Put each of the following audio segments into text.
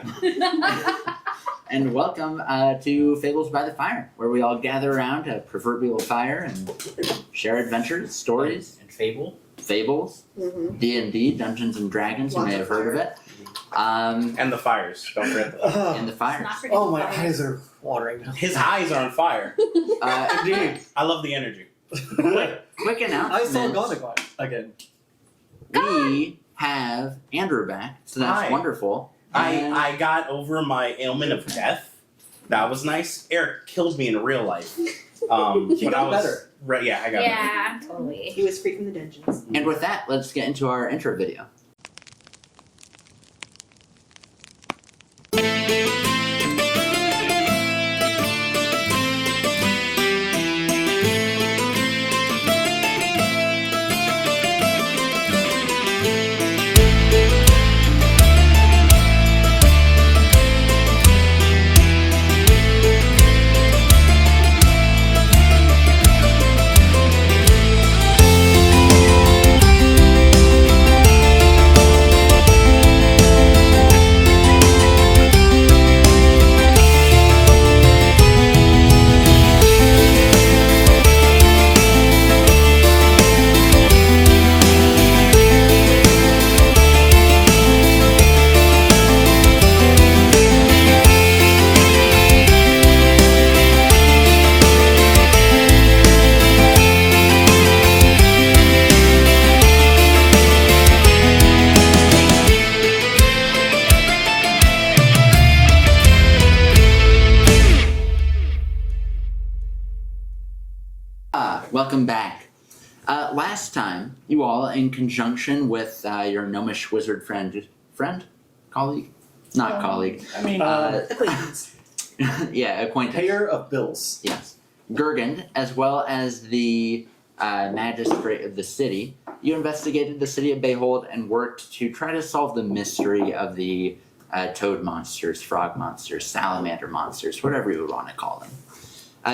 Yeah. And welcome to Fables by the Fire, where we all gather around a proverbial fire and share adventures, stories, and fables, D&D, Dungeons and Dragons. You may have heard of it. And the fires. Don't forget that. And the fires. Oh, my eyes are watering now. His eyes are on fire. Indeed. I love the energy. Quick announcement. I saw Gonigon again. We have Andrew back, so that's Hi. wonderful. I got over my ailment of death. That was nice. Eric killed me in real life. He but got I was, better. Right, yeah, I got better. Yeah, totally. He was free from the dungeons. And with that, let's get into our intro video. Welcome back. Last time, you all, in conjunction with your gnomish wizard friend? Colleague? Not colleague. I mean, Acquaintance. Yeah, acquaintance. payer of bills. Yes. Gurgand, as well as the magistrate of the city, you investigated the city of Bayhold and worked to try to solve the mystery of the toad monsters, frog monsters, salamander monsters, whatever you would want to call them.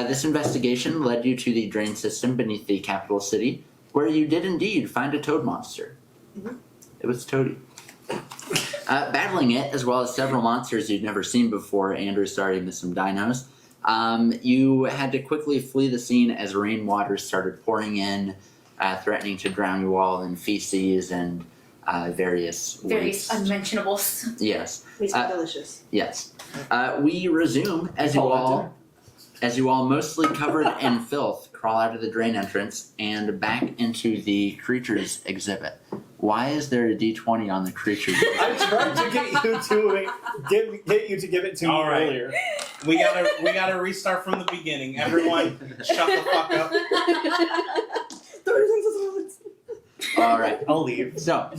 This investigation led you to the drain system beneath the capital city, where you did indeed find a toad monster. Mm-hmm. It was Toady. Battling it, as well as several monsters you'd never seen before, Andrew starting with some dinos, you had to quickly flee the scene as rainwater started pouring in, threatening to drown you all in feces and various Various wastes. unmentionables. Yes. He's delicious. Yes. We resume as you all mostly covered in filth crawl out of the drain entrance and back into the creatures exhibit. Why is there a D20 on the creatures? I tried to get you to give it to me All right. earlier. We gotta restart from the beginning. Everyone, shut the fuck up. All right. I'll leave. So,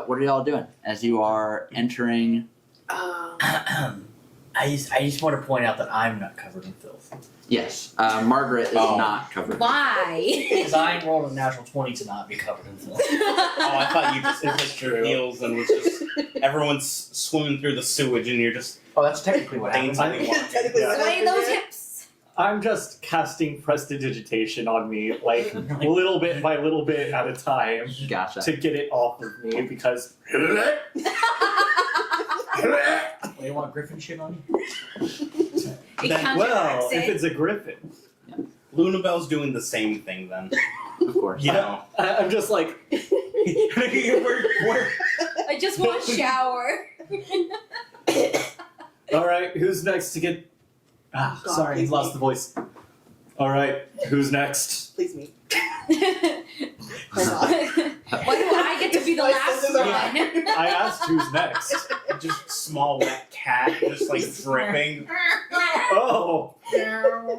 what are y'all doing as you are entering? I just want to point out that I'm not covered in filth. Yes, Margaret is not covered. Why? Because I rolled a natural 20 to not be covered in filth. Oh, I thought you just It's pushed your true. heels and was just everyone's swimming through the sewage and you're just Oh, that's technically what happens. daintily walking. Technically, Yeah. Sway those hips. I'm just casting prestidigitation on me, like little bit by little bit at a time, Gotcha. to get it off of me because. What, you want griffin shit on you? It Then- Well, counteracts if it. it's a griffin, Lunabelle's doing the same thing then. Of course. You know. I'm just like. we're, I just want to shower. All right, who's next to get? Ah, God, sorry, please he's lost me. the voice. All right, who's next? Please me. Why do I get to be the My last senses are one? I asked who's next. just small wet cat just like dripping. Oh,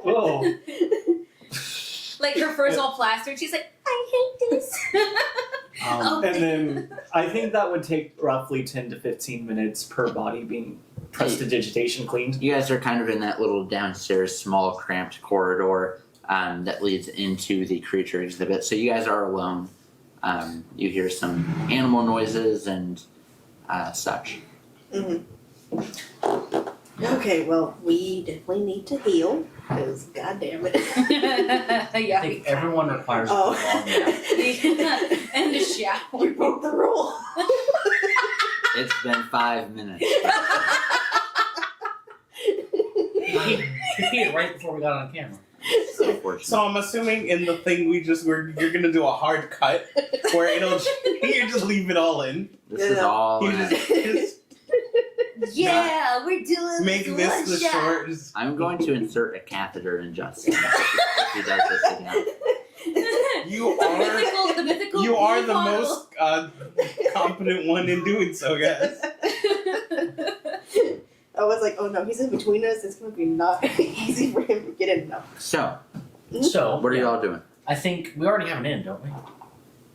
oh. Like her fur's all plastered. She's like, I hate this. Um, And then I think that would take roughly 10 to 15 minutes per body being prestidigitation cleaned. You guys are kind of in that little downstairs, small, cramped corridor that leads into the creature exhibit. So you guys are alone. You hear some animal noises and such. Okay, well, we definitely need to heal, because goddamn it. I Yeah. think everyone requires a Oh. long nap. And a shower. You broke the rule. It's been 5 minutes. He peed right before we got on camera. Unfortunately. So I'm assuming in the thing you're gonna do a hard cut where you just leave it all in. This is all. You just Yeah, we're doing make this the one shot. short. I'm going to insert a catheter in Justin if he does this again. You The mythical You are the bottle. most competent one in doing so, yes. I was like, oh no, he's in between us. It's gonna be not easy for him to get in. No. So, So, what are y'all doing? I think we already have an inn, don't we?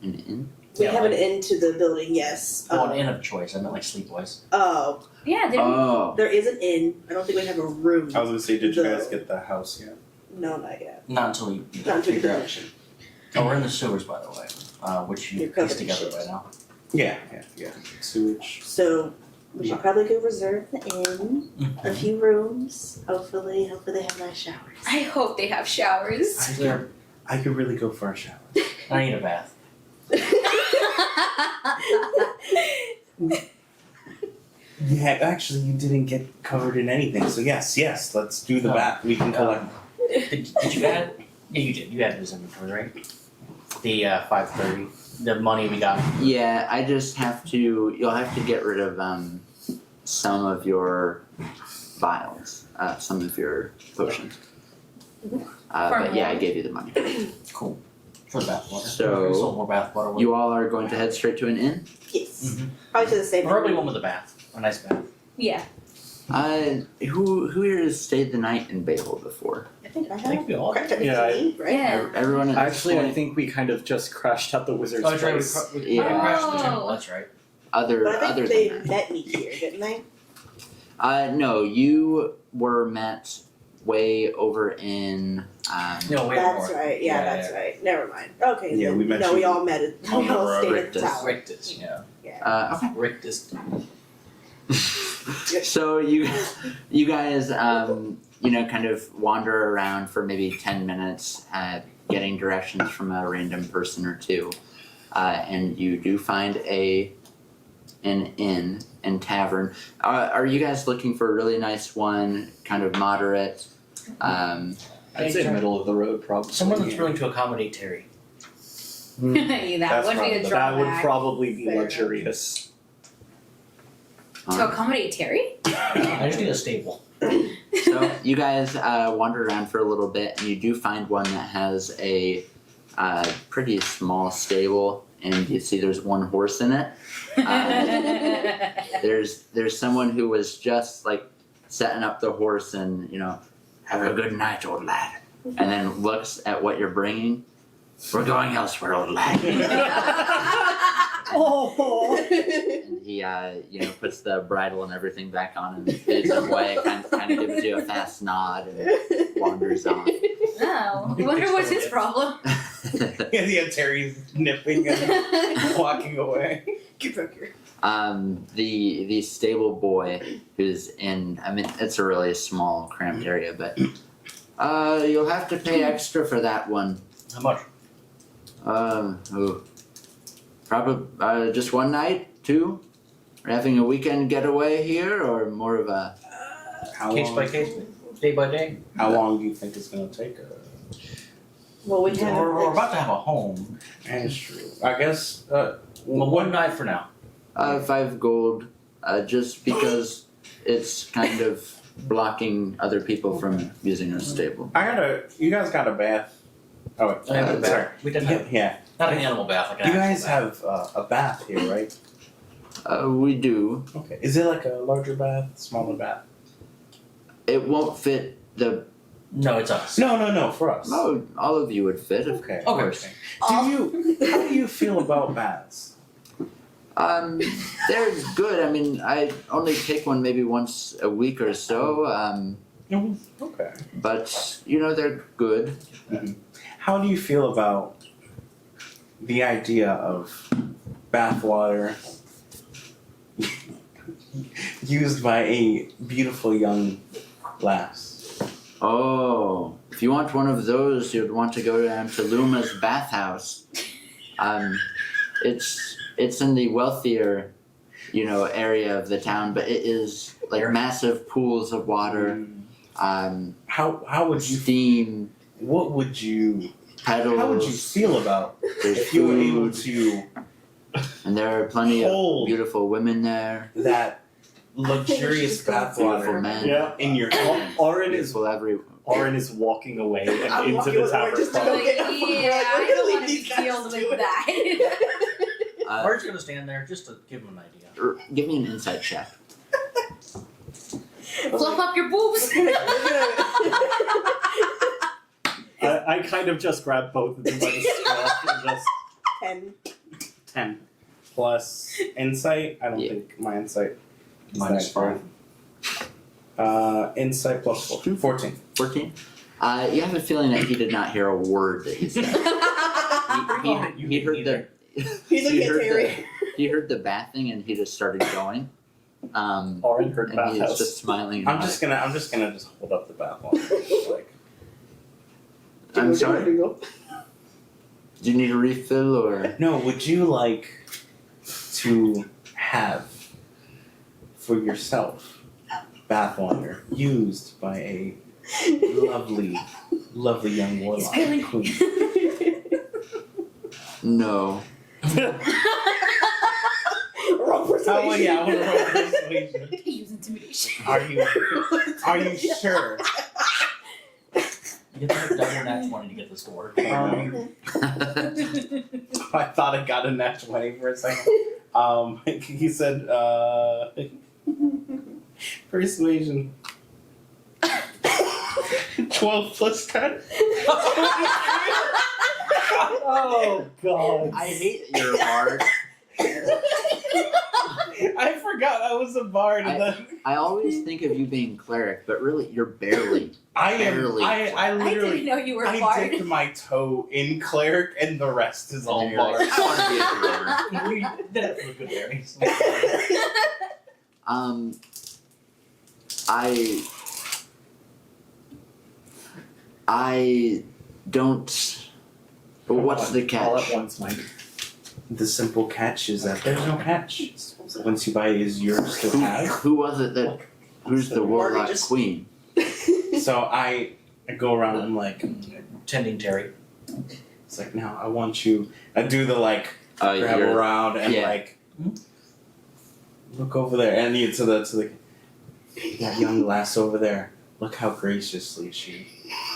An inn? We Yeah, have like- an into the building, yes. Oh, an inn of choice. I meant like sleepwise. Oh, Yeah, there Oh. there is an inn. I don't think we have a room. I was gonna say, did you guys No. get the house yet? No, not yet. Not until you Not until figure the out. mission. Oh, we're in the sewers, by the way, which you You're covered pieced in together shit. by now. Yeah. Sewage. So we should probably go reserve the inn, a few rooms. Hopefully they have nice showers. I hope they have showers. Is there? I could really go for a shower. I need a bath. Yeah, actually, you didn't get covered in anything, so yes, let's do the Oh. bath. We can collect. Did you add? Yeah, you did. You added this inventory, right? The 530. The money we got. Yeah, I just have to. You'll have to get rid of some of your vials, some of your potions. But yeah, I gave you the money. Cool. For the bath water. So- Still more bath water. You all are going to head straight to an inn. Yes. Mhm. Probably to the same. Preferably one with a bath. A nice bath. Yeah. Who here has stayed the night in Bayhold before? I think I I think have. we all. Correct. I think Yeah, it's me, right? Yeah. Everyone at Actually, this I point, think we kind of just crashed at the wizard's Oh, that's right. place. We Yeah. crashed the temple. Oh. That's right. other But I other think than they that. met me here, didn't they? No, you were met way over in. No, way That's more. right. Yeah, that's right. Never mind. Okay. Yeah, then. we met No, you we all met it. on We the all road. stayed at the Rictus. tower. Rictus, yeah. Okay. Rictus. So you guys, kind of wander around for maybe 10 minutes, getting directions from a random person or two, and you do find an inn and tavern. Are you guys looking for a really nice one, kind of moderate? I'd say middle of the road, probably. Someone that's willing to accommodate Terry. that That's would be a probably- That would drawback. probably be Fair. luxurious. To accommodate Terry? I just need a stable. So you guys wander around for a little bit, and you do find one that has a pretty small stable, and you see there's one horse in it. There's someone who was just like setting up the horse and have a good night, old lad, and then looks at what you're bringing. We're going elsewhere, old lad. Oh. And he puts the bridle and everything back on and fades away, kind of gives you a fast nod and wanders off. Oh, I wonder what's his problem. Yeah, Terry's nipping and walking away. Get back here. The stable boy who's in, it's a really small cramped area, but you'll have to pay extra for that one. How much? Probably just one night, two? We're having a weekend getaway here, or more of a How Case long? by case? Day by day? How long do you think it's gonna take? Well, we have. We're about to have a home. That's true. I guess. Well, one night for now. 5 gold, just because it's kind of blocking other people from using our stable. You guys got a bath. Oh, wait. I have a bath. Sorry. We didn't have Yeah. not an animal bath like an You actual guys bath. have a bath here, right? We do. Okay. Is it like a larger bath, smaller bath? It won't fit the. No, it's us. No, for us. Oh, all of you would fit, of Okay. course. How do you feel about baths? They're good. I only take one maybe once a week or so. Okay. But they're good. How do you feel about the idea of bath water used by a beautiful young lass? Oh, if you want one of those, you'd want to go down to Luma's bathhouse. It's in the wealthier area of the town, but it is like massive pools of water, How would you? steam, What would you? pedals. How would you feel about There's if you were able food, to and there are plenty of hold beautiful women there, that luxurious beautiful bathwater men, Yeah. in your hand? Oren is walking away and I'm into walking the with Oren tavern. just to go Like, get food. We're yeah, like, we're I gonna don't leave want to be these guys dealed to with it. that. Mark's gonna stand there just to give him an idea. Give me an insight check. Fluff up your boobs. I kind of just grabbed both of them by the scruff and just 10. 10 plus insight. I don't Yeah. think my insight is Minus that good. Insight plus 4. 14. 14. You have a feeling that he did not hear a word that he said. He heard the. He's like, he "Get heard Terry." he heard the bathing and he just started going. Oren heard And he was bathhouse. just smiling. And I'm just gonna just hold up the bathwater. Like, I'm sorry. Do you need a refill or? no, would you like to have for yourself bathwater used by a lovely, lovely young He's warlock feeling. queen? No. Wrong persuasion. Oh yeah, I want to roll persuasion. Use intimidation. Are you sure? You have to double nat 20 to get the score. I thought I got a nat 20 for a second. He said, persuasion. 12 plus 10. Oh god. I hate your bard. I forgot I was a bard. I always think of you being cleric, but really you're barely. I am. barely I I literally. didn't know you were a I bard. dipped my toe in cleric, and the rest is all And you're like, bard. I want to be a dwarf. You did it for good berries. I don't. But what's the All at catch? once, Mike. The simple catch is that there's no catch. Once you buy it, is yours to have. Who was it that? Who's the warlock just- queen? So I go around. I'm like, Tending Terry. it's like now I want you. I do the like grab You're- around and yeah. like look over there, and you to the that young lass over there. Look how graciously she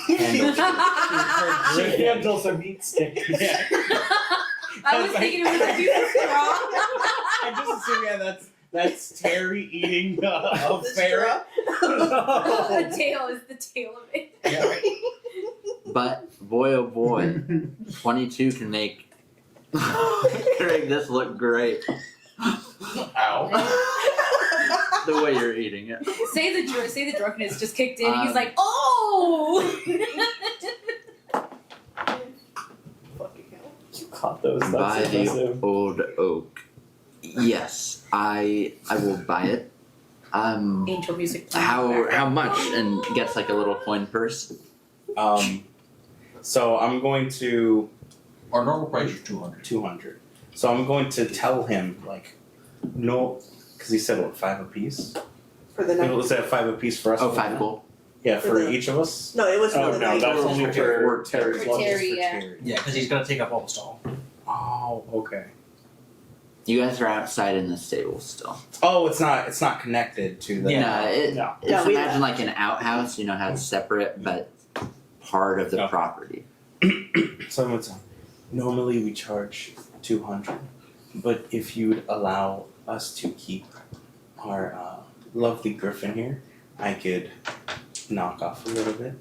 handles her She drink. handles a meat stick. Yeah. I was thinking it was a piece of I just assume that's Terry eating a This ferret. The tail is the tail of it. Yeah, right. But boy, oh boy, 22 can make this look great. Ow. The way you're eating it. Say the drunkenness just kicked in. And he's like, oh. Fucking hell. You caught those. Buy That's the impressive. old oak. Yes, I will buy it. Angel music. playing in the How background. much? And gets like a little coin purse. So I'm going to Our normal price is 200. 200. So I'm going to tell him like, no, because he said what 5 apiece. For the night. Was that 5 apiece for us? Oh, 5 gold. Yeah, For for the- each of us. No, it was for Oh the no, night. that's only for Terry's For luggage. Terry. For yeah. Terry. Yeah, because he's gonna take up all the stall. Oh, okay. You guys are outside in the stable still. Oh, it's not connected to the. No, it's Yeah, we- imagine like an outhouse. You know how it's separate, but part of the Yeah. property. So I'm gonna tell him, normally we charge 200, but if you'd allow us to keep our lovely griffin here, I could knock off a little bit.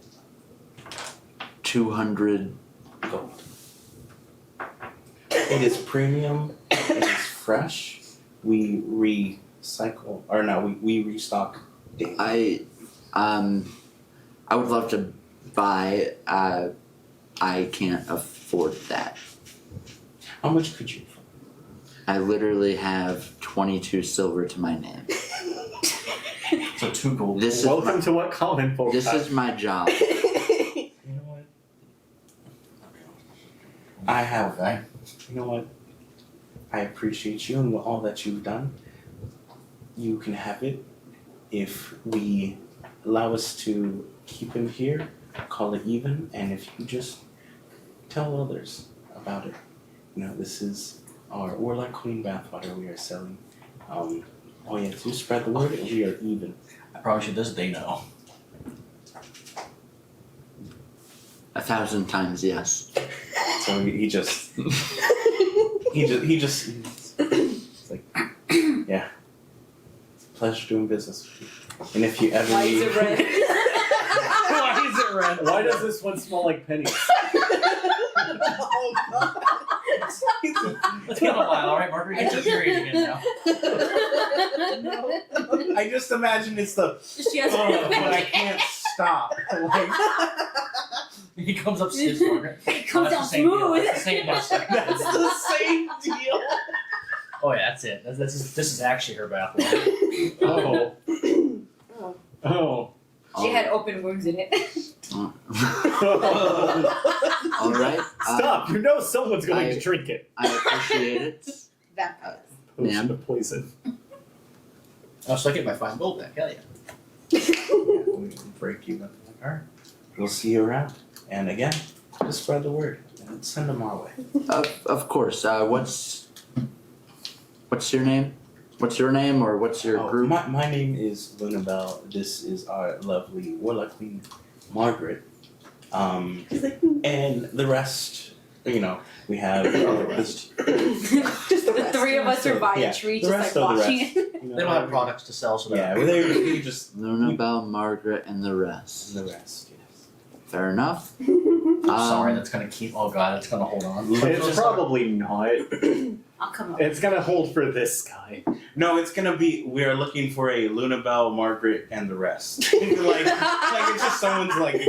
200. Gold. It is premium. It is fresh. We recycle, or no, we restock daily. I would love to buy. I can't afford that. How much could you? I literally have 22 silver to my name. So 2 gold. This is Welcome my, to what common folk this have. is my job. You know what? I have. Okay. You know what? I appreciate you and all that you've done, you can have it if we allow us to keep him here, call it even, and if you just tell others about it. This is our Warlock Queen bathwater we are selling. All you have to do is spread the word and we are even. I promise you this, they know. 1,000 times yes. So he just it's like, yeah. Pleasure doing business with you. And if you ever Why is need it red? Why is it red? Why does this one smell like pennies? Oh god. Let's give it a while, alright, Margaret? Get your period again now. I just imagine it's the She has but I can't stop. Like, He comes upstairs, Margaret. It comes That's down the same deal. smooth. That's the same mustache. that's the same deal. Oh yeah, that's it. This is actually her bathwater. Oh. Oh. She had open wounds in it. All right. Stop! You know someone's going to drink it. I appreciate it. Vampires. Potion Ma'am? of poison. Oh, so I get my fine gold back. Hell yeah. We can break you up. Alright. We'll see you around. And again, just spread the word and send them our way. Of course. What's your name? What's your name or what's your Oh, group? my name is Lunabelle. This is our lovely Warlock Queen, Margaret. He's like, And the rest, we have just the The three of us are by Yeah, a tree, the just rest like are the watching rest. it. They don't have products to sell, so Yeah, they're they just Lunabelle, Margaret, and the rest. the rest. Yes. Fair enough. sorry, that's gonna keep. Oh god, that's gonna hold on. It's probably not. I'll come up. It's gonna hold for this guy. No, it's gonna be. We are looking for a Lunabelle, Margaret, and the rest. like it's just someone's like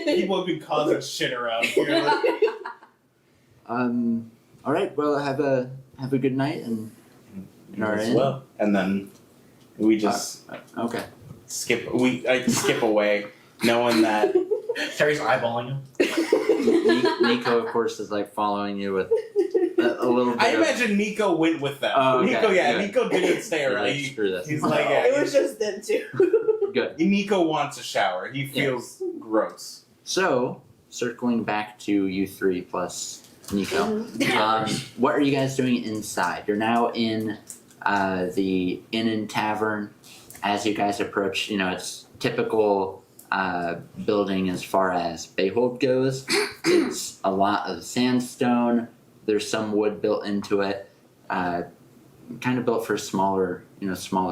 people have been causing shit around here. Like, All right. Well, have a good night and All as right. well, and then we just okay. I skip away, knowing that. Terry's eyeballing him. Nico, of course, is like following you with a little bit. I imagine Nico went with them. Oh, okay, Nico, yeah, good. Nico didn't stay He's around. like, screw this. He's like, yeah, it was just them two. Good. Nico wants a shower. He feels gross. So, circling back to you three plus Nico, Mm-hmm. what are you guys doing inside? You're now in the inn and tavern. As you guys approach, it's typical building as far as Bayhold goes. It's a lot of sandstone. There's some wood built into it. Kind of built for smaller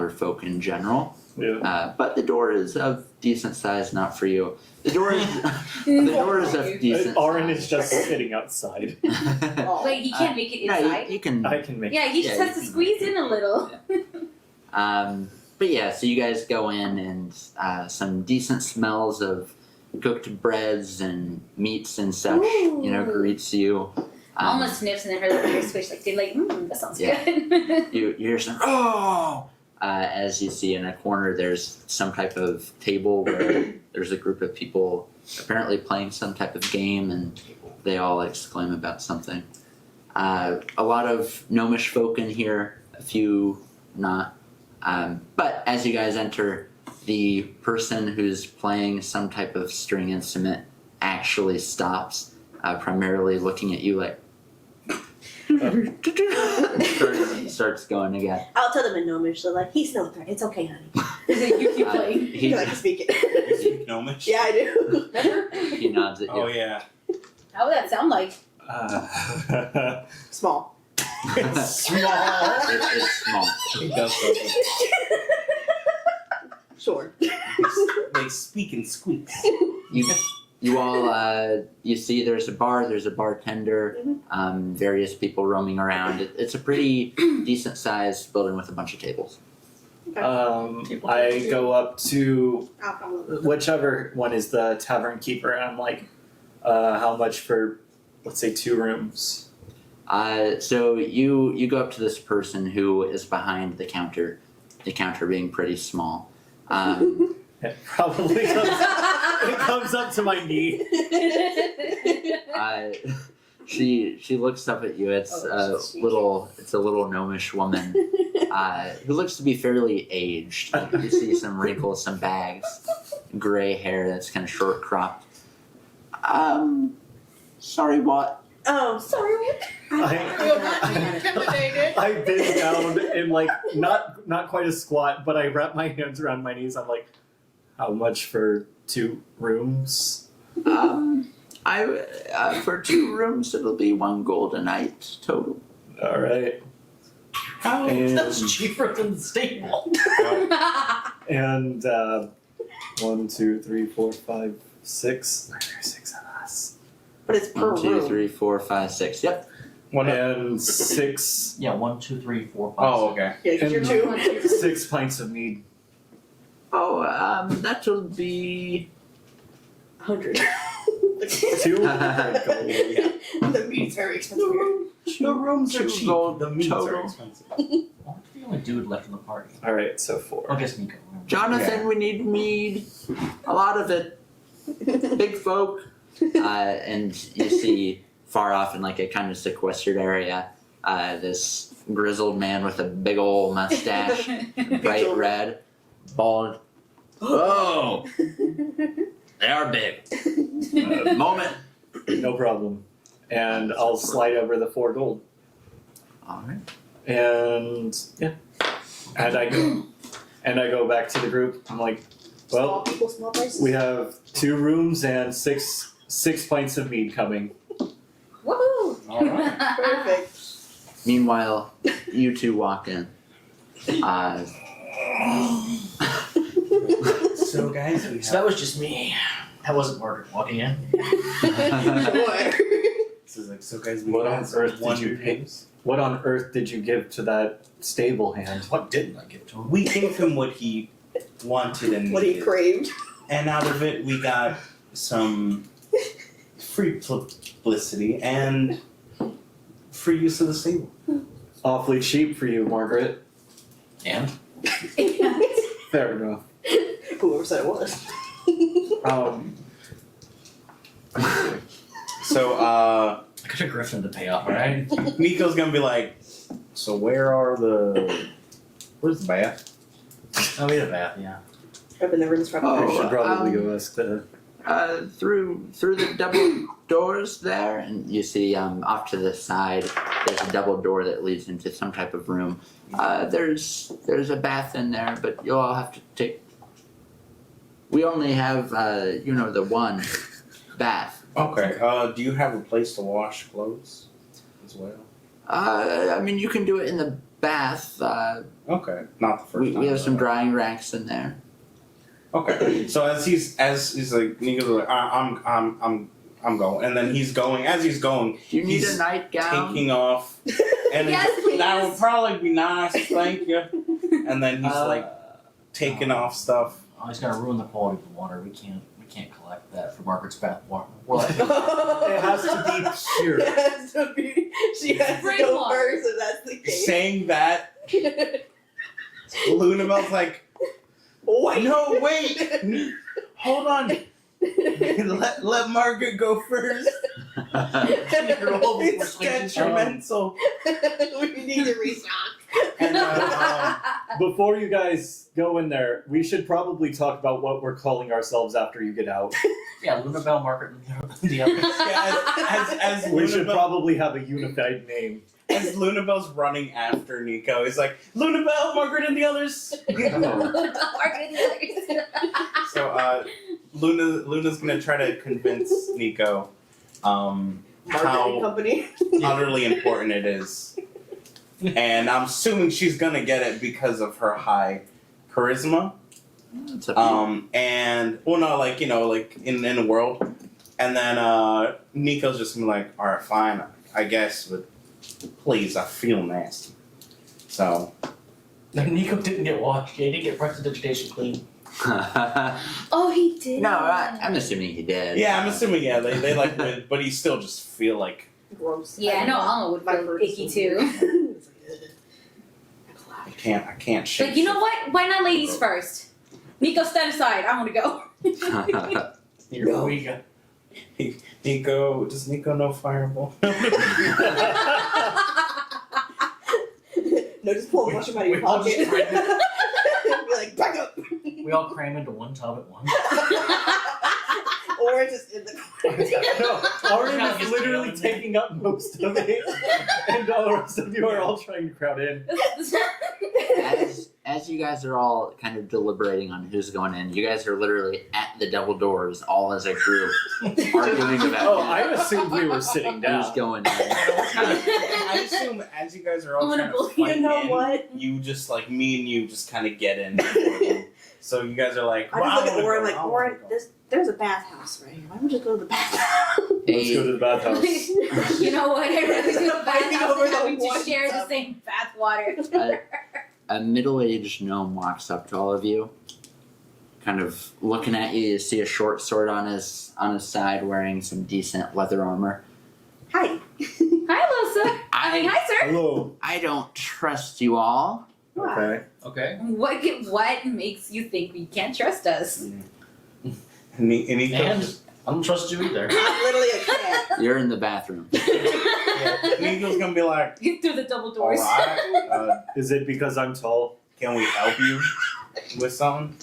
folk in general. Yeah. But the door is of decent size, not for you. The door is of decent Aaron size. is just sitting outside. Wait, he can't make it No, inside? you can. I can make Yeah, he just Yeah, has you to can- squeeze in a little. But yeah, so you guys go in and some decent smells of cooked breads and meats and such, Ooh. greets you. Almost sniffs and then her little squish like, that sounds Yeah. good. You hear some as you see in a corner there's some type of table where there's a group of people apparently playing some type of game and they all exclaim about something. A lot of gnomish folk in here, a few not. But as you guys enter, the person who's playing some type of string instrument actually stops, primarily looking at you like starts going again. I'll tell them in Gnomish. They're like, he's no threat. It's okay, honey. You keep playing. You like to speak it. You speak Gnomish? Yeah, I do. He nods at you. Oh yeah. How would that sound like? Small. It's small. It's small. He does something. Sure. They speak in squeaks. You all, you see there's a bar, there's a bartender, various people roaming around. It's a pretty decent sized building with a bunch of tables. I go up to I'll follow. whichever one is the tavern keeper, and I'm like, how much for, let's say, 2 rooms? So you go up to this person who is behind the counter being pretty small. It probably comes up to my knee. She looks up at you. It's Oh, a little gnomish woman. who looks to be fairly aged. You see some wrinkles, some bags, gray hair that's kind of short cropped. Sorry, what? Oh, sorry. I bend down and like not quite a squat, but I wrap my hands around my knees. I'm like, how much for 2 rooms? For 2 rooms, it'll be 1 gold a night total. All right. Oh, that's cheaper than the stable. And 1, 2, 3, 4, 5, 6. There's 6 of us. But it's per 1, 2, room. 3, 4, 5, 6. Yep. And 6. Yeah, 1, 2, 3, 4, 5. Oh, okay. Yeah, 'cause you're And 2. 6 pints of mead. Oh, that'll be 100. 2. The meat's very expensive here. The rooms are 2 cheap. gold The meats are total. expensive. What's the only dude left in the party? All right, so Or 4. I guess Nico. Jonathan, we need mead. A lot of it. Big folk. And you see far off in like a kind of sequestered area, this grizzled man with a big old mustache, bright red, bald. Oh, they are big. Moment. No problem. And I'll slide over the 4 gold. All right. And yeah. And I go back to the group. I'm like, Small well, people, small prices. we have 2 rooms and 6 pints of mead coming. Woohoo! Alright. Perfect. Meanwhile, you 2 walk in. So guys, we So that was just me. That wasn't Margaret walking in. Sure. This is like, so guys, we What got on some earth did you wonders. What on earth did you give to that stable hand? What didn't I give to him? We gave him what he wanted and What he needed. craved. And out of it, we got some free publicity and free use of the stable. Awfully cheap for you, Margaret. And? Fair enough. Whoever said it was. So, I got a griffin to pay off, alright? Nico's gonna be like, so where's the bath? Oh, we had a bath, yeah. I've been never in this We property. should probably go ask the. Through the double doors there, and you see off to the side there's a double door that leads into some type of room. There's a bath in there, but you'll all have to take. We only have the one bath. Okay, do you have a place to wash clothes as well? I mean, you can do it in the bath. Okay, not the first We time. have some drying racks in there. Okay, so as he's like Nico's like I'm going, and then he's going. As he's going, Do you need He's a nightgown? taking off, and Yes, it's- that please. would probably be nice. Thank you. And then he's like taking off stuff. Oh, he's gonna ruin the quality of the water. We can't collect that for Margaret's bath water. We're like, It has to be pure. It has to be. She has to Spring go water. first, if that's the case. Saying that, Lunabelle's like, Wait. no, wait, hold on, let Margaret go first. It's detrimental. We need to restock. And Before you guys go in there, we should probably talk about what we're calling ourselves after you get out. yeah, Lunabelle, Margaret, and the others. as We should Lunabelle, probably have a unified name. as Lunabelle's running after Nico, he's like, Lunabelle, Margaret, and the others. So Luna's gonna try to convince Nico Marketing how company. utterly important it is. And I'm assuming she's gonna get it because of her high charisma. It's up to you. And well no, like, like in the world. And then Nico's just gonna be like, alright, fine, I guess, but please, I feel nasty. So No, Nico didn't get washed. He didn't get prestidigitation clean. Oh, he did. No, I'm assuming he did. yeah, I'm assuming they like it, but he still just feel like Gross. Yeah, I know Alma would My feel first icky was too. I can't shake. Like, you know what? Why not ladies first? Nico, stand aside. I want to go. Here No. we go. Nico, does Nico know Fireball? No, No, just pull a mushroom out of your We all pocket. just Be like, back up. We all cram into one tub at once. Or just in the corner. No, Aurum Now is just literally down. taking up most of it, and the rest of you are all trying to crowd in. As you guys are all kind of deliberating on who's going in, you guys are literally at the double doors, all as a group, arguing about Oh, I assumed we were sitting who's down. going in. I assume as you guys are all I'm trying gonna to believe- fight You know in, what? you just like me and you just kind of get in. before them. So you guys are like, I well, just look at wanna Orin go, like, I wanna Orin, go. there's a bathhouse right here. Why don't we just go to the bathhouse? Let's go to the bathhouse. You know what? I'd rather do the Fighting bathhouse over than the having to one share the tub. same bath water. A middle-aged gnome walks up to all of you, kind of looking at you. You see a short sword on his side, wearing some decent leather armor. Hi. Hi, Losa. I mean, hi, sir. Hello. I don't trust you all. Okay. Okay. What makes you think we can't trust us? Any And I don't trust you either. I'm literally a cat. You're in the bathroom. Nico's gonna be like, Through the double all doors. right, Is it because I'm tall? can we help you with something?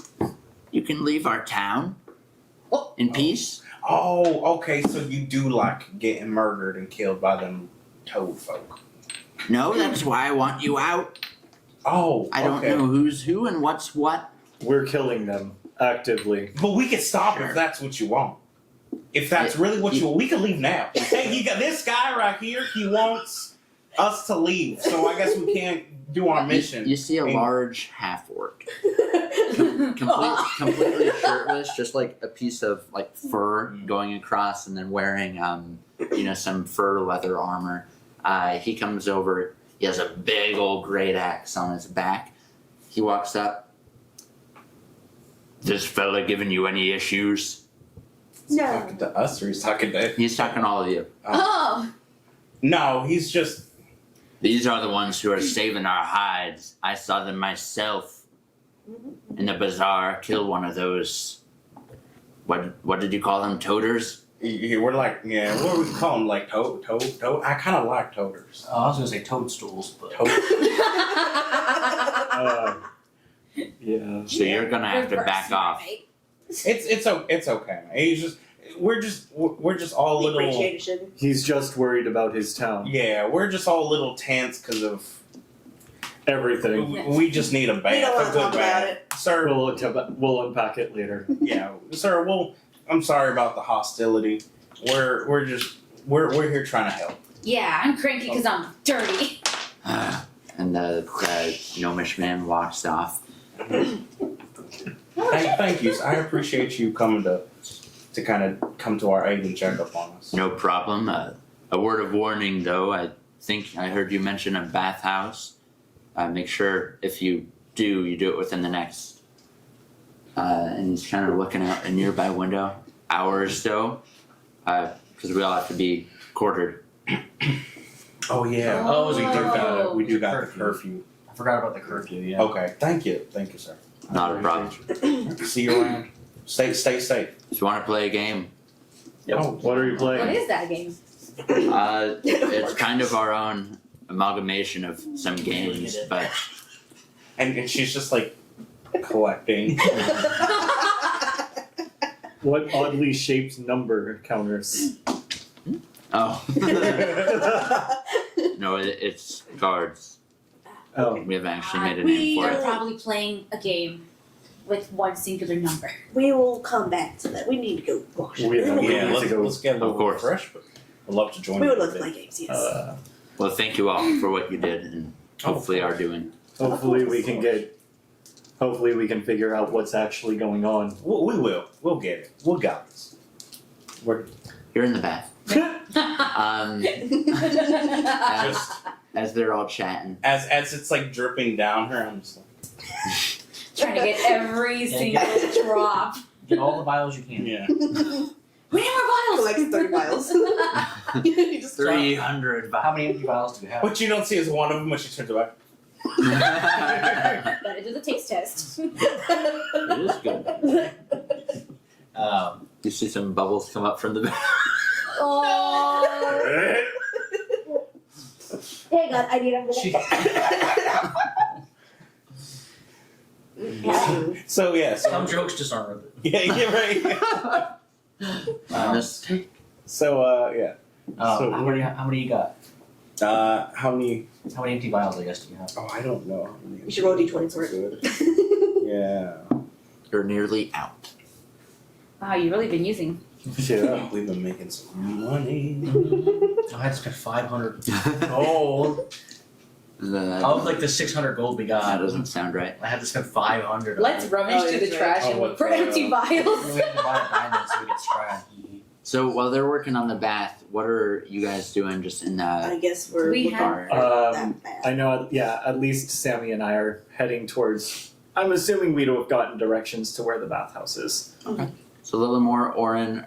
You can leave our town Oh. in peace. Oh, okay, so you do like getting murdered and killed by them toad folk. No, that's why I want you out. Oh, I don't okay. know who's who and what's what. We're killing them actively. But we can stop Sure. if that's what you want. If that's really what you want, we can leave now. Hey, you got this guy right here. He wants us to leave, so I guess we can't do our mission. You see a And- large half-orc, completely shirtless, just like a piece of like fur going across, and then wearing some fur leather armor. He comes over. He has a big old great axe on his back. He walks up. This fella giving you any issues? He's No. talking to us, or he's talking to. He's talking to all of you. Oh. No, he's just. These are the ones who are saving our hides. I saw them myself in the bazaar. Kill one of those. What did you call them? Toaders? We're like, yeah, what do we call them? Like toad. I kind of like toaders. I was gonna say toadstools, but Toad. Yeah. So you're gonna have to back off. It's okay, man. He's just. We're just all We little. appreciate it, sugar. He's just worried about his town. Yeah, we're just all little tense because of. Everything. We just need a bath. We don't a want to good talk bath. about it. Sir. We'll unpack it later. Yeah, sir. Well, I'm sorry about the hostility. We're here trying to help. Yeah, I'm cranky because I'm dirty. And the gnomish man walks off. Thank you. I appreciate you coming to kind of come to our aid and check up on us. No problem. A word of warning, though. I think I heard you mention a bathhouse. Make sure if you do it within the next. And he's kind of looking out a nearby window, hour or so, because we all have to be quartered. Oh yeah. Oh, we do got Oh. we do got the curfew. I forgot about the curfew. Yeah. Okay. Thank you, sir. Not a problem. See you around. Stay safe. If you want to play a game, Yep. Oh. What are you What playing? is that game? it's kind of our own amalgamation of some games, but And she's just like collecting. What oddly shaped number counters? oh no, it's cards. Oh. We haven't actually made a We name for are it. probably playing a game with one singular number. We will come back to that. We need to go wash. We have- Yeah, need to let's, go. let's get a little Of course. fresh, but I'd love to join We you. would love to play games, yes. Well, thank you all for what you did, and hopefully are doing. Hopefully we can figure out what's actually going on. We will. We'll get it. We'll got this. You're in the bath. As they're all chatting. As it's like dripping down her, I'm just like, Trying to get every single drop. Get all the vials you can. yeah. We need more vials. Collects 30 vials. You just drop. 300 How many empty vials do we have? What you don't see is one of them when she turns away. But it is a taste test. It is good. You see some bubbles come up from the back. Oh. Hey, hang on, I need a minute. So yeah, Some so jokes just aren't worth it. yeah, you're right. Mistake. So yeah. So how many you got? how many? How many empty vials, I guess, do you have? Oh, I don't know. How many You should roll d20 for it. Yeah. You're nearly out. Wow, you've really been using. Yeah. We've been making some money. I had to spend 500 that gold. Of like the 600 gold we got, doesn't sound right. I had to spend 500. Let's rummage Oh, through the that's trash right. and Oh, look for what the- empty vials. We have to buy a diamond so we get scratched. So while they're working on the bath, what are you guys doing just in the I guess we're We looking have- for that I bad. know, yeah, at least Sammy and I are heading towards. I'm assuming we'd have gotten directions to where the bathhouse is. So Lillimore, Orin,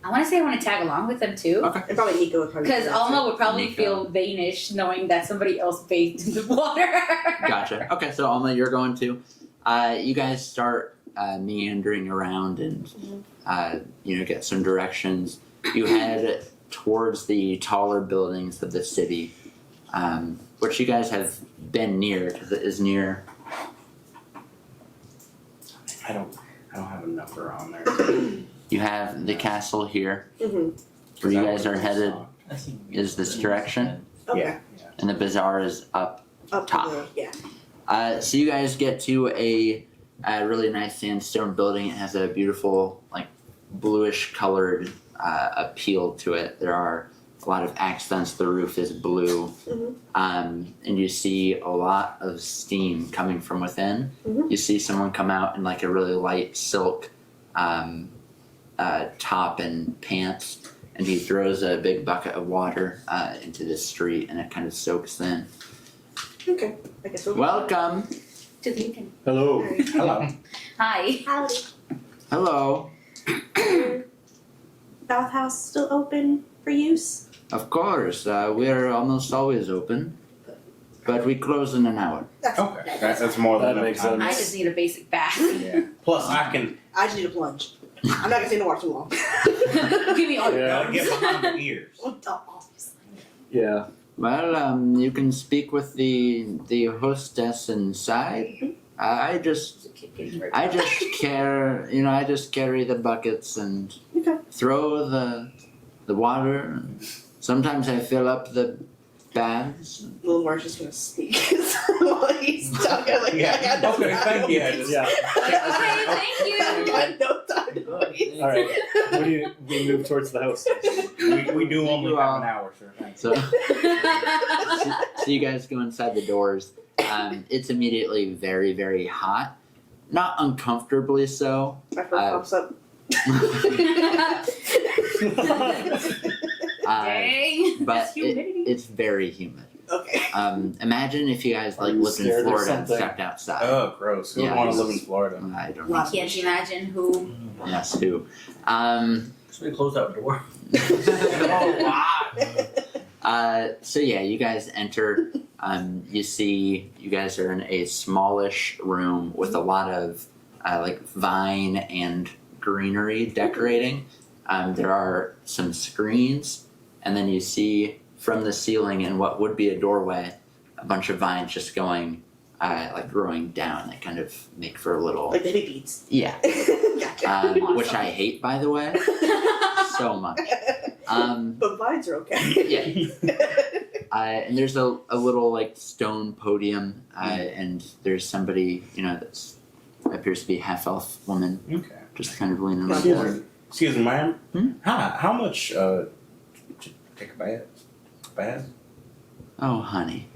I want to say I want to tag along with them too. Okay. And probably Nico would probably. Because do that Alma would probably Nico. feel vainish knowing that somebody else bathed in the water. gotcha. Okay, so Alma, you're going to. You guys start meandering around and get some directions. You head towards the taller buildings of the city, which you guys have been near because it is near. I don't have a number on there. You have the castle here, Mhm. where you guys are headed, is this direction, Okay. Yeah. and the bazaar is up. Up Top. to the, yeah. So you guys get to a really nice sandstone building. It has a beautiful, like, bluish colored appeal to it. There are a lot of accents. The roof is blue, Mhm. and you see a lot of steam coming from within. Mhm. You see someone come out in like a really light silk top and pants, and he throws a big bucket of water into the street, and it kind of soaks in. Okay. I guess we'll. Welcome. To the weekend. Hello. Alright. Hello. Hi. Howdy. Hello. Bathhouse still open for use? Of course, we're almost always open, but we close in an hour. That's Okay. That's more than That enough makes time. I just need a basic bath. Yeah. Plus, I can I just need a plunge. I'm not gonna stay in the water too long. Give me all your Yeah. get behind the ears. Oh, obviously. Yeah. Well, you can speak with the hostess inside. I just I just carry the buckets and Okay. throw the water. Sometimes I fill up the baths. Little Marsh is gonna sneak while he's talking. Like, I got no Okay, time. thank you. I just- Yeah. Okay, thank I you. got no time to waste. All right. What do we move towards the house? We do only have an hour, sir. Thanks. So, so you guys go inside the doors. It's immediately very, very hot. Not uncomfortably so. My fur pops up. Dang. but That's humidity. It's very humid. Okay. Imagine if you guys Are like you lived in scared or Florida and something? stepped outside. Oh, gross. Who would Yeah. want to live in Florida? I don't Wow. know. Can't you imagine who? Yes, who? So we closed that door. So yeah, you guys enter. You see, you guys are in a smallish room with a lot of like vine and greenery decorating. There are some screens, and then you see from the ceiling in what would be a doorway, a bunch of vines just going, like growing down. They kind of make for a little, Like the hippie beats. yeah, Gotcha. which I hate, by the way, so much. But vines are okay. And there's a little like stone podium, and there's somebody that appears to be a half elf woman, Okay. just kind of leaning on Excuse board. Excuse me, ma'am. Hmm? How much to take a bath? Bath? Oh, honey.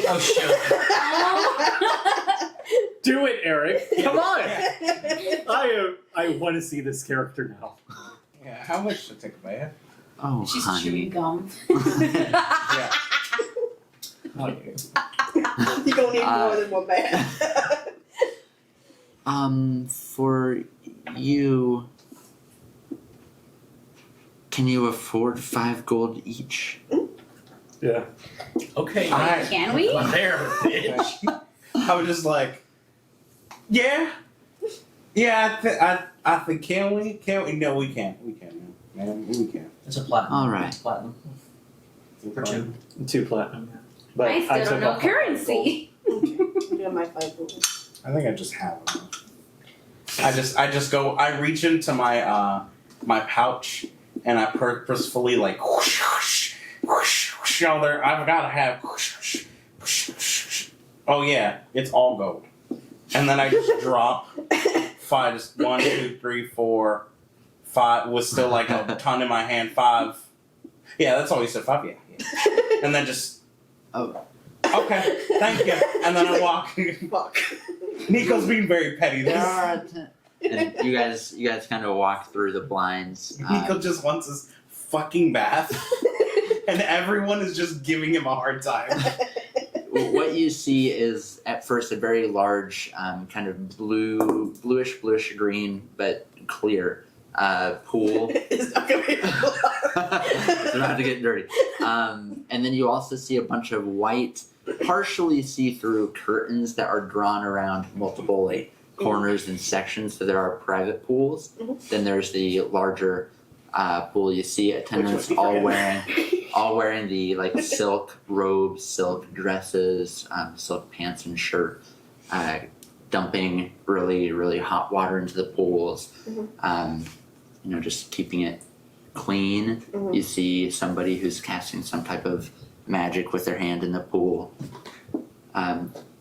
Oh shit. Do it, Eric. Come on. I want to see this character now. Yeah. How much to take a bath? Oh, She's honey. chewing gum. Yeah. You don't need more than one bath. For you, can you afford 5 gold each? Yeah. Okay. Can we? I'm there, bitch. I was just like, yeah. I think can we? No, we can't. We can't, man. We can't. It's a platinum. All right. It's platinum. For 2. 2 platinum. Yeah. But I still took don't know off- currency. I got my 5 gold. I think I just have them. I just go. I reach into my my pouch and I purposefully like whoosh, whoosh, whoosh, whoosh, all there. I've got to have. Whoosh, whoosh, whoosh, whoosh. Oh yeah, it's all gold. And then I just drop 5. Just 1, 2, 3, 4, 5. Was still like a ton in my hand. 5. Yeah, that's all you said. 5. Yeah. And then just. Oh. Okay, thank you. And then I walk. Fuck. Nico's being very petty. There are and you guys kind of walk through the blinds. Nico just wants his fucking bath, and everyone is just giving him a hard time. What you see is at first a very large, kind of bluish green, but clear pool. It's not gonna be It's about to get dirty. And then you also see a bunch of white, partially see-through curtains that are drawn around multiple like corners and sections. So there are private pools. Mhm. Then there's the larger pool. You see attendants all wearing the like silk robes, silk dresses, silk pants and shirt, dumping really hot water into the pools. Just keeping it clean. Mhm. You see somebody who's casting some type of magic with their hand in the pool.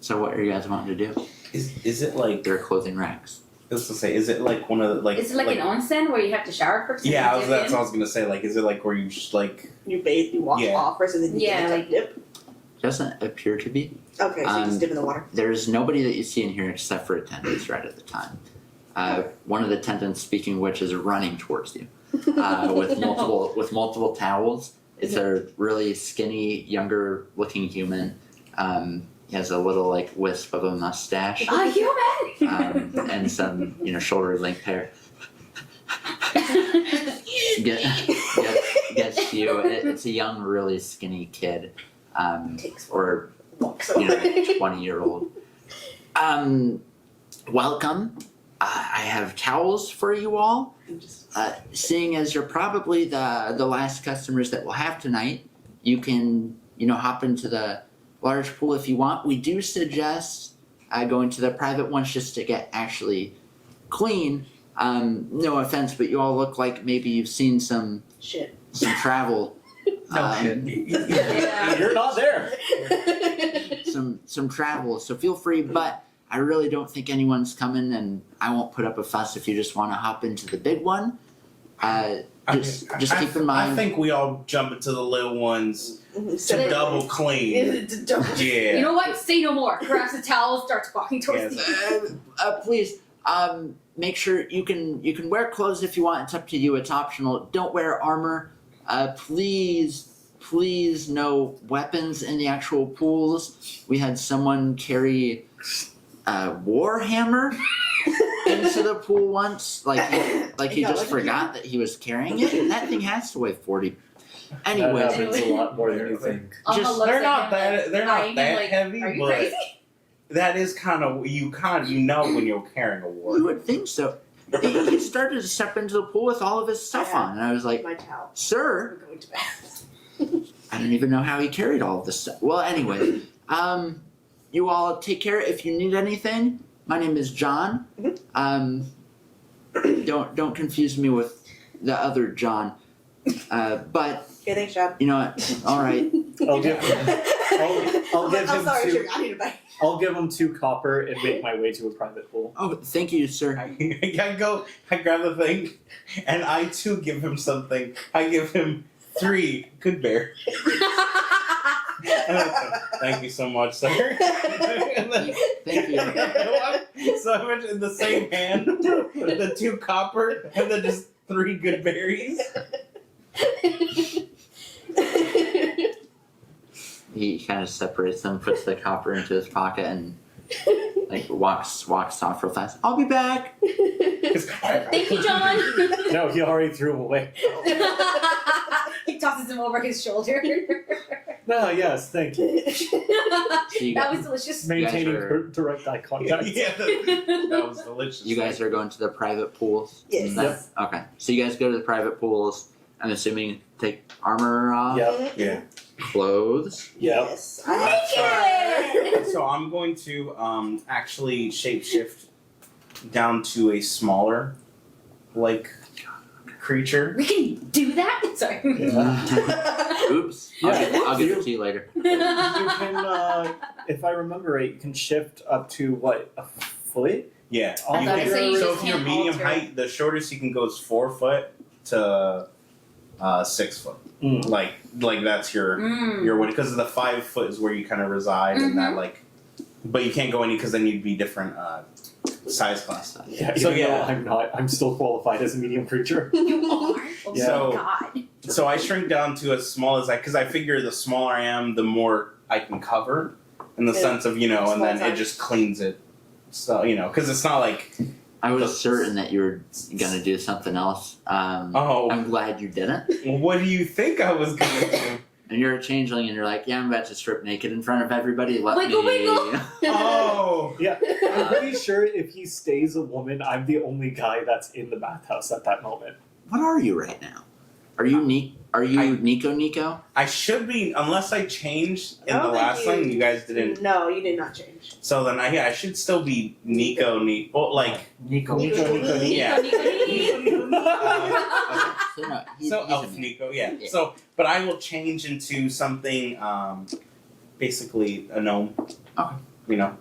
So what are you guys wanting to do? Is it like? There are clothing racks. I was gonna say, is it like one of the like? Is it like an onsen where you have to shower first? and Yeah, then that's dip what I was gonna say. Like, is it like where you just like? You bathe, you wash Yeah. off first, and then you Yeah, get a like- dip. Doesn't appear to be. Okay, so you Um, just dip in the water. There's nobody that you see in here except for attendants right at the time. One of the attendants, speaking of which, is running towards you with multiple towels. It's a really skinny, younger-looking human. He has a little like wisp of a mustache A human. and some shoulder length hair. Gets to you. It's a young, really skinny kid, Takes or walks 20-year-old. Welcome. I have towels for you all. Seeing as you're probably the last customers that we'll have tonight, you can hop into the large pool if you want. We do suggest going to the private ones just to get actually clean. No offense, but you all look like maybe you've seen some Shit. travel. Yeah. You're not there. Some travel. So feel free, but I really don't think anyone's coming, and I won't put up a fuss if you just want to hop into the big one. Just keep in mind. I think we all jump into the little ones to So- double clean. To double- Yeah. You know what? Say no more. Grabs the towel, starts walking towards Yes. you. Please, make sure you can wear clothes if you want. It's up to you. It's optional. Don't wear armor. Please, no weapons in the actual pools. We had someone carry a warhammer into the pool once. Like he just forgot that he was carrying it. And that thing has to weigh 40. That Anyways, happens a lot more than you think. Alma Just- looks They're at not him that. They're eyeing not him that like, heavy, Are you but crazy? that is kind of you know when you're carrying a war. you would think so. He started to step into the pool with all of his stuff on, and I was like, My towel. "Sir, We're going to bed. I don't even know how he carried all of this stuff." Well, anyway, you all take care. If you need anything, my name is John. Don't confuse me with the other John. But Okay, thanks, John. you know what? All right. I'll give I'll give I'm him sorry, two. Sugar. I need a bag. I'll give him 2 copper and make my way to a private pool. Oh, thank you, sir. I grab the thing, and I too give him something. I give him 3 good berries. Thank you so much, sir. And then- Thank you. So I went in the same hand, the 2 copper, and then just 3 good berries. He kind of separates them, puts the copper into his pocket, and like walks off real fast. I'll be back. Thank you, John. No, he already threw him away. He tosses him over his shoulder. No, yes, thank you. So you That guys, was delicious. Maintaining guys are- direct eye contact. Yeah, that was delicious. you guys are going to the private pools. Yes. Okay. So you guys go to the private pools. I'm assuming take armor off, Yep. Yeah. clothes. Yep. Yes. So I'm going to actually shapeshift down to a smaller, like, creature. We can do that? Sorry. Yeah. Oops. Yeah. I'll give it to you later. You can, if I remember right, you can shift up to what, a foot? Yeah. I You thought can- so you So just if you're can't medium alter. height, the shortest you can go is 4 foot to 6 foot. Mm. Like that's your Mm. what, because the 5 foot is where you kind of reside, and that like, but you can't go any because then you'd be different size class. Yeah, So, even though yeah. I'm not. I'm still qualified as a medium creature. You are? Oh Yeah. So- my god. So I shrink down to as small as because I figure the smaller I am, the more I can cover, in the Yeah. sense of and Small then it size. just cleans it. So because it's not like I was certain that you were gonna do something else. oh, I'm glad you didn't. what do you think I was gonna do? And you're a changeling, and you're like, yeah, I'm about to strip naked in front of everybody. Let Wiggle, me. wiggle. Oh, Yeah, I'm pretty sure if he stays a woman, I'm the only guy that's in the bathhouse at that moment. What are you right now? Are you Are you Nico? I should be unless I changed in I the don't last think one. You guys didn't. No, you did not change. So then I should still be Nico. Well, like Nico. Nico. Yeah. Okay, so no, he's Elf a man. Nico, yeah. Yeah. So, but I will change into something, basically a gnome. Okay.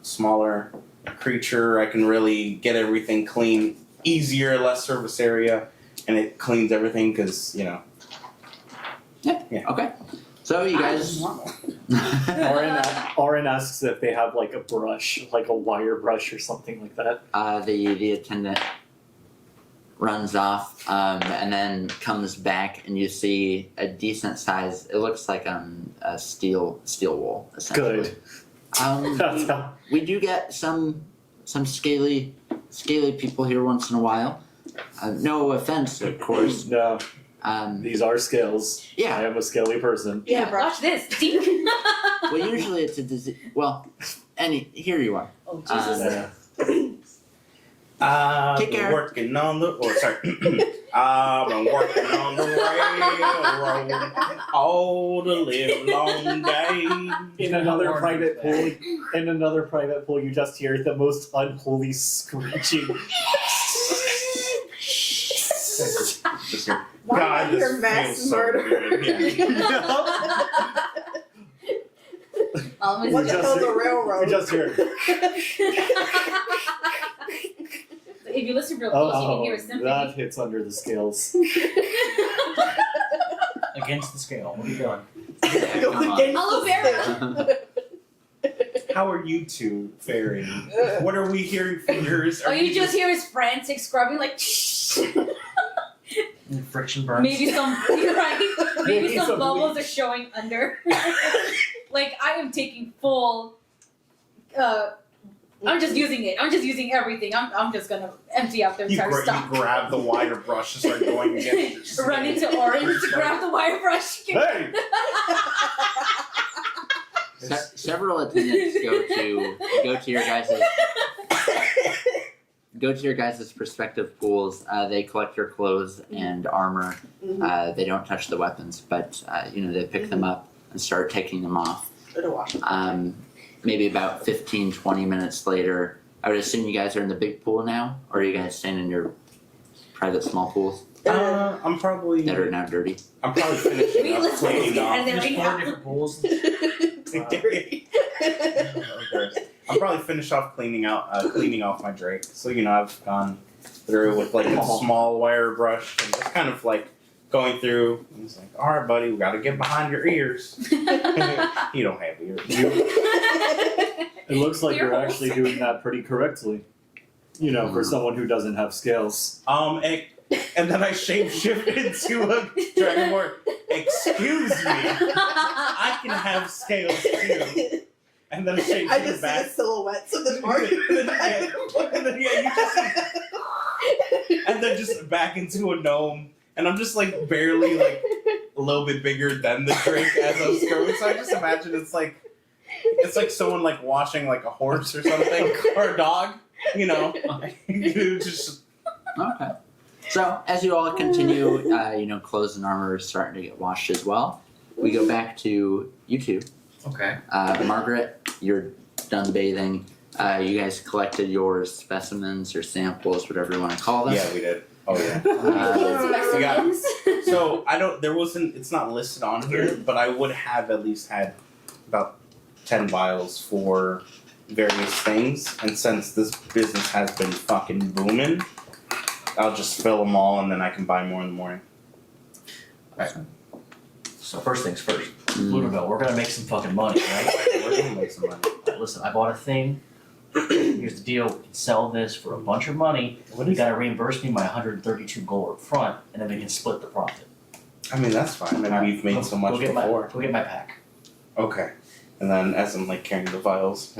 Smaller creature. I can really get everything clean, easier, less surface area, and it cleans everything because Okay. So you guys. Orin asks if they have like a brush, like a wire brush or something like that. The attendant runs off and then comes back, and you see a decent size. It looks like a steel wool essentially. Good. We, we do get some scaly people here once in a while. No offense, of course. No, Um, these are scales. yeah. I am a scaly person. Yeah, watch this. Well, usually it's a disease. Well, here you are. Oh Jesus. Yeah. I've Take been care. working on the. Oh, sorry. I've been working on the railroad all the live long day. In another private pool, you just hear the most unholy screeching. Just here. Why God, not this your mass feels so murder? good. Yeah. Almost What the just hell's hear- a railroad? You just hear. If you listen real close, you can hear a that symphony. hits under the scales. Against the scale. What are you doing? Go Come on. against Aloe the vera. system. How are you two faring? What are we hearing from yours? Or you just hear his frantic scrubbing, like Friction burns. maybe some right, maybe Maybe some some bubbles bleach. are showing under. Like I am taking full. I'm just using it. I'm just using everything. I'm just gonna empty out the you, entire you stock. grab the wire brush and start going against your Run into Orange to grab the wire brush. Hey! Several attendants go to your guys' respective pools. They collect your clothes and armor. They don't touch the weapons, but they pick them up and start taking them off. It'll wash. Maybe about 15-20 minutes later, I would assume you guys are in the big pool now, or are you guys staying in your private small pools I'm probably that are now dirty? finishing We up let's cleaning get out of off. there There's right 4 now. different pools. Dirty. I'm probably finished off cleaning off my Drake. So I've gone through with like a small wire brush and just kind of like going through. And it's like, all right, buddy, we got to get behind your ears. You don't have ears. It looks like Ear you're holes. actually doing that pretty correctly. For someone who doesn't have scales. And then I shapeshift into a dragonborn. Excuse me, I can have scales too. And then I I shapeshift just see back. the silhouettes of the target. And then you just see, and then just back into a gnome. And I'm just like barely like a little bit bigger than the Drake as I was going. So I just imagine it's like someone like washing like a horse or something or a dog. Just Okay. So as you all continue, clothes and armor is starting to get washed as well. We go back to you two. Okay. Margaret, you're done bathing. You guys collected your specimens, your samples, whatever you want to call them. Yeah, we did. Oh yeah. Specimens. So it's not listed on here, but I would have at least had about 10 vials for various things, and since this business has been fucking booming, I'll just fill them all and then I can buy more in the morning. So first things first. Ludovic, we're gonna make some fucking money, right? We're gonna make some money. Listen, I bought a thing. Here's the deal. We can sell this for a bunch of money. You gotta reimburse me my 132 gold up front, and then we can split the profit. I mean, that's fine. And Alright, we've made so much go get before. Go get my pack. Okay. And then as I'm like carrying the vials,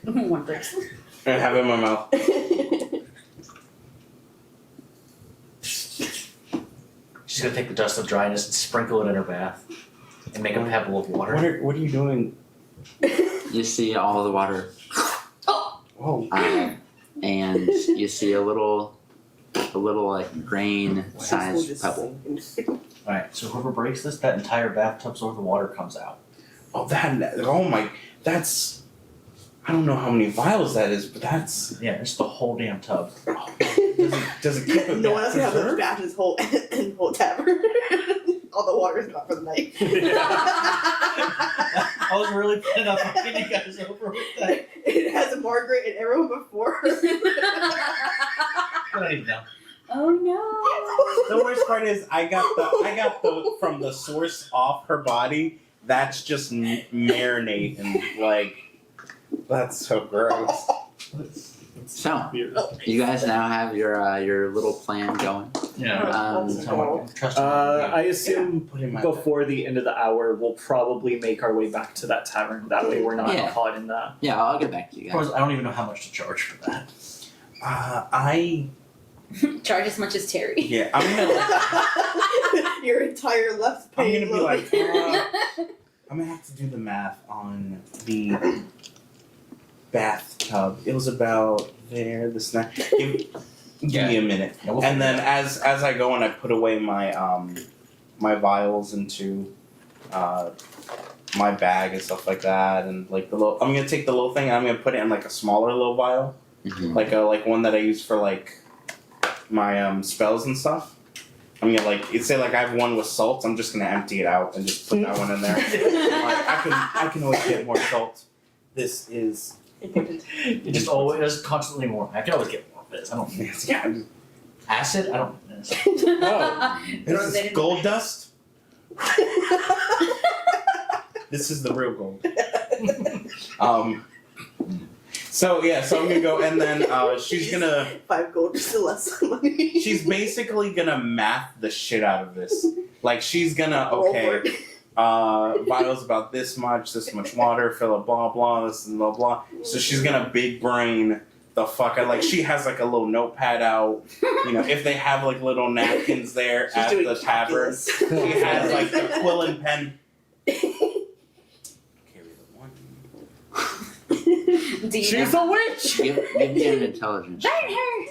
One person. and have it in my mouth. She's gonna take the dust of dryness and sprinkle it in her bath, and make a pebble of water. What are you doing? You see all the water, Whoa. and you see a little like grain-sized pebble. Alright, so whoever breaks this, that entire bathtub's over the water comes out. That's, I don't know how many vials that is, but that's, Yeah, it's the whole damn tub. does it keep it No one else can have preserved? those bath in his whole tavern. All the water is gone for the night. I was really putting up getting you guys over with that. It has Margaret and everyone before her. I don't even know. Oh no. The worst part is I got the from the source off her body. That's just marinating. Like, that's so gross. So you guys now have your little plan going. Yeah. That's Um, cool. Trust me. I assume Put in my before the end of the hour, we'll probably make our way back to that tavern. That way, we're not Yeah. caught in the. Yeah, I'll get back to you Of guys. course, I don't even know how much to charge for that. Charge as much as Terry. I'm gonna Your entire left I'm page. gonna be like, I'm gonna have to do the math on the bathtub. It was about there. The snack. Give me a minute. Yeah, we'll And figure then it as I go and I put away my my vials into my bag and stuff like that, and like I'm gonna take the little thing and I'm gonna put it in like a smaller little vial, Mhm. like one that I use for like my spells and stuff. I'm gonna like say like I have one with salt. I'm just gonna empty it out and just put that one in there. Like, I can always get more salt. This is It just always there's constantly more. I can always get more of this. I don't need yeah. acid. I don't. This is gold dust. This is the real gold. So I'm gonna go and then she's gonna 5 gold, still less money. she's basically gonna math the shit out of this. Like she's gonna vials about this much water, fill it blah blah, this and blah blah. So she's gonna big brain the fuck out. Like she has like a little notepad out. You know, if they have like little napkins there She's at doing the tavern, calculus. she has like the quill and pen. Carry the one. Do you She's know? a witch. Give me an intelligence. Burn her!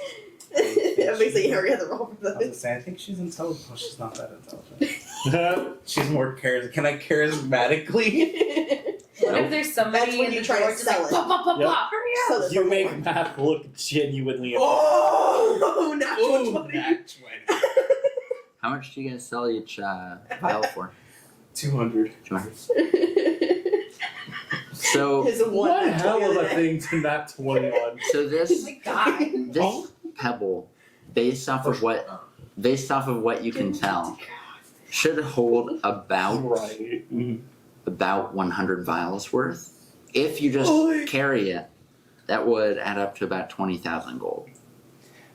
That makes like Harry had the roll for I was gonna that. say I think she's intelligent. Oh, she's not that intelligent. She's more charismatic. Can I charismatically? What if there's somebody That's when in you the try to door just sell like it. pop, pop, pop, Yep. pop, hurry up! So there's You no make more. math look genuinely. Oh, natural 20. Nat 20. How much do you guys sell each vial for? 200. 200. So His one What nat hell 20 of a today. thing to nat 20 on? so Oh this my god. this pebble, based off of what you can tell, should hold about Right. about 100 vials worth. If you just Oy. carry it, that would add up to about 20,000 gold.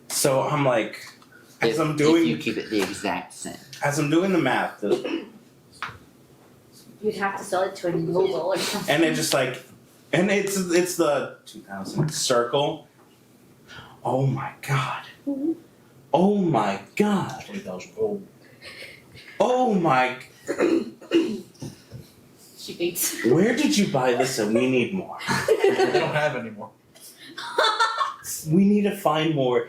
So I'm like, as I'm If you doing keep it the exact same. the math, You'd have to sell it to a noble or something. and it just like, and it's the 2000 circle. Oh my god. Oh my god. 20,000 gold. Oh my. She beats. Where did you buy this? And we need more. I don't have any more. We need to find more.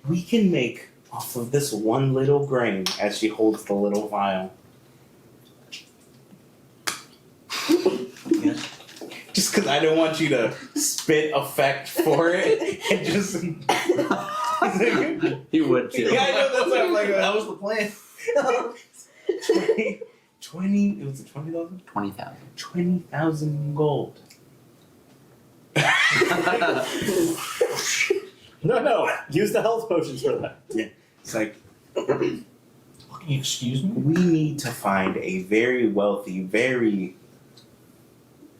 We can make off of this one little grain as she holds the little vial. Yes. Just because I don't want you to spit effect for it and just. He would too. Yeah, I know, that's what I'm like. That was the plan. 20, it was a 20,000? 20,000. 20,000 gold. No. Use the health potions for that. It's like, Excuse me? we need to find a very wealthy, very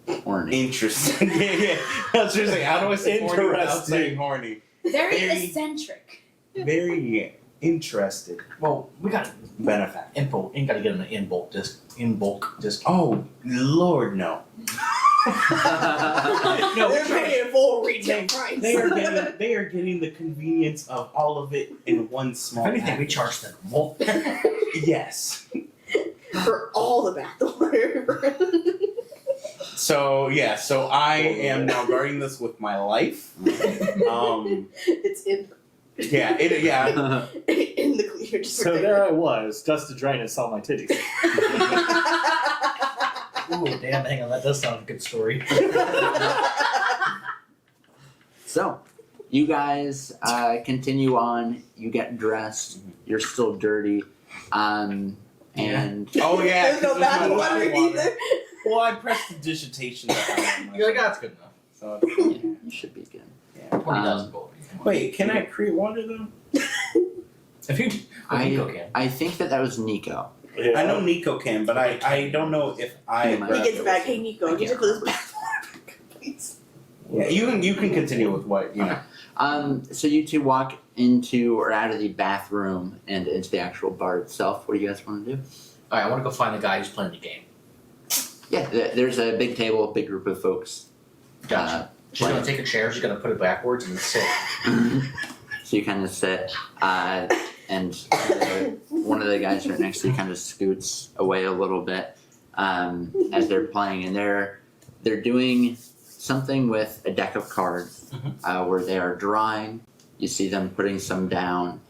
Horny. interesting. Yeah. I was just like, how do I say horny without Interesting. saying horny? Very Very- eccentric. Very interested Well, we got benefactor. gotta get an in bulk discount. Oh, Lord, no. No, They're paying full retail price. They are getting the convenience of all of it in one small if anything, we package. charge them more. Yes. For all the bathwater. So I am now guarding this with my life. It's in Yeah. in the clear. Just So there I was, just trying to sell my titties. Ooh, damn, hang on, that does sound a good story. So, you guys continue on. You get dressed. You're still dirty. And Oh yeah. There's no 'cause there's no bathwater either. Well, I pressed the dissertation. You're like, that's good enough. So, yeah, you should be good. yeah. 20,000 gold. Wait, can I create water though? If you Nico can. I think that was Nico. Yeah. I know Nico can, but I don't know if I. He He gets back. Hey Nico, get you for this bathwater, please. Yeah, you can continue with what you know. So you two walk into or out of the bathroom and into the actual bar itself. What do you guys want to do? Alright, I want to go find the guy who's playing the game. Yeah, there's a big table, big group of folks. Gotcha. She's gonna take a chair, she's gonna put it backwards and sit. So you kind of sit, and one of the guys right next to you kind of scoots away a little bit as they're playing, and they're doing something with a deck of cards where they are drawing. You see them putting some down.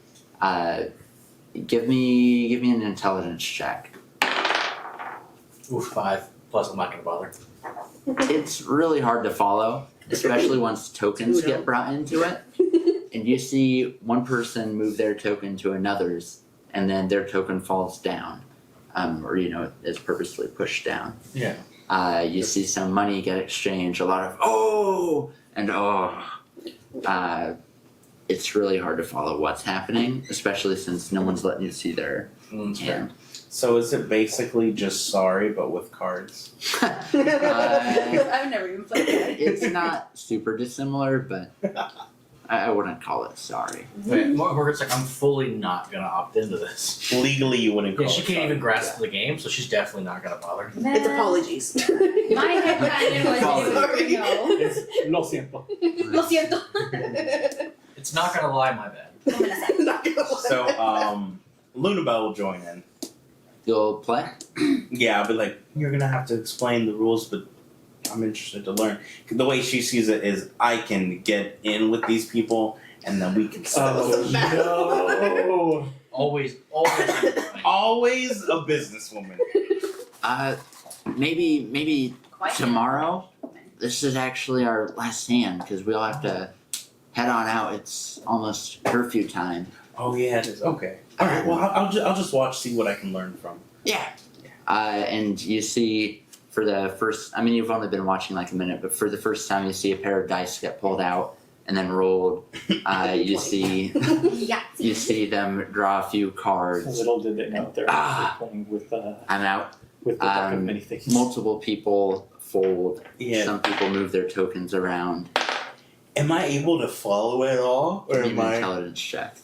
Give me an intelligence check. Oof, 5. Plus, I'm not gonna bother. It's really hard to follow, especially once tokens get brought into it. And you see one person move their token to another's, and then their token falls down, or is purposely pushed down. Yeah. You see some money get exchanged, a lot of oh and oh. It's really hard to follow what's happening, especially since no one's letting you see their hand. So is it basically just sorry but with cards? I've never even played that. It's not super dissimilar, but I wouldn't call it sorry. Wait, Margaret's like, I'm fully not gonna opt into this. Legally, you wouldn't call Yeah, she it can't sorry. even grasp the game, so she's definitely not gonna bother. It's apologies. My headcanon was Sorry. no. It's lo siento. Lo siento. It's not gonna lie, my bad. Not gonna lie. So Lunabelle will join in. You'll play? Yeah, I'll be like, you're gonna have to explain the rules, but I'm interested to learn. The way she sees it is, I can get in with these people, and then we can settle. Oh no! Always. Always a businesswoman. Maybe Quite tomorrow. This is actually our last hand because we all have to head on out. It's almost curfew time. Oh yeah, it is. Okay. All right. Well, I'll just watch, see what I can learn from. Yeah. And you see for the first. I mean, you've only been watching like a minute, but for the first time, you see a pair of dice get pulled out and then rolled. You see them draw a few cards. Little did they know they're actually playing with I'm out. the deck of many things. Multiple people fold. Yeah. Some people move their tokens around. Am I able to follow it all, or Give am me an I? intelligence check.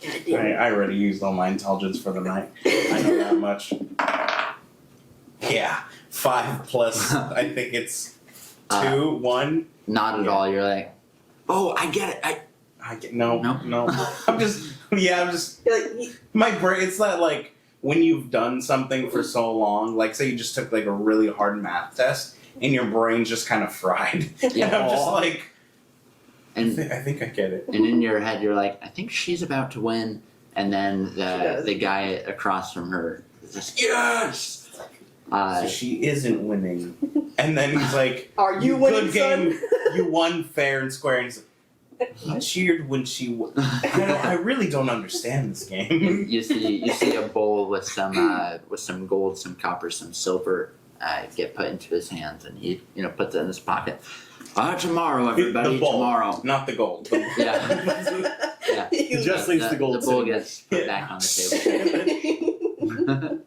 I already used all my intelligence for the night. I know that much. Yeah, 5 plus. I think it's 2, 1. Not at Yeah. all. You're like, oh, I get it. I get no. Nope. I'm just You're like, my brain. It's not like when you've done something for so long. Like say you just took like a really hard math test, and your brain's just kind of fried. Yeah. And I'm just like, And I think I get it. and in your head you're like, I think she's about to win, and then the guy across from her is just yes. So she isn't winning, and then he's like, Are you winning, "Good game, son?" you won fair and square." And he's like, he cheered when she won. I really don't understand this game. you see a bowl with some gold, some copper, some silver get put into his hands, and he puts it in his pocket. Tomorrow, everybody. The bowl, tomorrow. not the gold. Yeah. Yeah. It just leaves the gold The bowl sitting. gets put back on the table.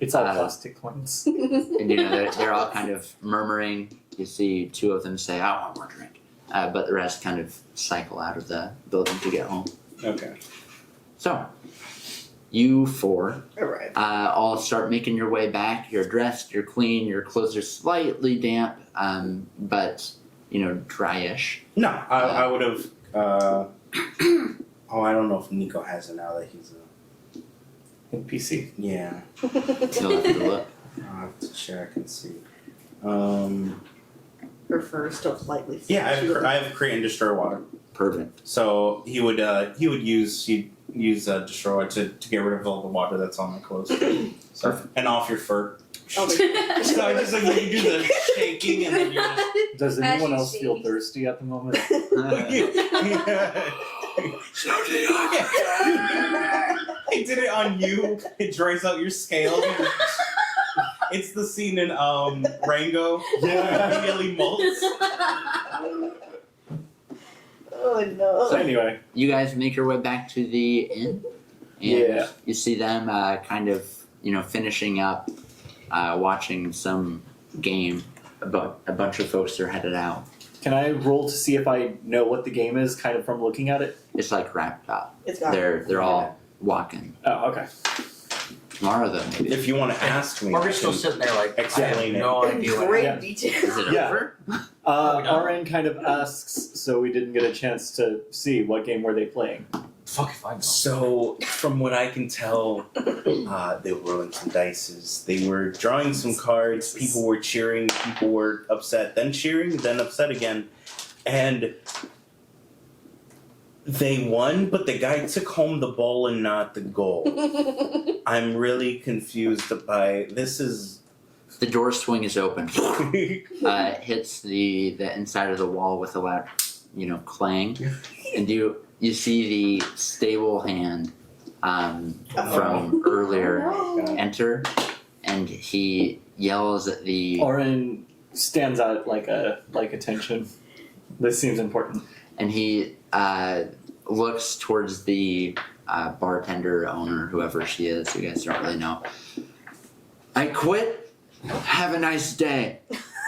It's all plastic coins. And they're all kind of murmuring. You see two of them say, "I want more drink," but the rest kind of cycle out of the building to get home. Okay. So, you four Alright. all start making your way back. You're dressed, you're clean, your clothes are slightly damp, but dryish. No, I would have. I don't know if Nico has it now that he's a. NPC. Yeah, You'll have to look. I'll have to check and see. Her fur is still slightly. Yeah, I have create and destroy water. Perfect. So he would use destroy water to get rid of all the water that's on my clothes. So, Perfect. and off your fur. Oh, So I just like you do the shaking and then you're just. Does As anyone you else feel shake. thirsty at the moment? I did it on you. It dries out your scales. It's the scene in Rango. Yeah. Immediately molts. Oh no. So anyway, You guys make your way back to the inn, and Yeah. you see them kind of finishing up, watching some game. But a bunch of folks are headed out. can I roll to see if I know what the game is, kind of from looking at it? It's like wrapped up. It's gone. They're all walking. Oh, okay. Tomorrow though, maybe. If you want to ask me, Margaret's still I can- sitting there like, I explain have no idea what Great Yeah. detail. Is it Yeah. over? RN kind of asks, so we didn't get a chance to see what game were they playing. Fuck if I know. So, from what I can tell, they were rolling some dices. They were drawing some cards. People were cheering. People were upset. Then cheering. Then upset again. And they won, but the guy took home the bowl and not the goal. I'm really confused by this. Is The door swing is open. It hits the inside of the wall with a loud, clang, and you see the stable hand from earlier Oh, enter, and he yells at the RN stands out like attention. This seems important. and he looks towards the bartender owner, whoever she is. You guys don't really know. I quit. Have a nice day.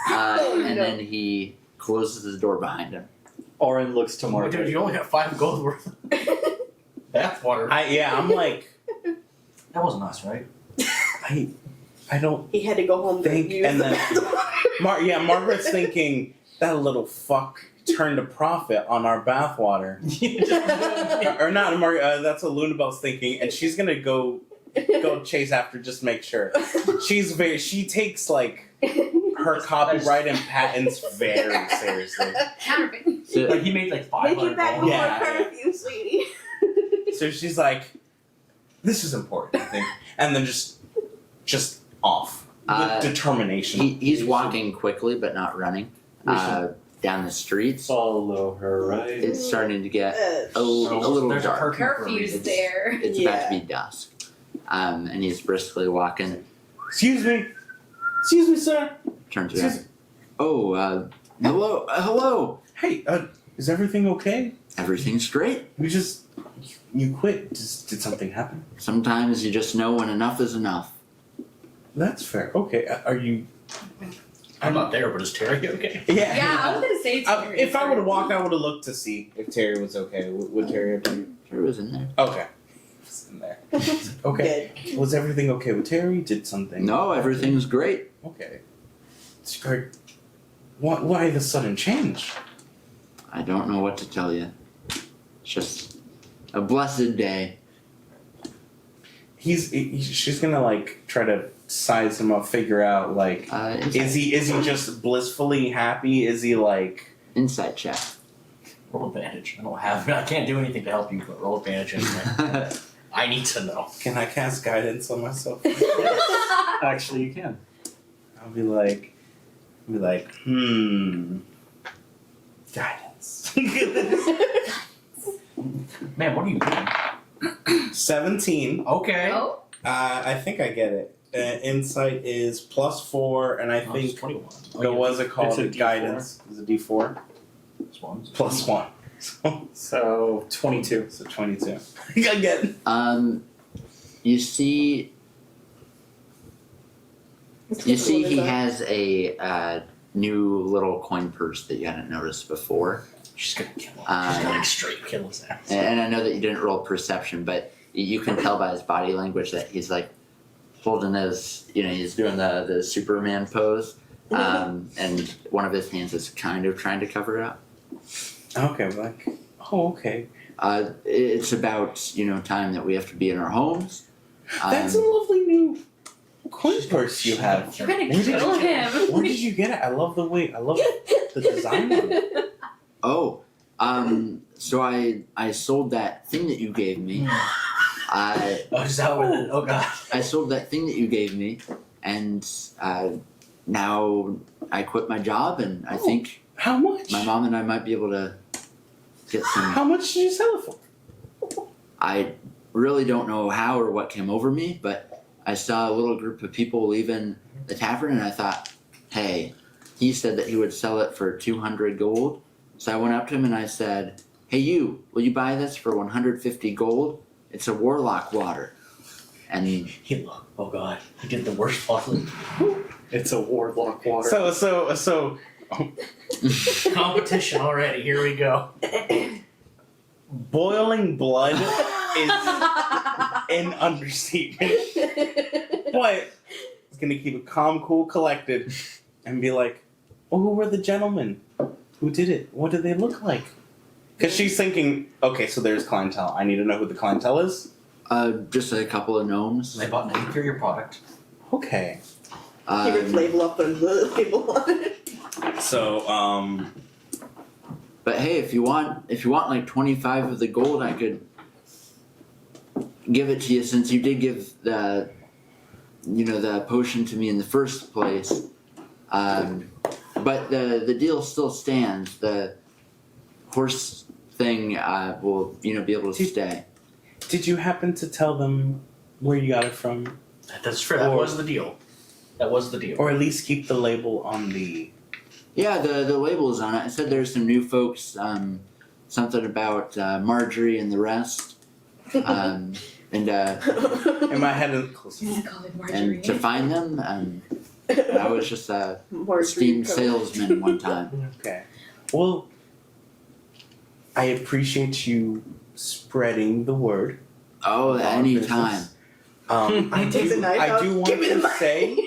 And then he closes the door behind him. RN looks to Dude, Margaret. you only got 5 gold worth of bathwater. I'm like, That wasn't us, right? I don't He had to go home to think. use And the then, Margaret's thinking that little fuck turned a profit on our bathwater. Or not, that's what Lunabelle's thinking, and she's gonna go chase after just make sure. She takes like her copyright and patents very seriously. Counterfeit. So, Like he made like Make 500 it back gold. more Yeah, curfew, sweetie. So she's like, "This is important, I think," and then just off with determination. he's walking quickly, but not running. Down the streets. Follow her, right? It's starting to get a So little there's dark. a curfew for a Curfew's reason. there. It's about to be dusk. And he's briskly walking. Excuse me, sir. Turns Excuse around. Oh, hello, hello. Hey, is everything okay? Everything's great. You quit. Did something happen? Sometimes you just know when enough is enough. That's fair. Okay, are you? I'm not there, but is Terry okay? Yeah, I was gonna say Terry. If I would have walked, I would have looked to see if Terry was okay. Would Terry have been? Sure was in there. Okay. It's in there. Okay. Good. Was everything okay with Terry? Did something? No, everything's great. Okay. Scar, why the sudden change? I don't know what to tell you. It's just a blessed day. She's gonna like try to size him up, figure out like is he just blissfully happy? Is he like Insight check? Roll advantage. I can't do anything to help you, but roll advantage anyway. I need to know. Can I cast guidance on myself? Actually, you can. I'll be like, guidance. Man, what are you doing? 17. Okay. Oh, I think I get it. Insight is +4, and I Oh, think it's 21. what was it called? It's a The D4. guidance is a D4 This one's +1. So 22. So 22. I get it. You see he has a new little coin purse that you hadn't noticed before. She's gonna kill him. She's Uh, gonna straight kill his ass. And I know that you didn't roll perception, but you can tell by his body language that he's like holding his, he's doing the Superman pose, and one of his hands is kind of trying to cover it up. Okay, like, okay. It's about time that we have to be in our homes. That's a lovely new coin purse you have. you're gonna Where did kill him. Where did you get it? I love the way. I love the design of it. So I sold that thing that you gave me. Oh, is that what it? Oh god. I sold that thing that you gave me, and now I quit my job, and I think How much? my mom and I might be able to get some. How much did you sell it for? I really don't know how or what came over me, but I saw a little group of people leaving the tavern, and I thought, hey, he said that he would sell it for 200 gold. So I went up to him and I said, hey, you, will you buy this for 150 gold? It's a warlock water. And He oh god. He did the worst possible. It's a warlock water. So Competition already. Here we go. boiling blood is an understatement. But it's gonna keep it calm, cool, collected, and be like, well, who were the gentlemen? Who did it? What did they look like? Because she's thinking, okay, so there's clientele. I need to know who the clientele is. just a couple of gnomes. They bought an inferior product. Okay. He ripped label up and the label on it. So, But hey, if you want like 25 of the gold, I could give it to you since you did give the potion to me in the first place. But the deal still stands. The horse thing will be able to stay. did you happen to tell them where you got it from? That's fair. That Or- was the deal. That was the deal. Or at least keep the label on the... Yeah, the label is on it. I said there's some new folks, something about Marjorie and the rest, and In my head, close. I'm gonna call it Marjorie. and to find them. I was just a Marjorie esteemed Cohen. salesman one time. Okay. Well, I appreciate you spreading the word. Oh, of our anytime. business. I Take the do. knife I out. do want Give me the to knife. say,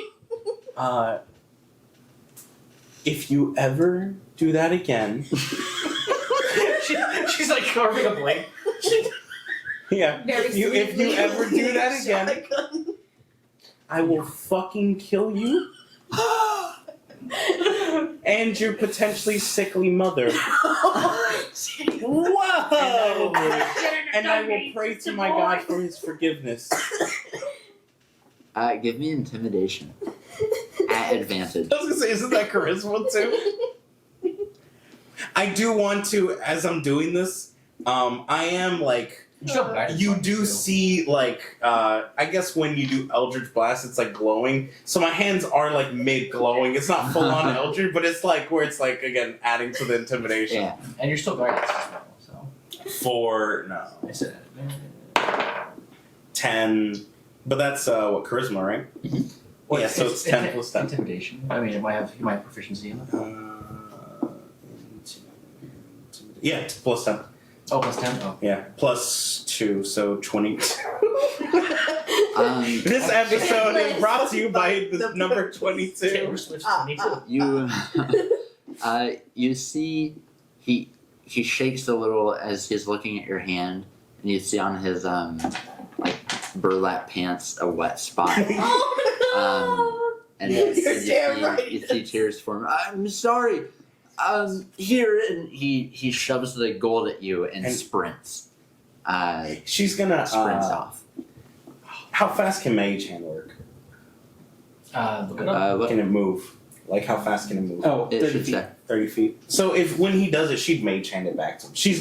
if you ever do that again, She's like carving a blade. yeah. Very If you sweetly. ever do that again, Shotgun. I will fucking kill you and your potentially sickly mother. Whoa! And I will pray to my God for his forgiveness. Give me intimidation at advantage. I was gonna say, isn't that charisma too? I do want to, as I'm doing this, I am like, You still have guidance you on do too. see like, I guess when you do Eldritch Blast, it's like glowing. So my hands are like mid glowing. It's not full on Eldritch, but it's like where it's like, again, adding to the intimidation. Yeah. And you're still guidance as well. So For, no, I said 10, but that's what, charisma, right? Well, Yeah, so it's 10 plus 10. Intimidation. I mean, you might have proficiency in it. Yeah, it's plus 10. Oh, plus 10? Oh. Yeah, plus 2, so 22. Um, This episode is brought to you by the number 22. Taylor Swift's 22. you see he shakes a little as he's looking at your hand, and you see on his like burlap pants a wet spot. Oh no! And You're you damn right. see tears form. I'm sorry. Here, and he shoves the gold at you and sprints. She's gonna Sprints off. How fast can mage hand work? Look it up. What Can it move? Like how fast can it move? Oh, it 30 should feet. say. 30 feet. So if when he does it, she'd mage hand it back to him. She's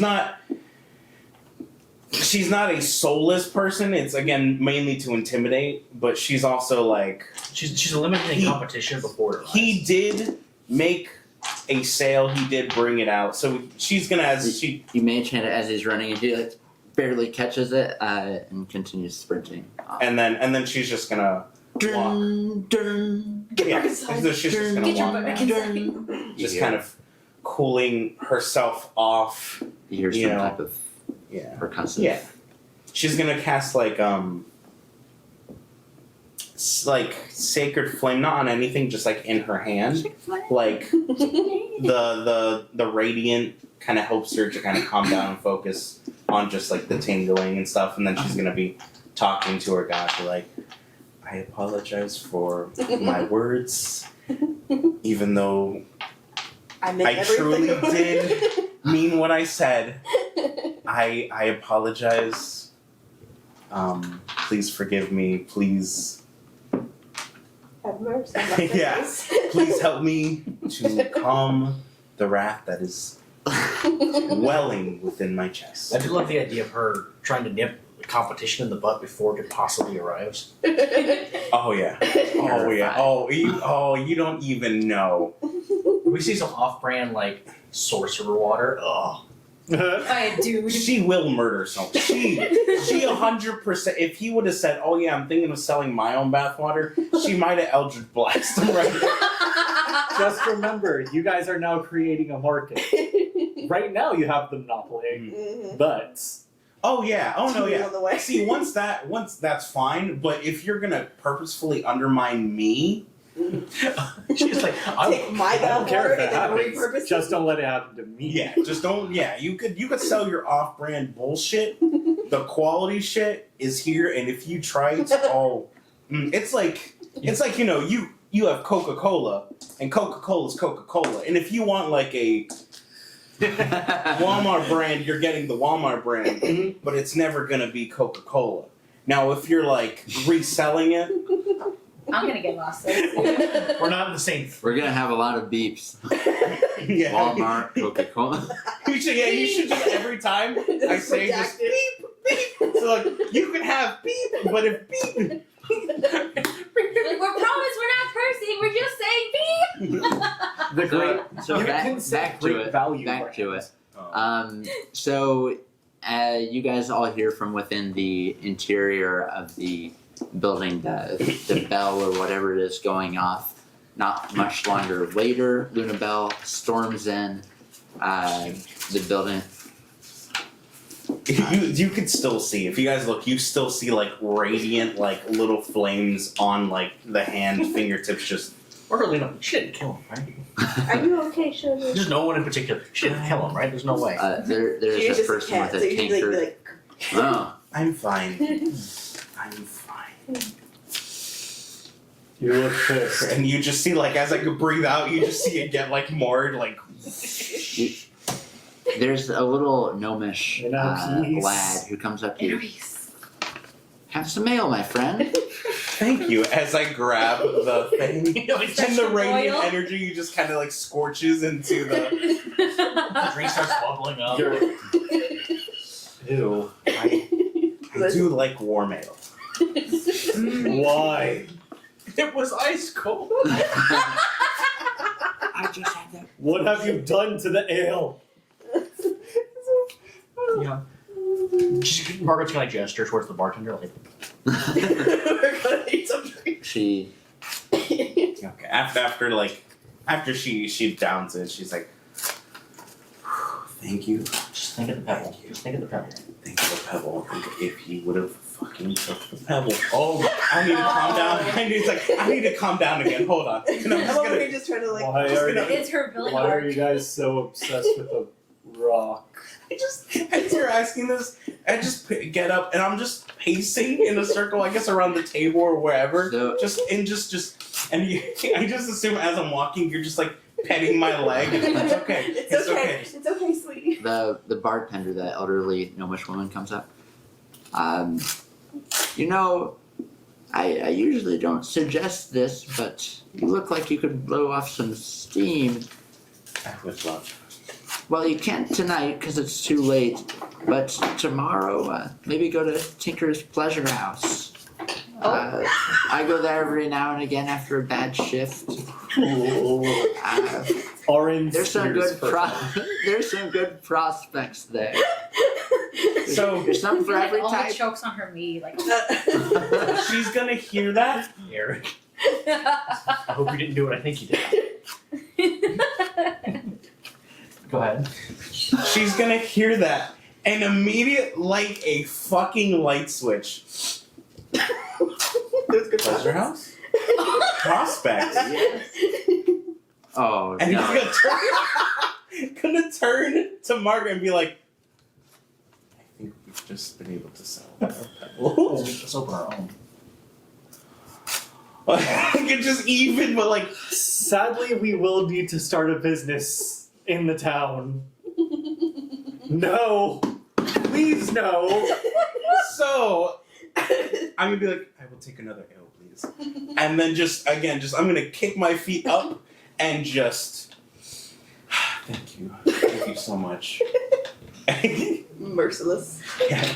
not a soulless person. It's again mainly to intimidate, but she's also like She's eliminating competition before it arrives. he did make a sale. He did bring it out. So she's gonna as she You mage hand it as he's running, and he like barely catches it and continues sprinting. Off. and then she's just gonna walk. Dun, dun, Get Yeah, back inside. so she's just gonna Get your walk butt back back. inside. Just kind of cooling herself off. You hear you some know, type of Yeah. percussive. Yeah. She's gonna cast like sacred flame, not on anything, just like in her hand. Like the radiant kind of helps her to kind of calm down and focus on just like the tingling and stuff, and then she's gonna be talking to her god, be like, I apologize for my words, even though I meant I everything. truly did mean what I said. I apologize. Please forgive me. Please, Have mercy on my Yeah. face. please help me to calm the wrath that is welling within my chest. I do love the idea of her trying to nip the competition in the butt before it possibly arrives. Oh yeah. Oh yeah. You don't even know. We see some off-brand like sorcerer water. Ugh. I do. She will murder someone. She 100%. If he would have said, "Oh yeah, I'm thinking of selling my own bathwater," she might have Eldritch Blast him right. Just remember, you guys are now creating a market. Right now, you have the monopoly, Mhm. but Oh yeah. Oh no Two yeah. on the way. See, once that's fine. But if you're gonna purposefully undermine me, She's like, Take my I don't care bathwater if it and then happens. repurpose it. Just don't let it happen to me. yeah, just don't. Yeah, you could sell your off-brand bullshit. The quality shit is here, and if you try to, it's like you have Coca-Cola, and Coca-Cola is Coca-Cola, and if you want like a Walmart brand, you're getting the Walmart brand, but it's never gonna be Coca-Cola. Now, if you're like reselling it, I'm gonna get lost there. we're not in the same. We're gonna have a lot of beeps. yeah, Walmart, Coca-Cola. you should just every time I say just beep beep. So like you can have beep, but if beep. Like, we're promised we're not cursing. We're just saying beep. The great. So you back, can say back to great it. value Back to brands. it. So you guys all hear from within the interior of the building the bell or whatever it is going off. Not much longer later, Luna Bell storms in the building. You could still see, if you guys look, you still see like radiant like little flames on like the hand fingertips just We're really not. She didn't kill him, right? Are you okay, Sugar? There's no one in particular. She didn't kill him, right? There's no way. There's You're a just person cat, with so a you usually tankard. like Oh, I'm fine. I'm fine. You look pissed. And you just see like as I could breathe out, you just see it get like more like there's a little gnomish Inner peace. lad who comes up to you. Have some mail, my friend. thank you. As I grab the thing You know, it's and the radiant oil. energy just kinda like scorches into the the drink starts bubbling up. You're- Ew. I do like warm ale. Why? It was ice cold. I just had that. What have you done to the ale? Yeah. Margaret's gonna gesture towards the bartender, like, We're gonna need some drink. She Okay. After she downs it, she's like, thank you. just think of the pebble. Just think of the pebble. Think of the pebble. Think if you would have fucking took the pebble. Oh, I need to calm down. I need to calm down again. Hold on. And I'm I'm just over gonna. here just trying to like. Why just are gonna- you, It's her villain why are arc. you guys so obsessed with a rock? As you're asking this, I just get up and I'm just pacing in a circle, I guess around the table or wherever. So- I just assume as I'm walking, you're just like petting my leg. It's okay. It's okay. It's okay, sweetie. The bartender, the elderly gnomish woman, comes up. I usually don't suggest this, but you look like you could blow off some steam. I would love. Well, you can't tonight because it's too late, but tomorrow, maybe go to Tinker's Pleasure House. I go there every now and again after a bad shift. Orange. There's some Spears good for- there's some good prospects there. So There's something for every all the type. chokes on her knee, like. she's gonna hear that. Eric. I hope you didn't do what I think you did. Go ahead. She's gonna hear that and immediate like a fucking light switch. There's good Pleasure house? Prospects. Oh And no. he's gonna turn to Margaret and be like, I think we've just been able to sell our pebbles. Let's open our own. It's just even, but like, Sadly, we will need to start a business in the town. No. Please no. so I'm gonna be like, I will take another L, please. And then just I'm gonna kick my feet up and just thank you so much. Merciless. Yeah.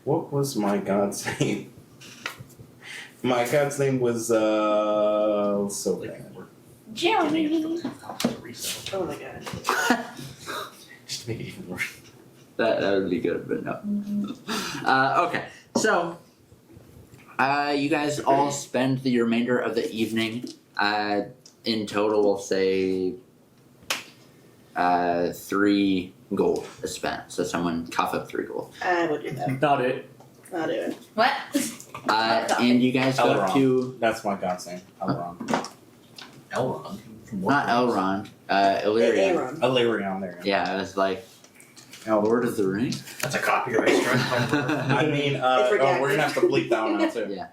What was my god's name? My god's name was so bad. Jeremy. Oh my god. Just to make it even worse. That would be good, but no. Okay, so you guys all spend the remainder of the evening. In total, we'll say 3 gold is spent. So someone cough up 3 gold. I would do that. Not it. I'll do it. What? And you guys go Elrond. to That's my god's name. Elrond. Elrond. From what not place? Elrond, Illyrian. Aaron. Illyrian there. Yeah, it was like Elrond. Lord of the Rings. That's a copyright strike. I mean, It's we're redacted. gonna have to bleep that one out too. Yeah.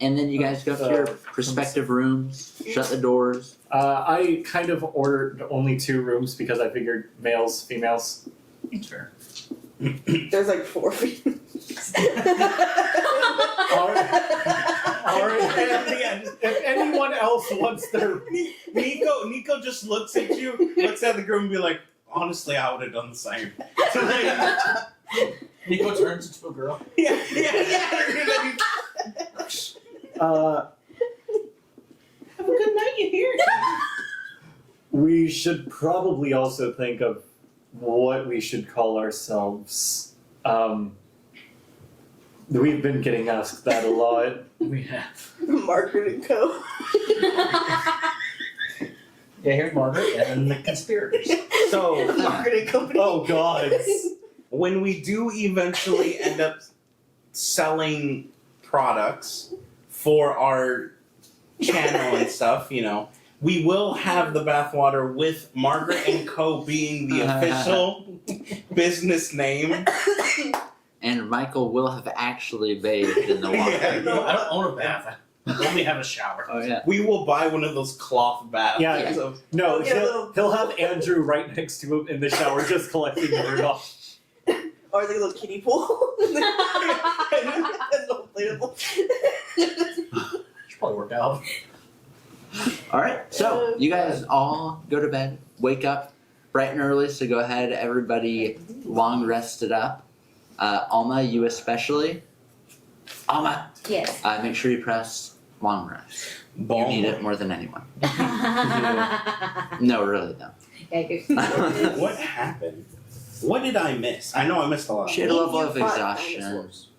And then you guys go to your respective rooms, shut the doors. I kind of ordered only 2 rooms because I figured males, females. That's fair. There's like 4 feet. Alright, if anyone else wants their Nico just looks at you, looks at the group and be like, honestly, I would have done the same. Nico turns into a girl. yeah. Have a good night, you hear? we should probably also think of what we should call ourselves. We've been getting asked that a lot. We have. Margaret and Co. Yeah, here's Margaret and then the conspirators. So, Margaret and Company. Oh god. when we do eventually end up selling products for our channel and stuff, we will have the bathwater with Margaret and Co. being the official business name. And Michael will have actually bathed in the water. Yeah. No, I don't own a bath. I only have a shower. Oh yeah. We will buy one of those cloth baths. Yeah. So- No, Get a little- he'll have Andrew right next to him in the shower just collecting the runoff. Or like a little kiddie pool. A little inflatable. Should probably work out. Alright, so you guys all go to bed, wake up bright and early, so go ahead, everybody long rested up. Alma, you especially. Alma, Yes. make sure you press long rest. You need it more than anyone. No, really though. Yeah, you. What happened? What did I miss? I know I missed a lot. She had a level of You fought exhaustion. dinosaurs.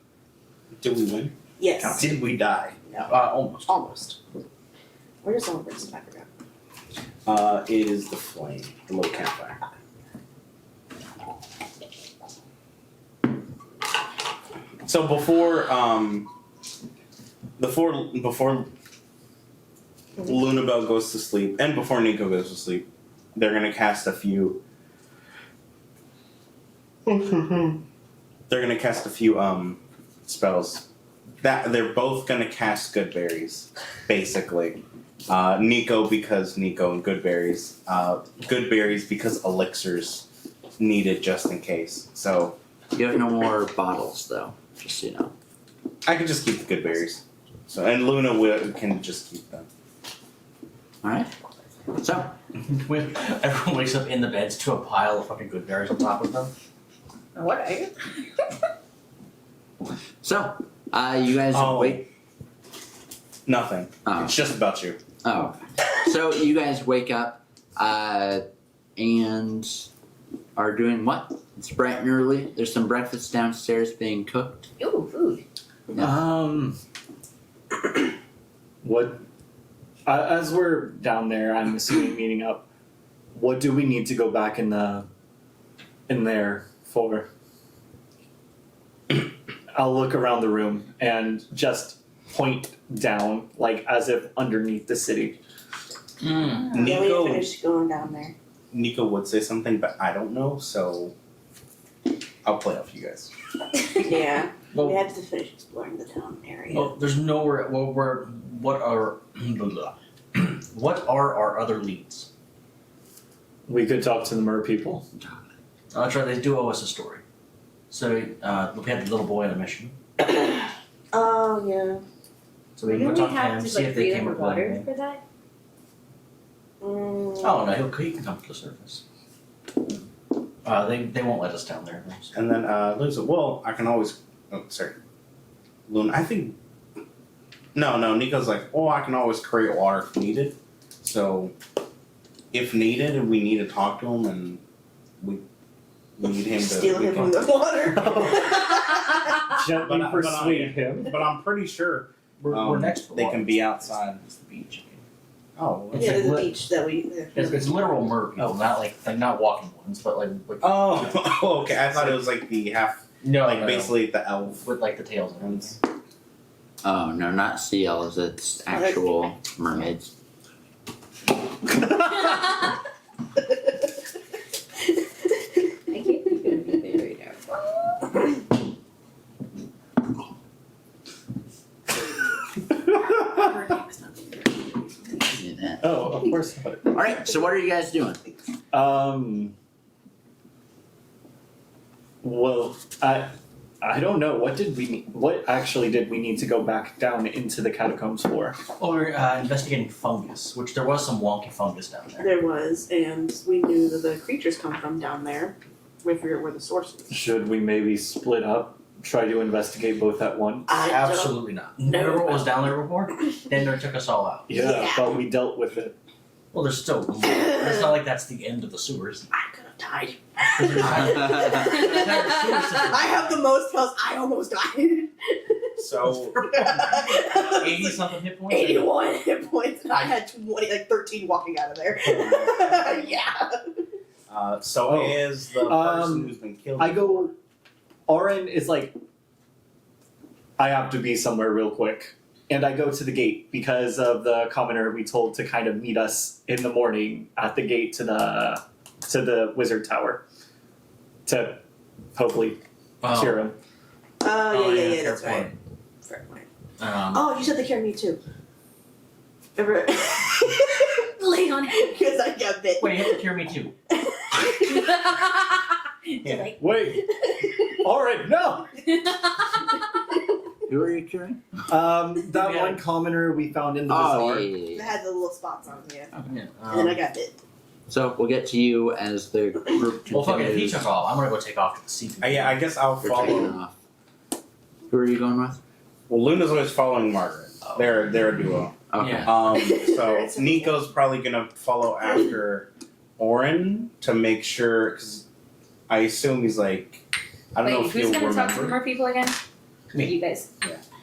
Did we win? Yes. Did we die? Almost. Almost. Where's all this? I forgot. It is the flame, the little campfire. So before Lunabelle goes to sleep, and before Nico goes to sleep, they're gonna cast a few. They're gonna cast a few spells that they're both gonna cast good berries, basically. Nico because Nico and good berries. Good berries because elixirs needed just in case. So You have no more bottles, though, just so you know. I can just keep the good berries. So and Luna can just keep them. Alright. So, Everyone wakes up in the beds to a pile of fucking good berries on top of them. What are you? you guys Oh. wake. Nothing. Oh. It's just about you. Oh. So you guys wake up and are doing what? It's bright and early. There's some breakfast downstairs being cooked. Ooh, food. What? As we're down there, I'm assuming meeting up. What do we need to go back in there for? I'll look around the room and just point down, like as if underneath the city. Mm. Yeah, we Nico- finished going down there. Nico would say something, but I don't know, so I'll play off you guys. Yeah. We Well, had to finish exploring the town area. well, there's nowhere. Well, what are what are our other leads? We could talk to the mer people. That's right. They do owe us a story. So we had the little boy on a mission. Oh, yeah. So we can go Wouldn't talk we to have him, to see if they breathe came up with underwater anything. for that? Oh no, he can come to the surface. They won't let us down there. Though, so. And then Luna said, well, I can always Luna, I think No, Nico's like, oh, I can always create water if needed. So if needed and we need to talk to him and we need him to Steal we him can- from the water. Gently But persuade him. But I'm pretty sure We're next to they water. can be outside. It's the beach. Oh, It's Yeah, like there's a lit- beach that we. It's literal mer people, not like not walking ones, but like oh, okay. I thought it was like the half, no, like no, basically the elf with like the tails and ones. everything. Oh, no, not sea elves. It's actual mermaids. I can't think of anything right now. Do that. Oh, of course. Alright, so what are you guys doing? Well, I don't know. What actually did we need to go back down into the catacombs for? Well, we're investigating fungus, which there was some wonky fungus down there. There was, and we knew that the creatures come from down there. We figured where the source is. Should we maybe split up, try to investigate both at once? Absolutely not. Remember what was down there before? Dender took us all out. Yeah, Yeah. but we dealt with it. Well, there's still more. It's not like that's the end of the sewers. I could have died. I I have the most health. I almost died. So 80 something hit points? 81 hit points, and I had 13 walking out of there. Yeah. so Oh. is the person who's been killed. I go. Oren is like, I have to be somewhere real quick. And I go to the gate because of the commoner we told to kind of meet us in the morning at the gate to the wizard tower. To hopefully cure him. Oh, yeah, fair that's right. point. Fair point. Um, You said they carried me too. Remember? Lay on it. Because I got bit. wait, you have to cure me too. Yeah. Like, Wait, Oren, no! Who are you curing? That Yeah. one commoner we found in the Oh, bazaar. yeah. It had the little spots on it, Yeah, and then I got bit. So we'll get to you as the group well, fuck it. If he continues. took off, I'm gonna go take off to the sea. Yeah, I guess I'll We're taking follow. off. Who are you going with? Well, Luna's always following Margaret. Oh. They're a duo. Okay. Yeah. So Nico's probably gonna follow after Oren to make sure, because I assume he's like, I don't know wait, if who's he'll gonna talk to remember. more people again? Me. You guys.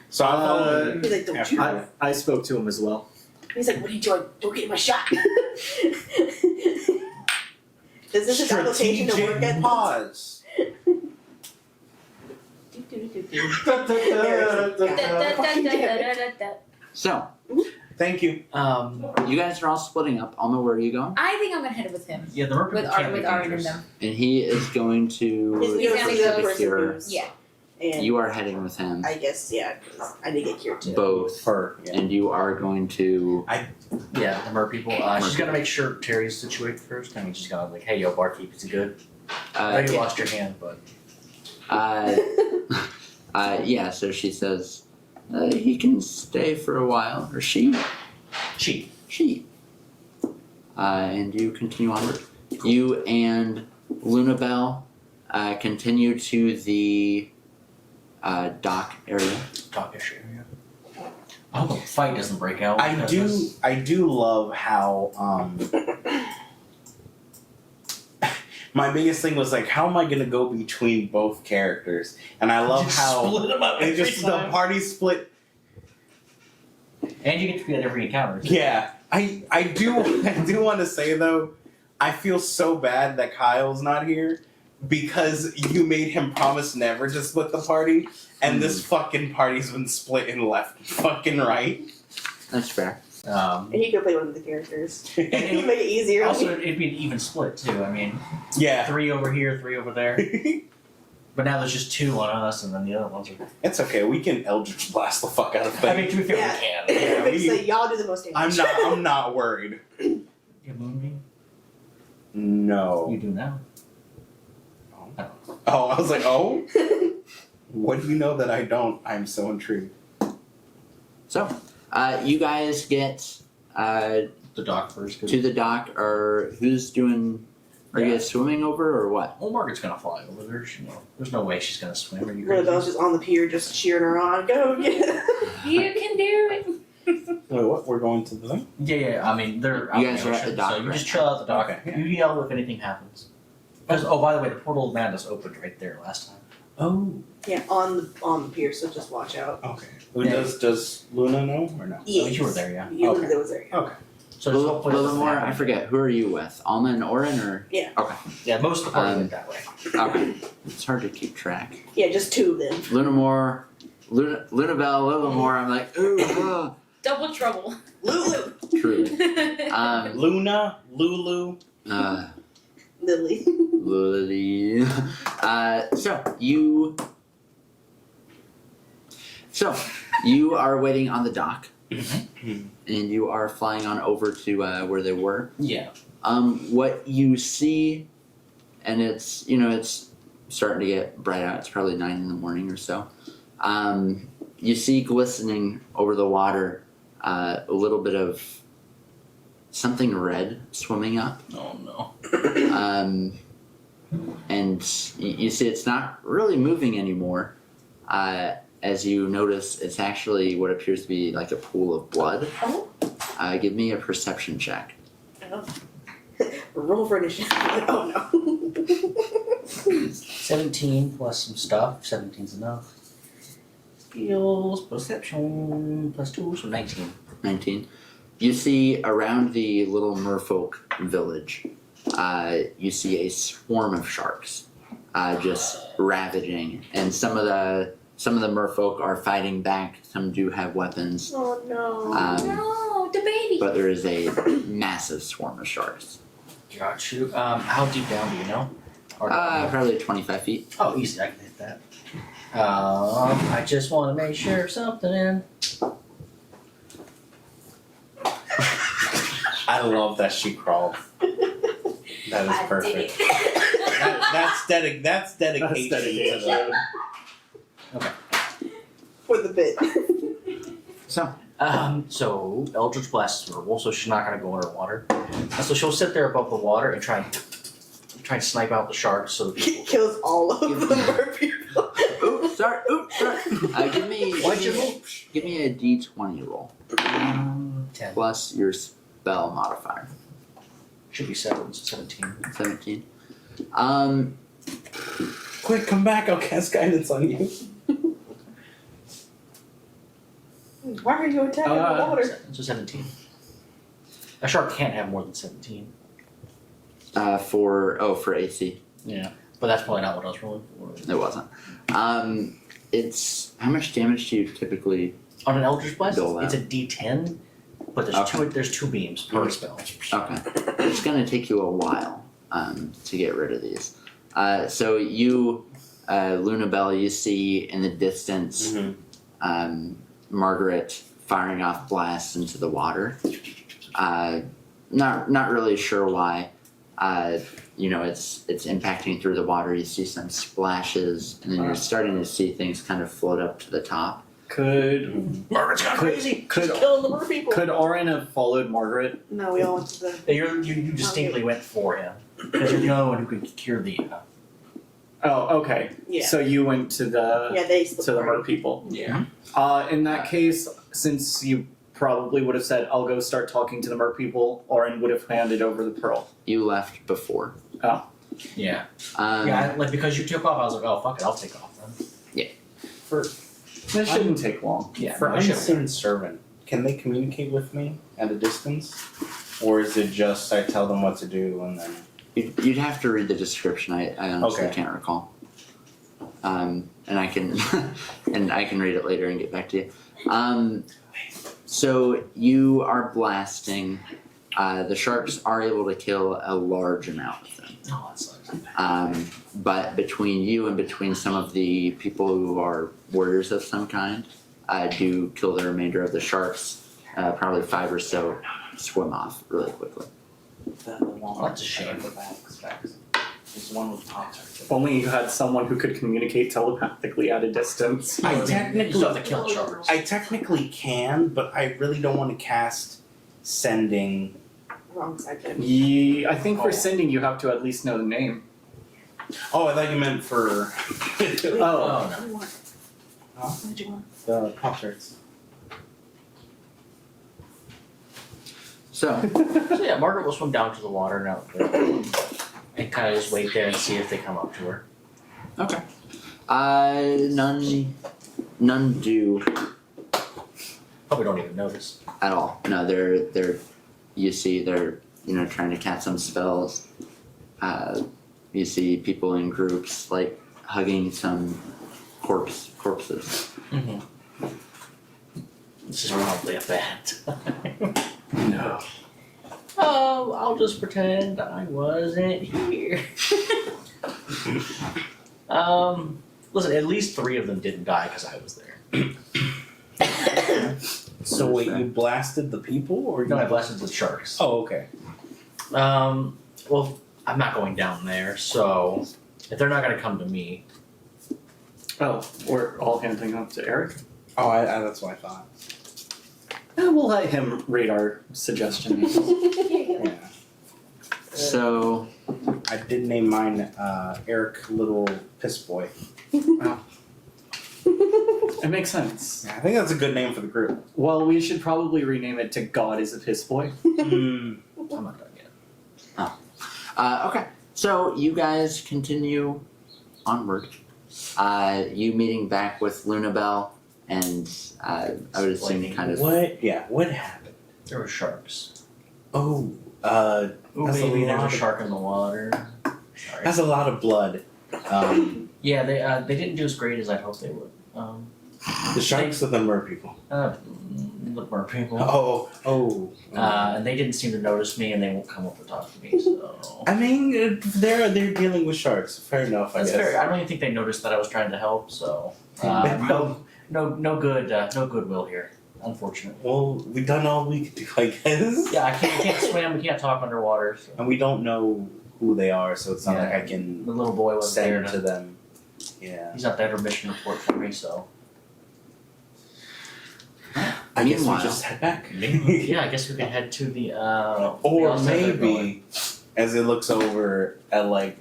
So I'll follow him He's like, don't after you? I spoke to him as well. He's like, what are you doing? Don't get my shot. Is this his application to work strategic at pause. So, Thank you. you guys are all splitting up. I'll know where you going. I think I'm gonna head with him. Yeah, the mercury With can't Aaron be with Aaron and dangerous. them. And he is going to He's gonna gonna be see the the person cure. who's. Yeah. And You are heading with him. I guess, yeah, 'cause I did get cured too. Both. Fur. Yeah. And you are going to. Yeah, the mer people. She's gonna make sure Terry's situated first. I mean, she's gonna like, hey, yo, barkeep, is it good? I know you Yeah. lost your hand, but Yeah, so she says, he can stay for a while. Or she. she. And you continue onward. You and Lunabelle continue to the dock area. Talkish area. I hope a fight doesn't break out. I do love how my biggest thing was like, how am I gonna go between both characters? And I love how split them up it every just the time. party split. And you get to be at every encounter. Yeah, I do want to say though, I feel so bad that Kyle's not here because you made him promise never to split the party, and this fucking party's been split and left fucking right. That's fair. And you could play one of the characters. You yeah. make it easier. Also, it'd be an even split too. I mean, 3 over here, 3 over there. But now there's just 2 on us, and then the other ones are. It's okay. We can Eldritch blast the fuck out of things. I mean, to be fair, Yeah. we can. Yeah, we- So y'all do the most damage. I'm not worried. You moonbeam? No. You do now. Oh, I was like, oh. What do you know that I don't? I'm so intrigued. So, you guys get The dock first. to the dock, or who's doing. Are you guys swimming over, or what? Well, Margaret's gonna fly over there. There's no way she's gonna swim. Are you Lunabelle's crazy? just on the pier, just cheering her on. Go get it. You can do it. Wait, what? We're going to the thing? Yeah. I mean, they're out You in guys the are at ocean, the dock so you right just now. chill out the dock. Okay, yeah. You yell if anything happens. Because, oh, by the way, the portal of madness opened right there last time. Oh. Yeah, on the pier, so just watch out. Okay. Who Yeah. does Luna know or no? Yes. Oh, you were there, yeah. You Okay. that was there. Yeah. Okay. So just hopefully A it little doesn't more. happen. I forget. Who are you with? Alma and Oren, or Yeah. Yeah, most of the party Um, went that way. okay? It's hard to keep track. Yeah, just 2 of them. Lunabelle, Lillamore. I'm like, ooh, Double trouble. Lulu. truly. Luna, Lulu. Lily. Lily. So you are waiting on the dock, and you are flying on over to where they were. Yeah. What you see, and it's starting to get bright out. It's probably 9 in the morning or so. You see glistening over the water, a little bit of something red swimming up. Oh, no. And you see it's not really moving anymore. As you notice, it's actually what appears to be like a pool of blood. Oh. Give me a perception check. Oh. Roll for initiative. Oh no. 17 plus some stuff. 17's enough. Skills, perception, plus 2, so 19. 19. You see around the little merfolk village, you see a swarm of sharks just ravaging, and some of the merfolk are fighting back. Some do have weapons, Oh no. No, the baby. but there is a massive swarm of sharks. Got you. How deep down do you know? Or Probably 25 feet. oh, easy, I can hit that. I just want to make sure something. I love that she crawled. That is I perfect. did it. That's dedication. That's dedication. to For the bit. So, So Eldritch Blast is verbal, so she's not gonna go underwater. So she'll sit there above the water and try and snipe out the sharks so the people. Kills all of the mer people. oops, sorry. Give me Why'd you give me a d20 roll 10. plus your spell modifier. Should be 7, so 17. 17. Quick, come back! I'll cast guidance on you. Why are you attacking the water? So 17. A shark can't have more than 17. For AC. Yeah. But that's probably not what I was rolling for. It wasn't. It's how much damage do you typically? On an Eldritch Blast, Build it's a D10, but there's two beams per spell. Okay, it's gonna take you a while to get rid of these. So you Lunabelle, you see in the distance Margaret firing off blasts into the water. Not really sure why. It's impacting through the water. You see some splashes, and then you're starting to see things kind of float up to the top. Margaret's gone crazy. Could- She's killing the mer people. Could Oren have followed Margaret? No, we all went to the. You distinctly went for him because you're the only one who could cure the. Oh, okay. Yeah. So you went to the Yeah, they to the mer people. Yeah. In that case, since you probably would have said, "I'll go start talking to the mer people," Oren would have handed over the pearl. You left before. Yeah. Um, Because you took off, I was like, oh fuck it, I'll take off then. For That shouldn't take long. Yeah. for I should've unseen servant, can they communicate with me at a distance, or is it just I tell them what to do and then? You'd have to read the description. I honestly Okay. can't recall. And I can read it later and get back to you. So you are blasting. The sharks are able to kill a large amount of them. Oh, that sucks. But between you and between some of the people who are warriors of some kind, do kill the remainder of the sharks. Probably 5 or so swim off really quickly. The one That's a shame. The backs. There's one with Pop-Tarts. If only you had someone who could communicate telepathically at a distance. I You still technically, have to kill the sharks. I technically can, but I really don't want to cast sending. Wrong second. I think for sending you have to at least know the name. Oh, I thought you meant for Oh. What do you want? Huh? What did you want? the Pop-Tarts. So So yeah, Margaret will swim down to the water now and kind of just wait there and see if they come up to her. okay. None do Probably don't even notice. at all. No, they're you see they're trying to cast some spells. You see people in groups like hugging some corpses. Mm-hmm. This is probably a bad time. No. Oh, I'll just pretend I wasn't here. Listen, at least 3 of them didn't die because I was there. So wait, you blasted the people, or you? No, I blasted the sharks. Oh, okay. Well, I'm not going down there, so if they're not gonna come to me, Oh, we're all handing off to Eric? Oh, that's what I thought. We'll let him read our suggestions. Yeah. So I did name mine Eric Little Piss Boy. It makes sense. Yeah, I think that's a good name for the group. Well, we should probably rename it to God is a Piss Boy. I'm not done yet. okay. So you guys continue onward. You meeting back with Lunabelle and I would assume Explaining kind of What? Yeah. What happened? There were sharks. Oh, Ooh, That's a baby, there's lot a of- shark in the water. Sorry. that's a lot of blood. Yeah, they didn't do as great as I hoped they would. The sharks or the mer people? The mer people. Oh. And they didn't seem to notice me, and they won't come up and talk to me. So I mean, they're dealing with sharks. Fair enough, I that's guess. fair. I don't even think they noticed that I was trying to help. So no goodwill here, unfortunately. Well, we've done all we could do, I guess. Yeah, I can't swim. We can't talk underwater. So. And we don't know who they are, so it's not Yeah. like I can The little boy was there. send to them. Yeah. He's not there for mission report for me, so I guess we Meanwhile- just head back. yeah, I guess we can head to the. Or else that they're going. maybe, as it looks over at like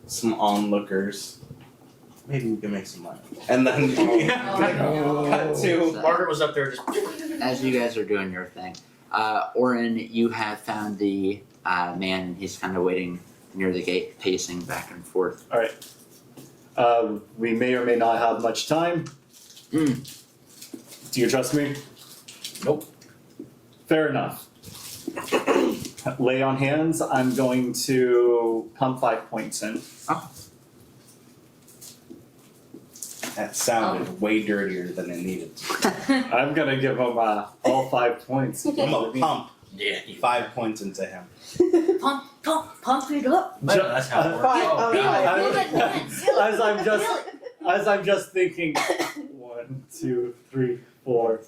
some onlookers, maybe we can make some money. And then cut to Margaret was up there just. as you guys are doing your thing. Oren, you have found the man. He's kind of waiting near the gate, pacing back and forth. We may or may not have much time. Do you trust me? Nope. Fair enough. Lay on hands. I'm going to pump 5 points in. that sounded way dirtier than it needed to. I'm gonna give him all 5 points. I'm gonna pump Yeah. 5 points into him. Pump. Pump it up. No, that's how it works. Fine, Oh, okay. God. Feel that dance. as I'm just thinking, 1, 2, 3, 4,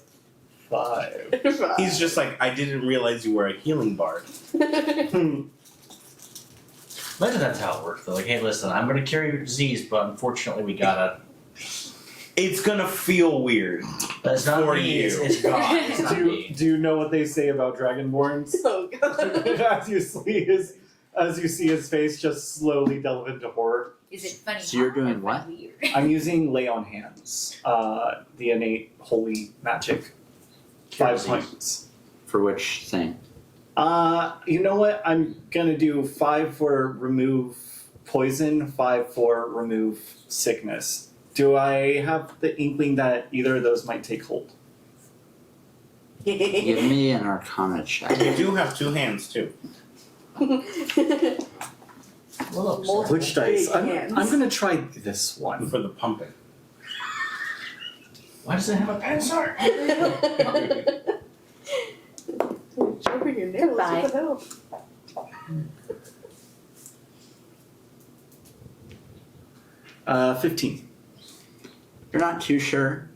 5. He's just like, I didn't realize you were a healing bard. Imagine that's how it works though. Like, hey, listen, I'm gonna cure your disease, but unfortunately we gotta. It's gonna feel weird. That's not For me. you. It's God. It's not me. Do you know what they say about dragonborns? Oh god. as you see his face just slowly delve into horror. Is it funny? So you're hot or doing what? Weird? I'm using lay on hands, the innate holy magic. Cure 5 disease. points. For which thing? You know what? I'm gonna do 5 for remove poison, 5 for remove sickness. Do I have the inkling that either of those might take hold? Give me an Arcana check. You do have 2 hands too. Well, look, sir. Which dice? I'm hands. gonna try this one. For the pumping. Why does it have a pencil? Jumping your nails. Goodbye. What the hell? 15. You're not too sure.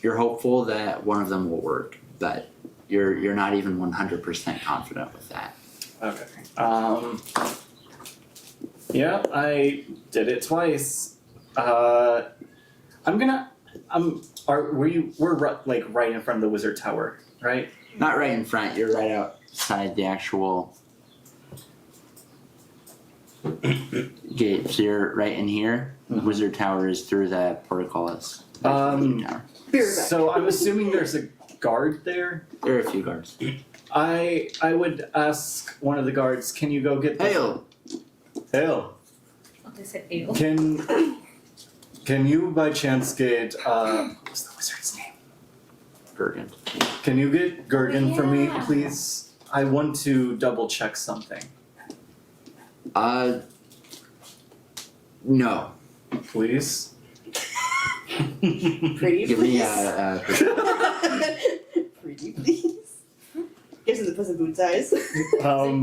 You're hopeful that one of them will work, but you're not even 100% confident with that. Okay. Yeah, I did it twice. We're right in front of the wizard tower, right? Not right in front. You're right outside the actual gate. So you're right in here. Mhm. Wizard Tower is through that portcullis. Um, So I'm assuming there's a guard there. There are a few guards. I would ask one of the guards, can you go get the Hail! Hail. Oh, they said ale. Can you by chance get what's the wizard's name? Gurgen. Can you get Gurgen for me, yeah. please? I want to double check something. No. Please? Pretty Give me please. Pretty please. Gives him the Puss in Boots eyes.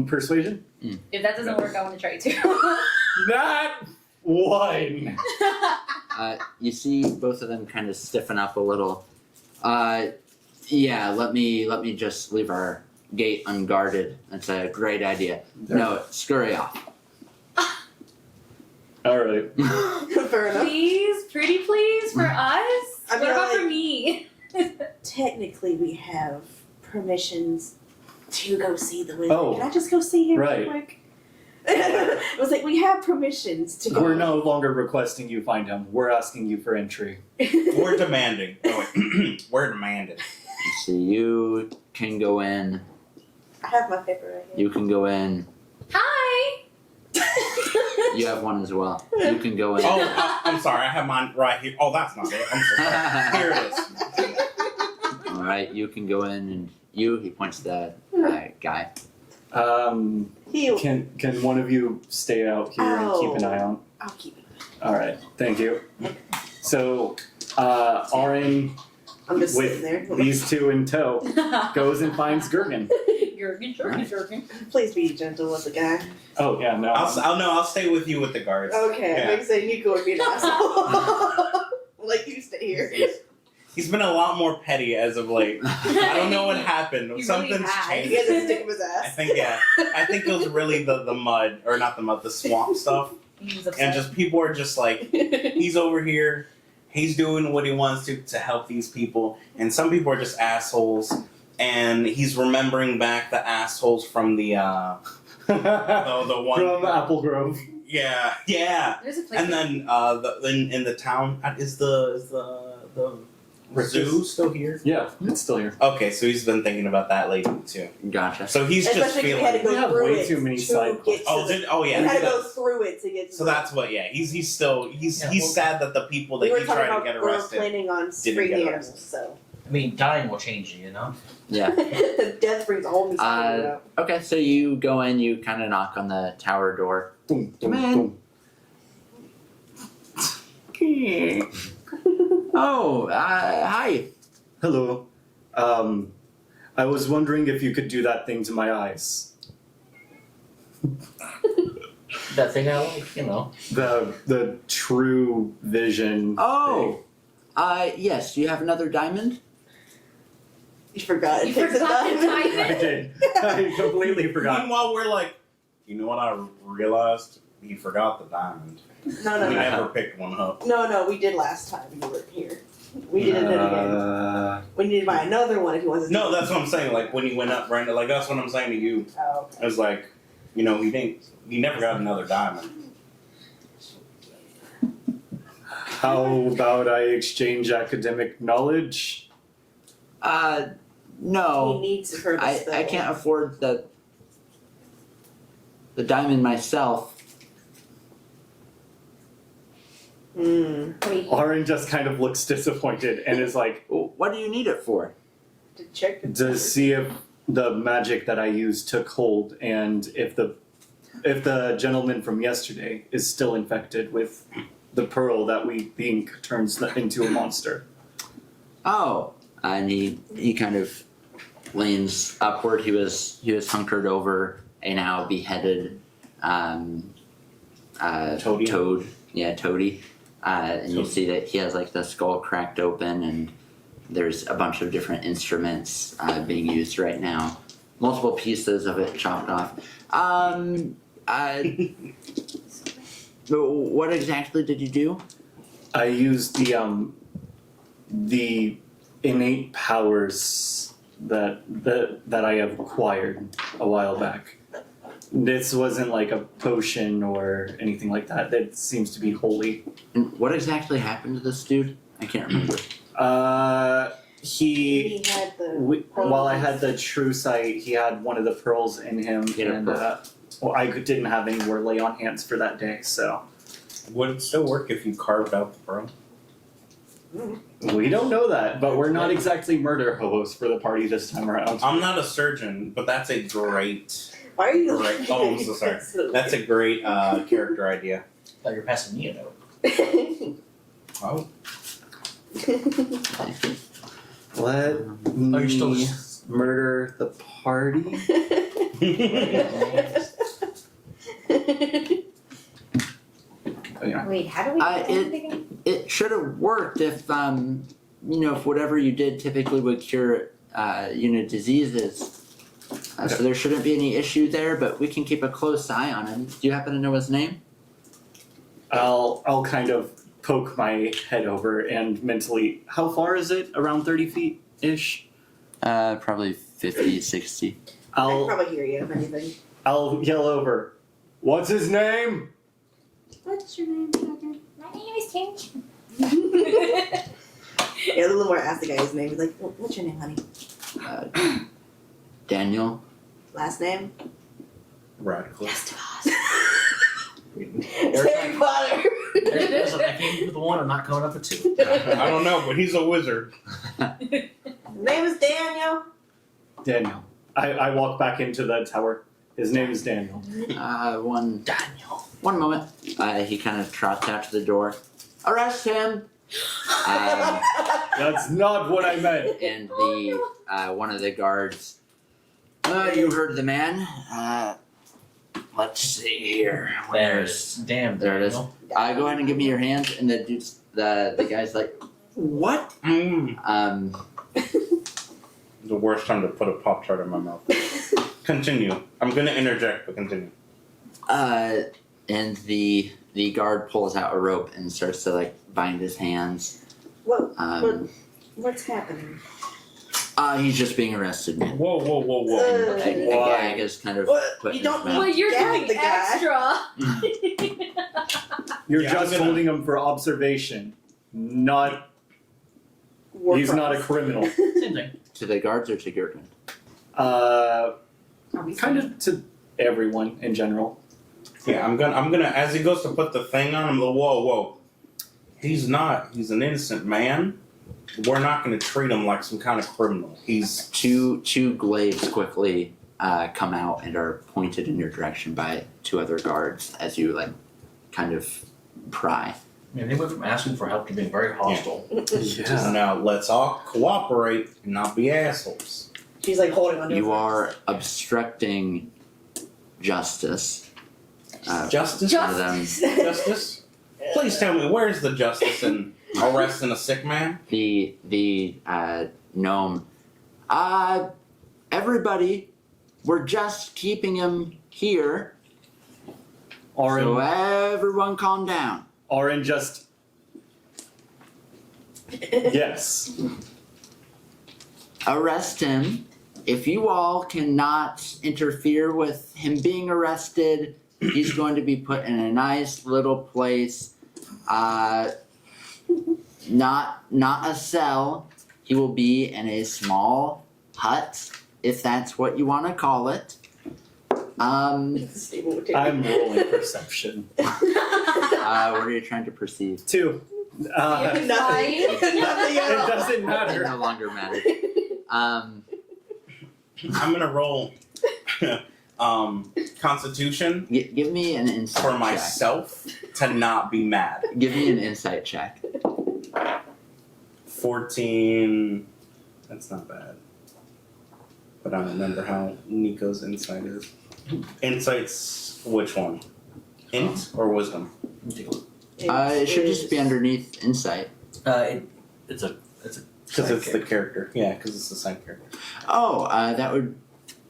Persuasion? If that doesn't work, I want to try too. Not one. You see both of them kind of stiffen up a little. Yeah, let me just leave our gate unguarded. That's a great idea. No, scurry off. Alright. Fair enough. Please, pretty please, for us? I mean, What about like- for me? Technically, we have permissions to go see the wizard. Oh. Can I just go see him Right. real quick? I was like, we have permissions to go. We're no longer requesting you find him. We're asking you for entry. We're demanding. Oh, wait. We're demanding. So you can go in. I have my paper right here. You can go in. Hi! You have one as well. You can go in. Oh, I'm sorry. I have mine right here. Oh, that's not it. I'm so sorry. Here it is. All right, you can go in, and he points to the guy. Heal. Can one of you stay out here and keep an eye on? I'll keep it. Alright, thank you. So, Aurin, I'm just with sitting there. these two in tow, goes and finds Gurgen. Jurgen. Please be gentle with the guy. Oh, yeah, no. I'll stay with you with the guards. Okay, Yeah. I'm saying you go and be an asshole. Like, you stay here. He's been a lot more petty as of late. I don't know what happened. He really Something's has. He has changed. a stick of his I ass. think I think it was really the mud, or not the mud, the swamp stuff. He's And upset. just people are just like, he's over here, he's doing what he wants to help these people, and some people are just assholes, and he's remembering back the assholes from the one From Apple Grove. yeah. There's a place. And then in the town is the zoo still here? Yeah, it's still here. Okay, so he's been thinking about that lately too. Gotcha. So he's just Especially if you had to feeling. go We have through way it too many to side get Oh, to the, oh yeah. you had to go that's- through it to get to So the, that's what. Yeah, he's still he's Yeah, well- sad that the people that we were he talking tried to about get we're arrested. planning on didn't freeing get the arrested. animals, so I mean, dying will change you, you know? Yeah. death brings a whole new side of it out. Okay, so you go in, you kind of knock on the tower door. Boom, boom, Man. boom. Oh, hi. That thing I like, you know. The true vision. Oh, yes. You have another diamond. You forgot. You It takes a forgot the diamond. Thing. I did. I completely forgot. Meanwhile, we're like, you know what I realized? He forgot the diamond. No, We no, never picked one up. no. We did last time you were here. We did it again. We need to buy another one if you want to. No, that's what I'm saying. Like when he went up, Brenda. Like that's what I'm saying to you. Oh, I was like, you know, he never got another diamond. How about I exchange academic knowledge? He No. needs her to spell. I can't afford the diamond myself. Wait, Lauren just kind of looks disappointed and is like, What do you need it for? To check it. to see if the magic that I used took hold and if the gentleman from yesterday is still infected with the pearl that we think turns into a monster. Oh, and he kind of leans upward. He was hunkered over a now beheaded Toady? toad. Yeah, Toady. And you see that he has like the skull cracked open, and there's a bunch of different instruments being used right now. Multiple pieces of it chopped off. What exactly did you do? I used the innate powers that I have acquired a while back. This wasn't like a potion or anything like that. That seems to be holy. And what exactly happened to this dude? I can't remember. He had the. While I had the true sight, he had one of the pearls in him, He had a and pearl. I didn't have anywhere lay on hands for that day, so Would it still work if you carved out the pearl? we don't know that. But we're not exactly murder hobos for the party this time around. I'm not a surgeon, but that's a great. Why are you? Right. Oh, I'm so sorry. That's a great character idea. Thought you were passing me a note. Oh. Let Oh, you're still me murder the party. Oh, yeah. wait, how do we get it- that again? It should have worked if if whatever you did typically would cure diseases. So there shouldn't be any issue there, but we can keep a close eye on him. Do you happen to know his name? I'll kind of poke my head over and mentally. How far is it? Around 30 feet ish. Probably 50, 60. I can I'll probably hear you if anything. I'll yell over. What's his name? What's your name, Children? My name is Tinch. Yeah, Lulu more ask the guy his name. He's like, "What's your name, honey? Daniel. Last name?" Radcliffe. Harry Potter. Listen, I came with the one, I'm not coming up with two. I don't know, but he's a wizard. His name is Daniel. Daniel. I walk back into the tower. His name is Daniel. One moment. He kind of trots out to the door. Arrest him! That's not what I meant. And the one of the guards. You heard the man. Let's see here. Where's Damn, there it is. Daniel. Go ahead and give me your hands. And the dude's the guy's like, what? The worst time to put a Pop Tart in my mouth. Continue. I'm gonna interject, but continue. And the guard pulls out a rope and starts to like bind his hands. What's happening? He's just being arrested, man. Whoa. A gag is kind of What? put You in his don't- mouth. Well, you're Gag doing the guy. extra. You're Yeah, just I'm gonna- holding him for observation. Not. War He's not a crimes. criminal. Same thing. To the guards or to Gurkman? Are we Kind of to everyone in general. Yeah, I'm gonna as he goes to put the thing on him, whoa. He's an innocent man. We're not gonna treat him like some kind of criminal. He's Two glaives quickly come out and are pointed in your direction by two other guards as you like kind of pry. I mean, they went from asking for help to being very hostile. now let's all cooperate and not be assholes. She's like holding on to his You hands. are obstructing justice. Justice? One of them, Justice? Please tell me, where's the justice in arresting a sick man? the gnome. Everybody, we're just keeping him here. Orin, So everyone calm down. Orin just. Yes. Arrest him. If you all cannot interfere with him being arrested, he's going to be put in a nice little place. Not a cell. He will be in a small hut, if that's what you want to call it. I'm rolling perception. What are you trying to perceive? 2. Nothing. It Nothing at all. doesn't It matter. no longer matters. I'm gonna roll Constitution Give me an insight for check. myself to not be mad. Give me an insight check. 14. That's not bad. But I don't remember how Nico's insight is. Insight's which one? Int or wisdom? It should just be underneath insight. It's a Because it's the character. Yeah, because it's the side character. Oh, that would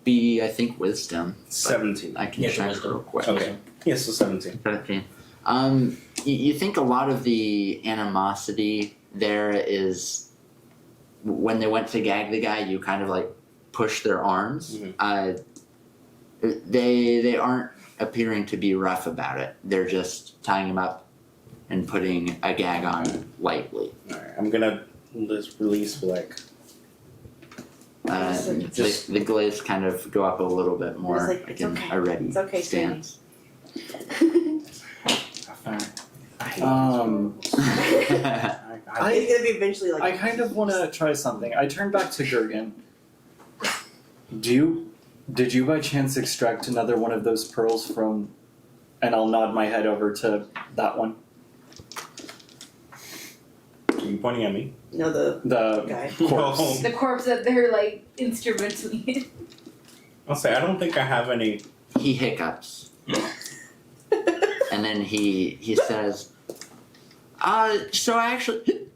be, I think, wisdom. 17. I can Yeah, check wisdom. real quick. Okay. Yeah, so 17. 17. You think a lot of the animosity there is when they went to gag the guy, you kind of like push their arms. Mhm. They aren't appearing to be rough about it. They're just tying him up and putting a gag on lightly. Alright, I'm gonna just release like. The glaze kind of go up a little bit more, It's like, like it's in okay. a ready It's okay, stance. He's gonna be eventually like. I kind of want to try something. I turn back to Gergen. Did you by chance extract another one of those pearls from? And I'll nod my head over to that one. Are you pointing at me? No, the The guy. corpse. The corpse that they're like instrumentally in. I'll say I don't think I have any. He hiccups. And then he says, so I actually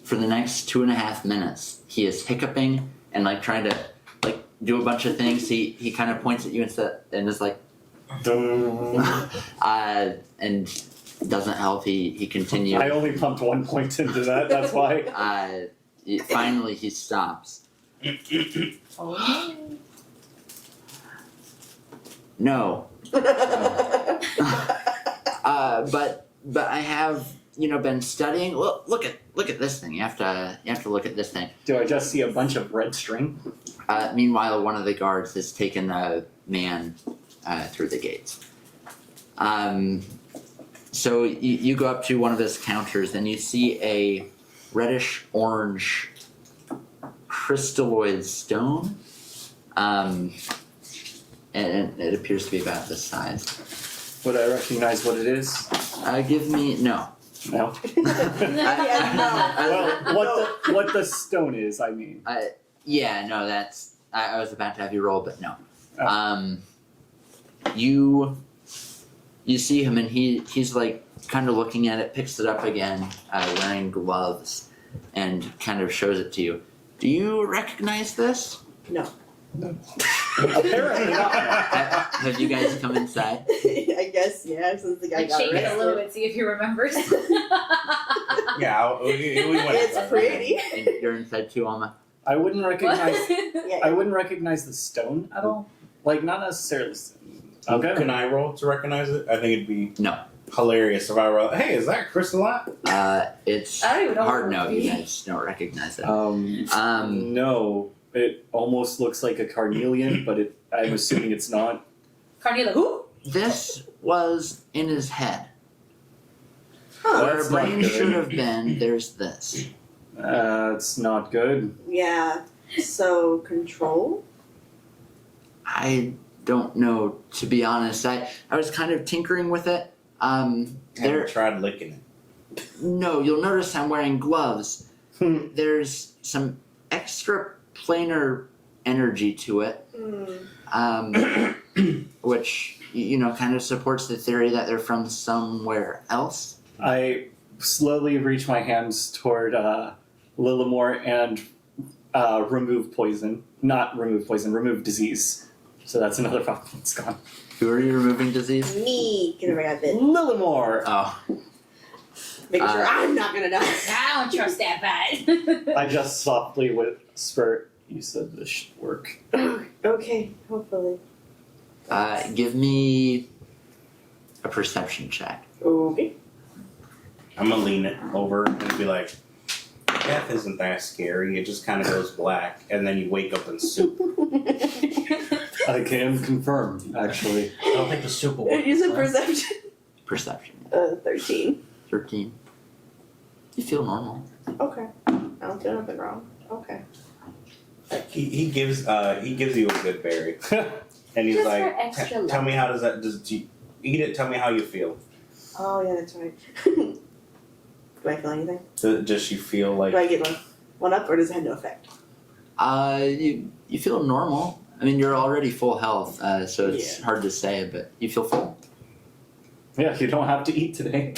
for the next 2.5 minutes he is hiccuping and like trying to like do a bunch of things. He kind of points at you and is like and doesn't help. He continues. I only pumped 1 point into that. That's why. Finally he stops. Oh. No. But I have been studying. Look at this thing. You have to look at this thing. Do I just see a bunch of red string? Meanwhile, one of the guards has taken a man through the gates. So you go up to one of his counters and you see a reddish orange crystalloid stone. And it appears to be about this size. Would I recognize what it is? Give me no. No. Yeah, Well, what the stone is, I mean. Yeah, no, that's I was about to have you roll, but no. Oh. You see him and he's like kind of looking at it, picks it up again, wearing gloves, and kind of shows it to you. Do you recognize this? No. Apparently not. Have you guys come inside? I guess, yeah, since the guy Like got shake it a little arrested. bit, see if he remembers. Yeah, we went It's inside. pretty. And you're inside too, Alma? I wouldn't recognize. Yeah. I wouldn't recognize the stone at all. Like not necessarily. Okay. Can I roll to recognize it? I think it'd be No. hilarious if I roll. Hey, is that crystallite? It's I don't even know hard what it no, would you be. guys don't recognize it. No. It almost looks like a carnelian, but I'm assuming it's not. Carnela, who? This was in his head. Huh. Where a That's not brain good. should have been, there's this. It's not good. Yeah. So control? I don't know, to be honest. I was kind of tinkering with it. There Haven't tried licking it. no, you'll notice I'm wearing gloves. There's some extra planar energy to it, which kind of supports the theory that they're from somewhere else. I slowly reach my hands toward Lillimore and remove poison. Not remove poison, remove disease. So that's another problem that's gone. Who are you removing disease? Me, because I got bit. Lillimore! Oh, Making sure I'm not gonna die. I don't trust that bad. I just softly whisper, you said this should work. Okay, hopefully. give me a perception check. Okay. I'm gonna lean it over and be like, death isn't that scary. It just kind of goes black, and then you wake up in soup. I can confirm, actually. I don't think the soup will work. Use a right? perception. Perception. 13. 13. You feel normal. Okay. I don't do nothing wrong. Okay. He gives you a good berry, and he's Just like, for extra tell luck. me does you eat it? Tell me how you feel. Oh, yeah, that's right. Do I feel anything? Does she feel like? Do I get one up, or does it have no effect? You feel normal. I mean, you're already full health, so it's Yeah. hard to say, but you feel full. Yeah, you don't have to eat today.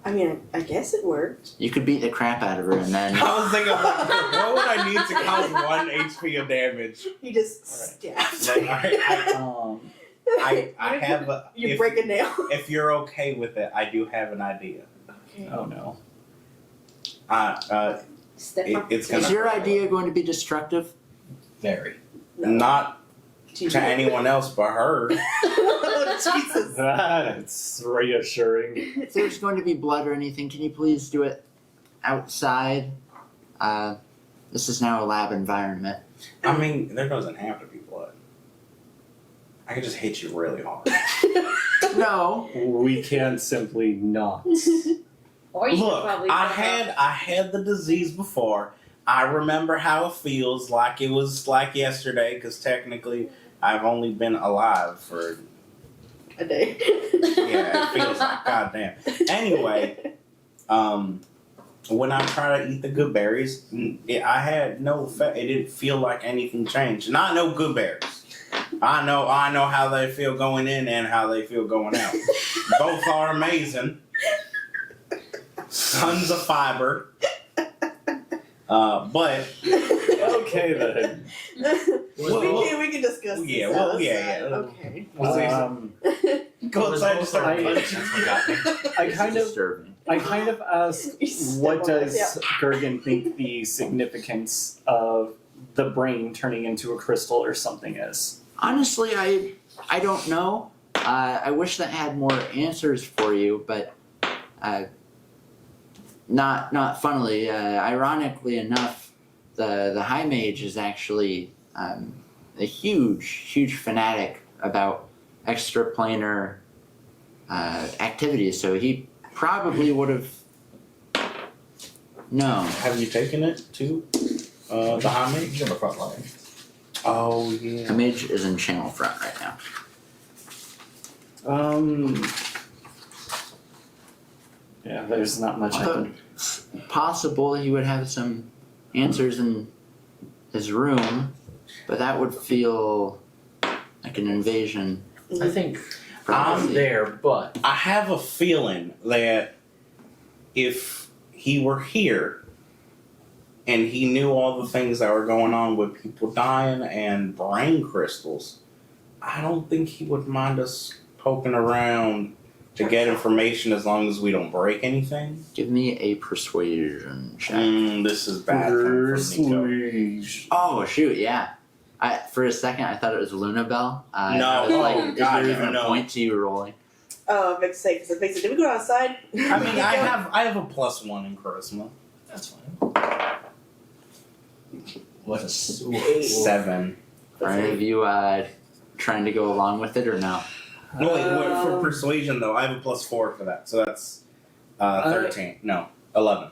I mean, I guess it worked. You could beat the crap out of her, and then I was thinking, like, what would I need to cause 1 HP of damage? You just stabbed. Like, I have a. You if, break a nail. if you're okay with it, I do have an idea. Okay. Oh no. Step It- up. it's is gonna your idea going to be destructive? Very. not To to anyone else but her. Jesus. That's reassuring. If there's going to be blood or anything, can you please do it outside? This is now a lab environment. I mean, there doesn't have to be blood. I could just hit you really hard. No. We can simply not. Or you could Look, probably I pick up- had the disease before. I remember how it feels, like it was like yesterday, because technically I've only been alive for, A day. yeah, it feels like, goddamn. Anyway, when I try to eat the good berries, I had no effect. It didn't feel like anything changed. Not no good berries. I know how they feel going in and how they feel going out. Both are amazing. Tons of fiber. But Okay then. we can discuss this. yeah, well, outside. yeah. Okay. Go outside and start. I kind of Disturbing. asked, You step what on it, does Gergen think the significance of the brain turning into a crystal or something is? Honestly, I don't know. I wish that I had more answers for you, but not funnily. Ironically enough, the High Mage is actually a huge fanatic about extraplanar activities, so he probably would have known. Have you taken it to the high mage? He's on the front line. Oh The yeah. Mage is in channel front right now. Yeah, there's not much I can. Possible he would have some answers in his room, but that would feel like an invasion. I think from I'm the- there, but I have a feeling that if he were here and he knew all the things that were going on with people dying and brain crystals, I don't think he would mind us poking around to get information as long as we don't break anything. Give me a persuasion check. This is bad for me. Oh shoot, yeah. For a second I thought it was Lunabelle. No, I was like, is God, there even no. a point to you rolling? Oh, I'm going to say, because if did we go outside? I mean, I have a +1 in charisma. that's fine. What a 7. Are any of you trying to go along with it or no? No, wait, for persuasion though, I have a +4 for that, so that's 13. No, 11.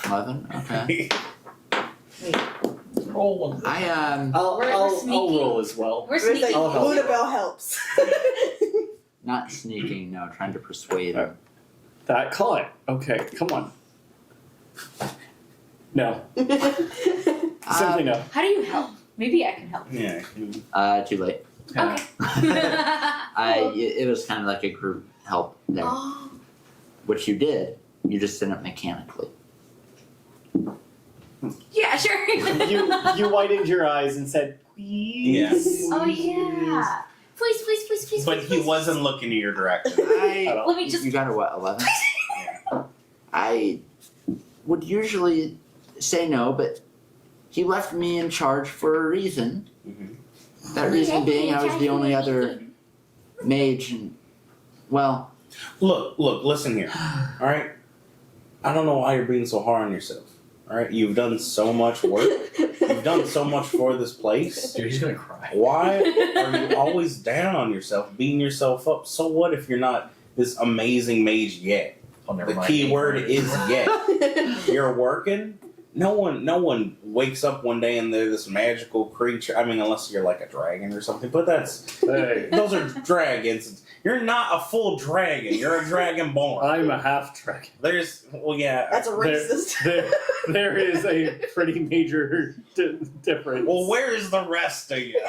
11? Okay. roll one. I'll We're sneaky. roll as well. We're It's sneaky. like, I'll help. Lunabelle helps. Not sneaking, no, trying to persuade him. That call it. Okay, come on. No. Simply no. How do you help? Maybe I can help. Yeah. Too late. Okay. It was kind of like a group help there. Oh. What you did, you just did it mechanically. Yeah, sure. You widened your eyes and said, please. Yes. Oh yeah. Please, please, please, please. But please, he please. wasn't looking in your direction. Let me just. You got a what, 11? I would usually say no, but he left me in charge for a reason. Mhm. That reason being I was the only other mage and, well, Look, listen here. Alright? I don't know why you're being so hard on yourself. Alright? You've done so much work. You've done so much for this place. Dude, he's gonna cry. Why are you always down on yourself, beating yourself up? So what if you're not this amazing mage yet? Oh, never The mind. key word is yet. You're working. No one wakes up one day and they're this magical creature. I mean, unless you're like a dragon or something. But Hey, those are dragons. You're not a full dragon. You're a dragonborn. I'm a half dragon. Yeah. That's a racist. There is a pretty major difference. Well, where is the rest of you?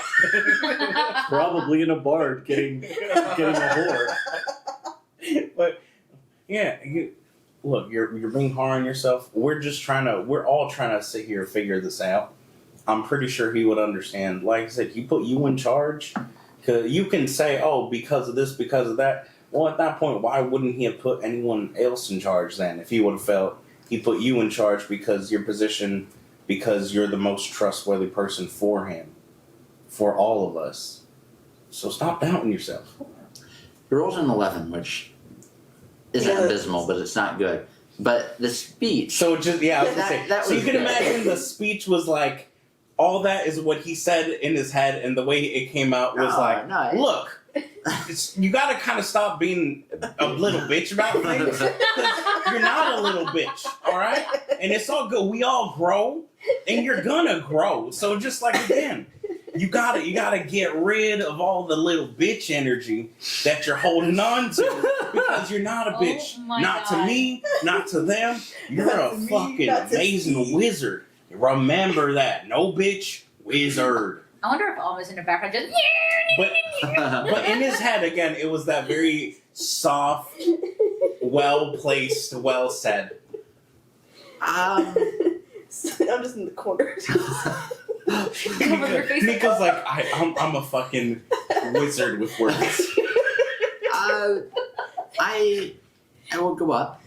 Probably in a bard getting a whore. But yeah, look, you're being hard on yourself. We're all trying to sit here and figure this out. I'm pretty sure he would understand. Like I said, he put you in charge. Cause you can say, oh, because of this, because of that. Well, at that point, why wouldn't he have put anyone else in charge then? If he would have felt he put you in charge because your position, because you're the most trustworthy person for him, for all of us. So stop doubting yourself. you rolled an 11, which isn't Yeah. abysmal, but it's not good. But the speech, So just I was gonna say. That So you was can good. imagine the speech was like, all that is what he said in his head, and the way it came out was Oh, like, no, it- look, you got to kind of stop being a little bitch about things. 'Cause you're not a little bitch, all right? And it's all good. We all grow, and you're gonna grow. So just like again, you gotta get rid of all the little bitch energy that you're holding on to because you're not a Oh bitch. my Not God. to me, not to them. You're Not a to me, fucking not to amazing Steve. wizard. Remember that. No bitch, wizard. I wonder if Alma's in the background just. But in his head, again, it was that very soft, well placed, well said. I'm just in the corner. Cover your face. Nico's like, I'm a fucking wizard with words. I will go up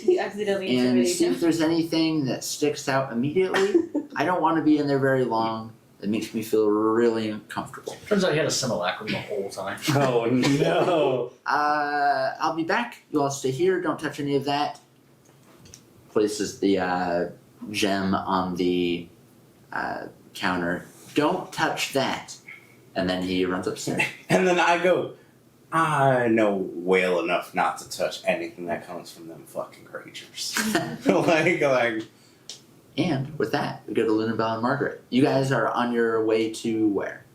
You accidentally and intimidated see if him. there's anything that sticks out immediately. I don't want to be in there very long. It makes me feel really uncomfortable. Turns out he had a simulacrum the whole time. Oh no. I'll be back. You all stay here. Don't touch any of that. Places the gem on the counter. Don't touch that. And then he runs upstairs. And then I go, I know well enough not to touch anything that comes from them fucking creatures. like, And with that, we go to Lunabelle and Margaret. You guys are on your way to where?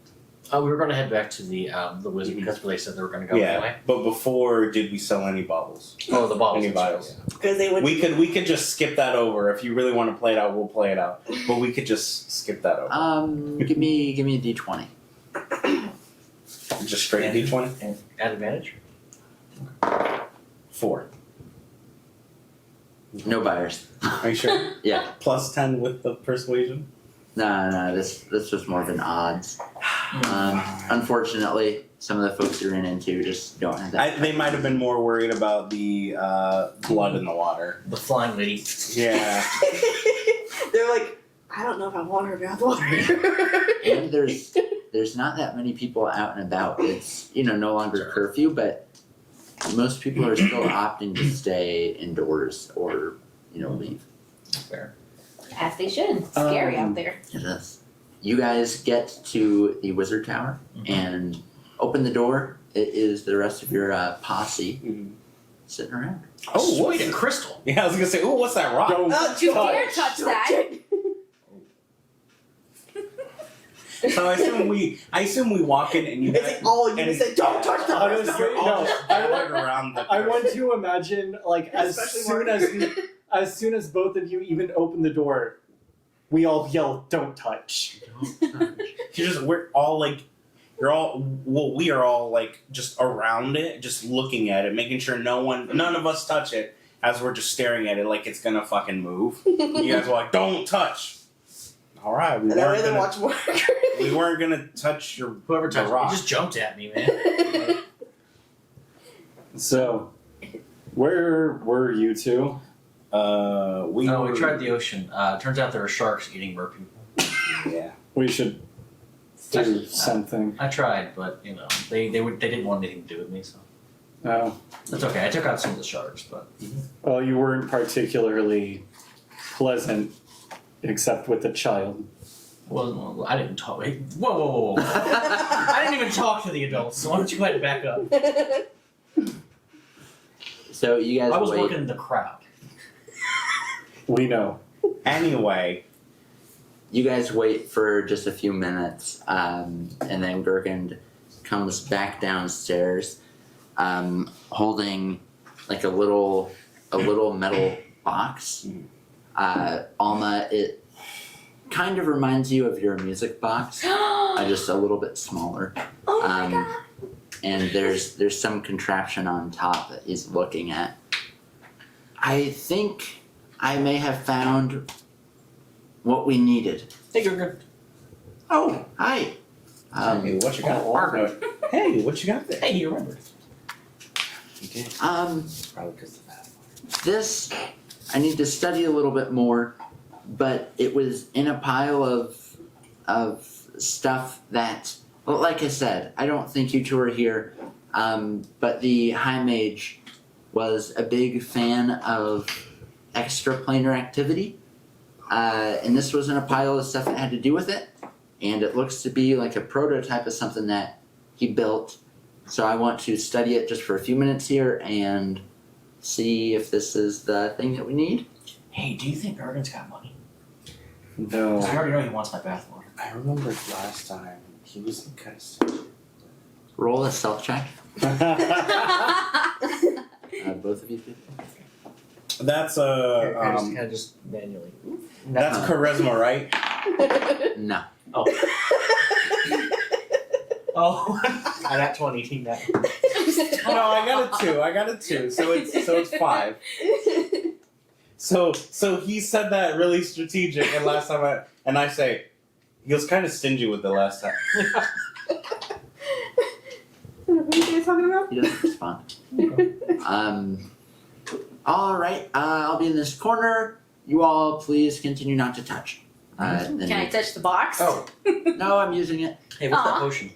We were gonna head back to the wizard because they said they were gonna go yeah. anyway. But before, did we sell any bottles? Oh, the bottles. Any vials? Because they would. We could just skip that over. If you really want to play it out, we'll play it out. But we could just skip that over. Give me a D20. Just straight D20? And at advantage. 4. No buyers. Are you sure? Yeah. Plus 10 with the persuasion? No, this was more of an odds. Unfortunately, some of the folks you ran into just don't have that. They might have been more worried about the blood in the water. The flying lady. Yeah. They're like, I don't know if I want her bathwater. And there's not that many people out and about. It's no longer curfew, but most people are still opting to stay indoors or leave. Fair. As they should. It's scary out there. It is. You guys get to the wizard tower and open the door. It is the rest of your posse Mhm. sitting around. Oh, Sweet, a crystal. Yeah, I was gonna say, ooh, what's that rock? Don't Don't you dare touch that. So I assume we walk in and you It's like all you and- said, don't touch the Honestly, you're all no. just gathered around the I want to imagine, like, Especially as soon as both of you even open the door, we all yell, "Don't touch." We're all like, we are all like just around it, just looking at it, making sure none of us touch it as we're just staring at it like it's gonna fucking move. You guys are like, "Don't touch." All right, we And I weren't rather gonna, watch more. we weren't gonna touch your Whoever touched rock. it just jumped at me, man. So, where were you two? We tried the ocean. Turns out there are sharks eating mer people. Yeah. We should do something. I tried, but they didn't want anything to do with me, so Oh, that's okay. I took out some of the sharks, but well, you weren't particularly pleasant, except with the child. well, I didn't talk. Whoa, whoa, whoa, whoa! I didn't even talk to the adults. So why don't you go ahead and back up? So you guys I was wait. working in the crowd. We know. Anyway, You guys wait for just a few minutes, and then Gurgand comes back downstairs, holding like a little metal box. Alma, it kind of reminds you of your music box, just a little bit smaller. Oh my god. And there's some contraption on top that he's looking at. I think I may have found what we needed. Hey, Gurgand. Oh, hi. hey, what you got? Margaret. Hey, what you got there? Hey, you remembered. You did. Um, Probably because of that. this I need to study a little bit more, but it was in a pile of stuff that, well, like I said, I don't think you two are here, but the High Mage was a big fan of extraplanar activity, and this was in a pile of stuff that had to do with it, and it looks to be like a prototype of something that he built. So I want to study it just for a few minutes here and see if this is the thing that we need. Hey, do you think Gurgand's got money? No. 'Cause I already know he wants my bathwater. I remember last time he was kind of stingy. Roll a stealth check. Both of you do. That's just manually. that's charisma, right? No. Oh, I got 20. Team that. No, I got a two. So it's 5. So he said that really strategic, and last time I say he was kind of stingy with the last time. What are you guys talking about? He doesn't respond. Alright, I'll be in this corner. You all please continue not to touch. Then Can I touch the box? Oh. No, I'm using it. Hey, what's that Aw. potion?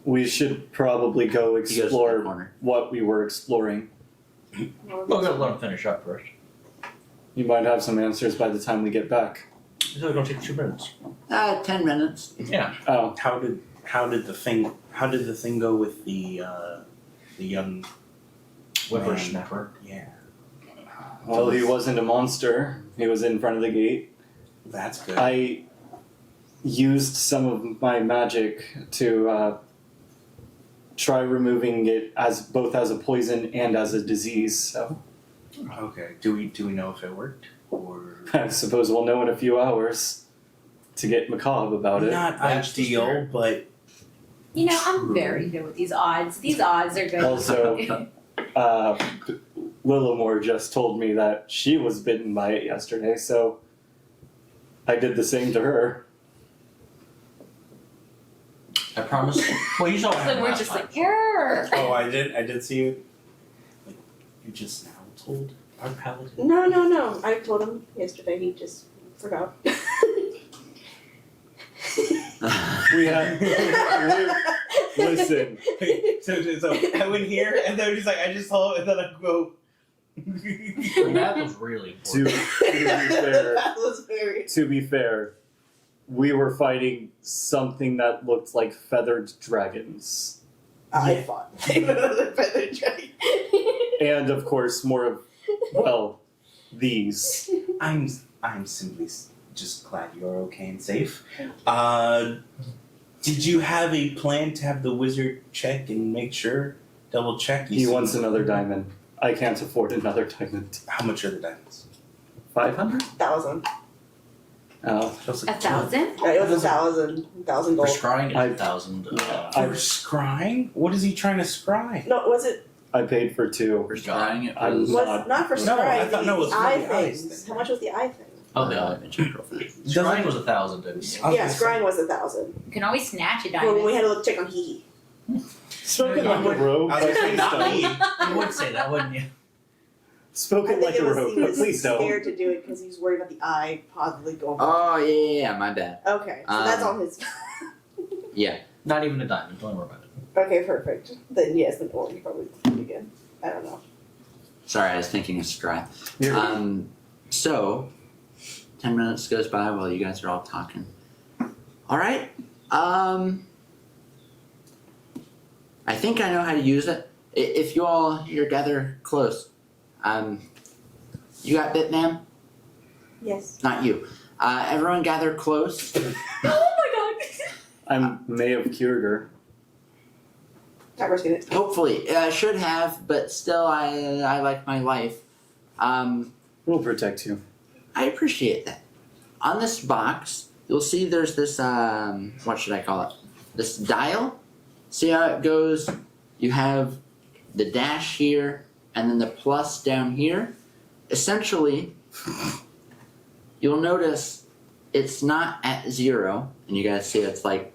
We should probably go He goes to the explore corner. what we were exploring. We'll go let him finish up first. You might have some answers by the time we get back. It's only gonna take 2 minutes. 10 minutes. Yeah. Oh, How did the thing go with the young Whippersnapper. yeah. well, he wasn't a monster. He was in front of the gate. That's good. I used some of my magic to try removing it as both as a poison and as a disease. So Okay. Do we know if it worked or I suppose we'll know in a few hours to get macabre about it. not That's the ideal, spirit. but You know, I'm very good with these odds. These odds are good. Also, Lillimore just told me that she was bitten by it yesterday, so I did the same to her. I promise. Well, you saw what So happened we're last just time. like, "Grr." oh, I did see you. Like, you just now told our paladin. No. I told him yesterday. He just forgot. We had. Listen. So I went here, and then he's like, I just told him, and then I go. That was really To, important. to be fair, That was very. to be fair, we were fighting something that looked like feathered dragons. I fought another feather dragon. And of course, more of, well, these. I'm simply just glad you're okay and safe. Did you have a plan to have the wizard check and make sure, double check? He wants another diamond. I can't afford another diamond. How much are the diamonds? 500? 1,000. Oh, Feels like 1,000? It was 1,000 For gold. scrying, I- it's 1,000. For scrying? What is he trying to scry? No, was it? I paid for 2. For trying it I'm was Was not for No, I scrying. thought- no, it was the for eye the eyes things. thing. How much was the eye thing? Oh, the let me check real fast. scrying was 1,000. I was Yeah, gonna say- scrying was 1,000. You can always snatch a Well, when diamond. we had to look check on Hee. Spoken No, like you a rogue, I was but gonna say please not don't. me. You would say that, wouldn't you? I Spoken think like it a was, rogue, he but was please don't. scared to do it because he was worried about the eye possibly going. Oh yeah, my bad. Okay, so that's Um, on his. Yeah. Not even a diamond. Don't worry about it. Okay, perfect. Then yes, then or you probably do it again. I don't know. Sorry, I was thinking of scry. You're- So 10 minutes goes by while you guys are all talking. All right. I think I know how to use it. If you're gather close, you got bit, ma'am? Yes. Not you. Everyone gather close. Oh my god! I may have cured her. Not risking it. Hopefully, I should have, but still, I like my life. We'll protect you. I appreciate that. On this box, you'll see there's this, what should I call it? This dial. See how it goes? You have the dash here, and then the plus down here. Essentially, you'll notice it's not at 0, and you guys see it's like,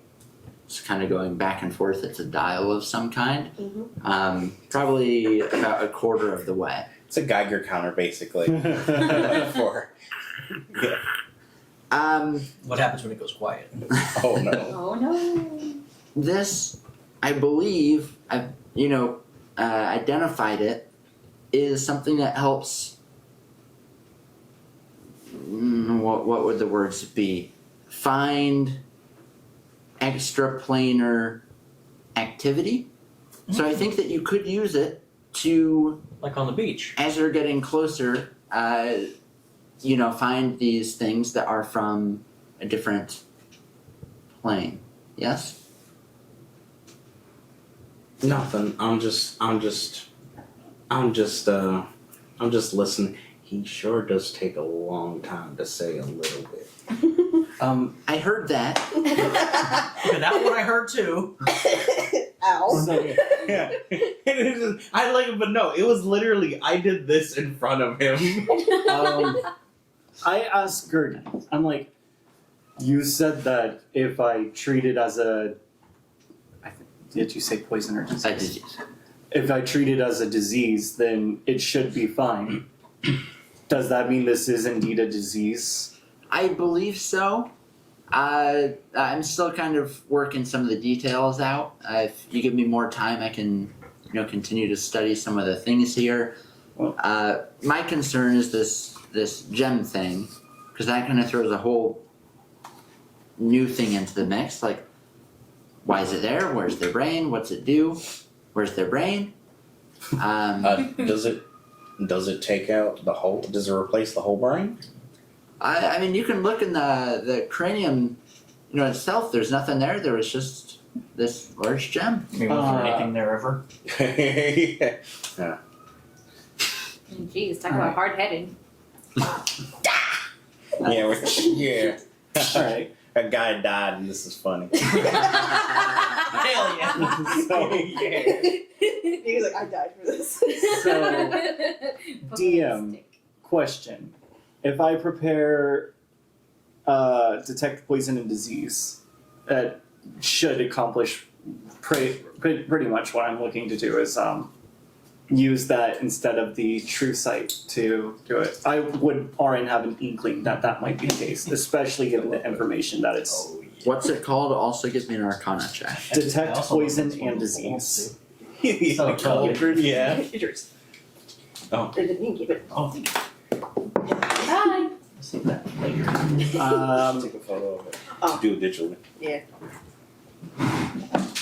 it's kind of going back and forth. It's a dial of some kind. Probably about a quarter of the way. It's a Geiger counter, basically. For What happens when it goes quiet? oh no. Oh no. This, I believe, identified it, is something that helps. What would the words be? Find extraplanar activity. So I think that you could use it to, Like on the beach. as you're getting closer, find these things that are from a different plane. Yes? Nothing. I'm just listening. He sure does take a long time to say a little bit. I heard that. Okay, that's what I heard too. Ow. Yeah. I like it, but no, it was literally I did this in front of him. I asked Gertie, I'm like, you said that if I treat it as did you say poison or disease? A disease. If I treat it as a disease, then it should be fine. Does that mean this is indeed a disease? I believe so. I'm still kind of working some of the details out. If you give me more time, I can, continue to study some of the things here. My concern is this gem thing, because that kind of throws a whole new thing into the mix. Like, why is it there? Where's their brain? What's it do? Where's their brain? Does it take out the whole? Does it replace the whole brain? I mean, you can look in the cranium, itself. There's nothing there. There was just this large gem. I mean, was there anything there ever? Yeah. Jeez, talk about hard headed. Yeah. Alright. A guy died, and this is funny. Hell yeah. So, yeah. He was like, I died for this. DM. Question. If I prepare detect poison and disease, that should accomplish pretty much what I'm looking to do is use that instead of the true sight to do it. I would already have an inkling that might be the case, especially given the information that it's What's it called? Also give me an Arcana check. detect I also poison love and this disease. So, Cauldron, yeah. It's yours. Oh. You can keep it. Oh, Bye. see that later. Take a photo of it. Oh. Do it digitally. Yeah.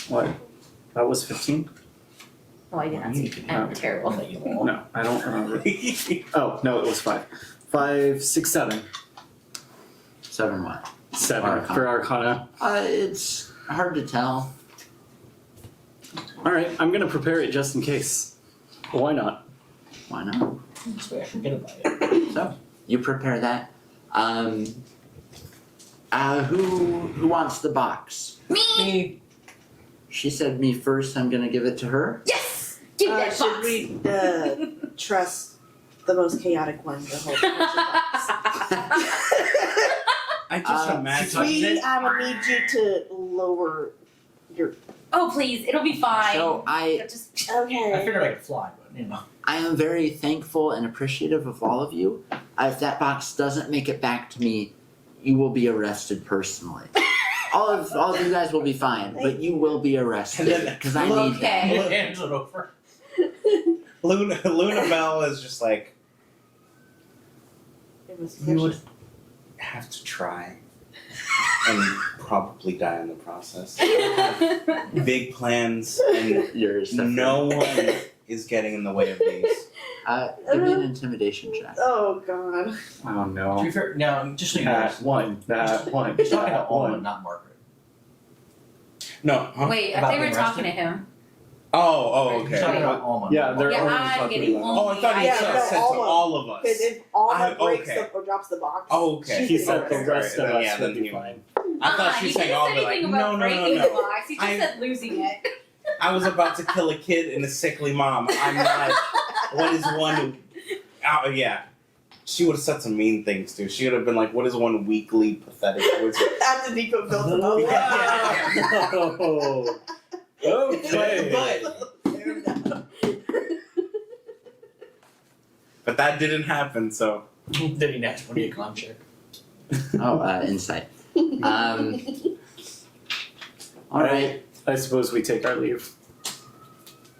What? That was 15? Oh, I did not see. I'm terrible. No, I don't remember. Oh, no, it was 5. 5, 6, 7. 7 what? 7 Arcana. for Arcana. It's hard to tell. Alright, I'm gonna prepare it just in case. Why not? Why not? This way I forget about it. So you prepare that. Who wants the box? Me. She said me first. I'm gonna give it to her. Yes. Give that Should box. we trust the most chaotic one to hold the box? I just imagine. Sweetie, I'm gonna need you to lower your. Oh please, it'll be fine. So Just I Okay. figured I could fly, but you know. I am very thankful and appreciative of all of you. If that box doesn't make it back to me, you will be arrested personally. all of you guys will be fine, but you will be arrested because I need that. Okay. Hands it over. Luna Bell is just like, It was you would precious. have to try and probably die in the process. Big plans, and Yours. no one is getting in the way of these. Give me an intimidation check. Oh god. Oh To no. be fair, now just so you know, That one. he's talking to That Alma, one. not Margaret. No, huh? Wait, I About thought we were being talking to arrested? him. Oh, He's talking okay. about Alma. Yeah, not they're Margaret. Yeah, only I'm talking getting about- Oh, I thought he Yeah, said no, to Alma. all of us. Because if Alma breaks okay. or drops the box, Oh, okay. He she's said the gonna rest of Then, us yeah, would then be you- fine. I thought she was saying all of of it. Like, anything no, about no, breaking no, the no. box. He just I- said losing it. I was about to kill a kid and a sickly mom. I'm not. What is one? Yeah. She would have said some mean things too. She would have been like, "What is one weakly pathetic wizard?" after Nico built him up. Wow. Okay. Fair enough. But that didn't happen. So Did he next? What do you con check? Insight. All right. I suppose we take our leave.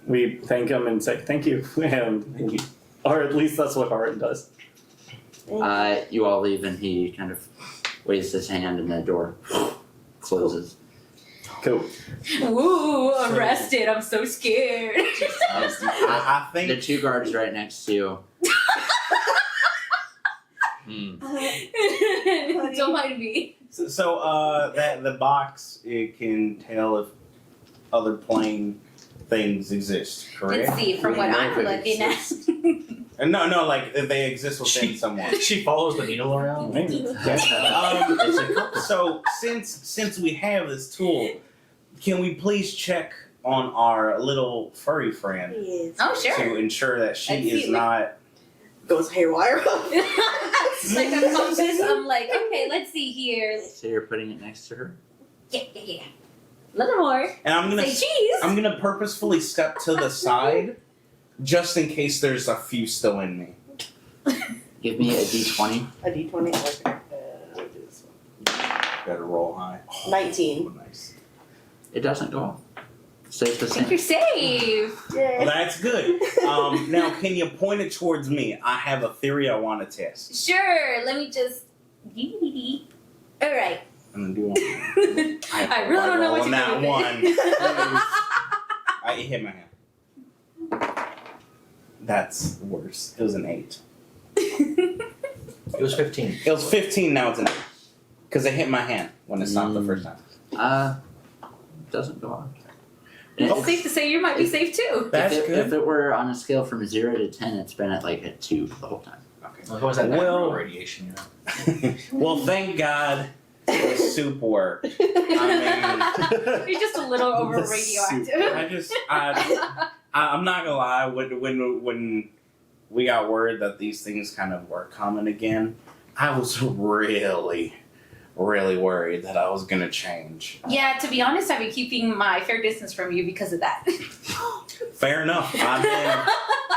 We thank him and say thank you, and or at least that's what Aaron does. You all leave, and he kind of waves his hand, and the door closes. Cool. Ooh, arrested. I'm so scared. I The think two guards right next to you. Don't mind me. so. That the box, it can tell if other plane things exist. Correct. Let's see, from what We know I'm they looking at. exist. No, like if they exist within someone. She follows the needle around. It's a couple. So since we have this tool, can we please check on our little furry friend Yes. Oh, sure. to ensure that she Let's is see. not? Goes haywire. Like a compass, I'm like, okay, let's see here. So you're putting it next to her? Yeah. A little more. And I'm Say cheese. gonna purposefully step to the side, just in case there's a few still in me. Give me a d20. A D20. Okay. Better roll high. 19. Nice. It doesn't go off. Stays the I think same. you're safe. Well, Yay. that's good. Now, can you point it towards me? I have a theory I want to test. Sure. Let me just. All right. I'm gonna do one. I really don't know what on to that do. one. I hit my hand. That's worse. It was an 8. It was 15. It was 15. Now it's an 8. Because it hit my hand when it's not the first time. Doesn't go off. It's safe to say you might be safe too. That's if good. it were on a scale from 0 to 10, it's been at like a 2 the whole time. Okay. Well, what was that? Well- Well, radiation, you know. Well, thank God the soup worked. I You're just a little over The radioactive. I'm not gonna lie. When we got word that these things kind of were coming again, I was really worried that I was gonna change. Yeah, to be honest, I've been keeping my fair distance from you because of that. Fair enough.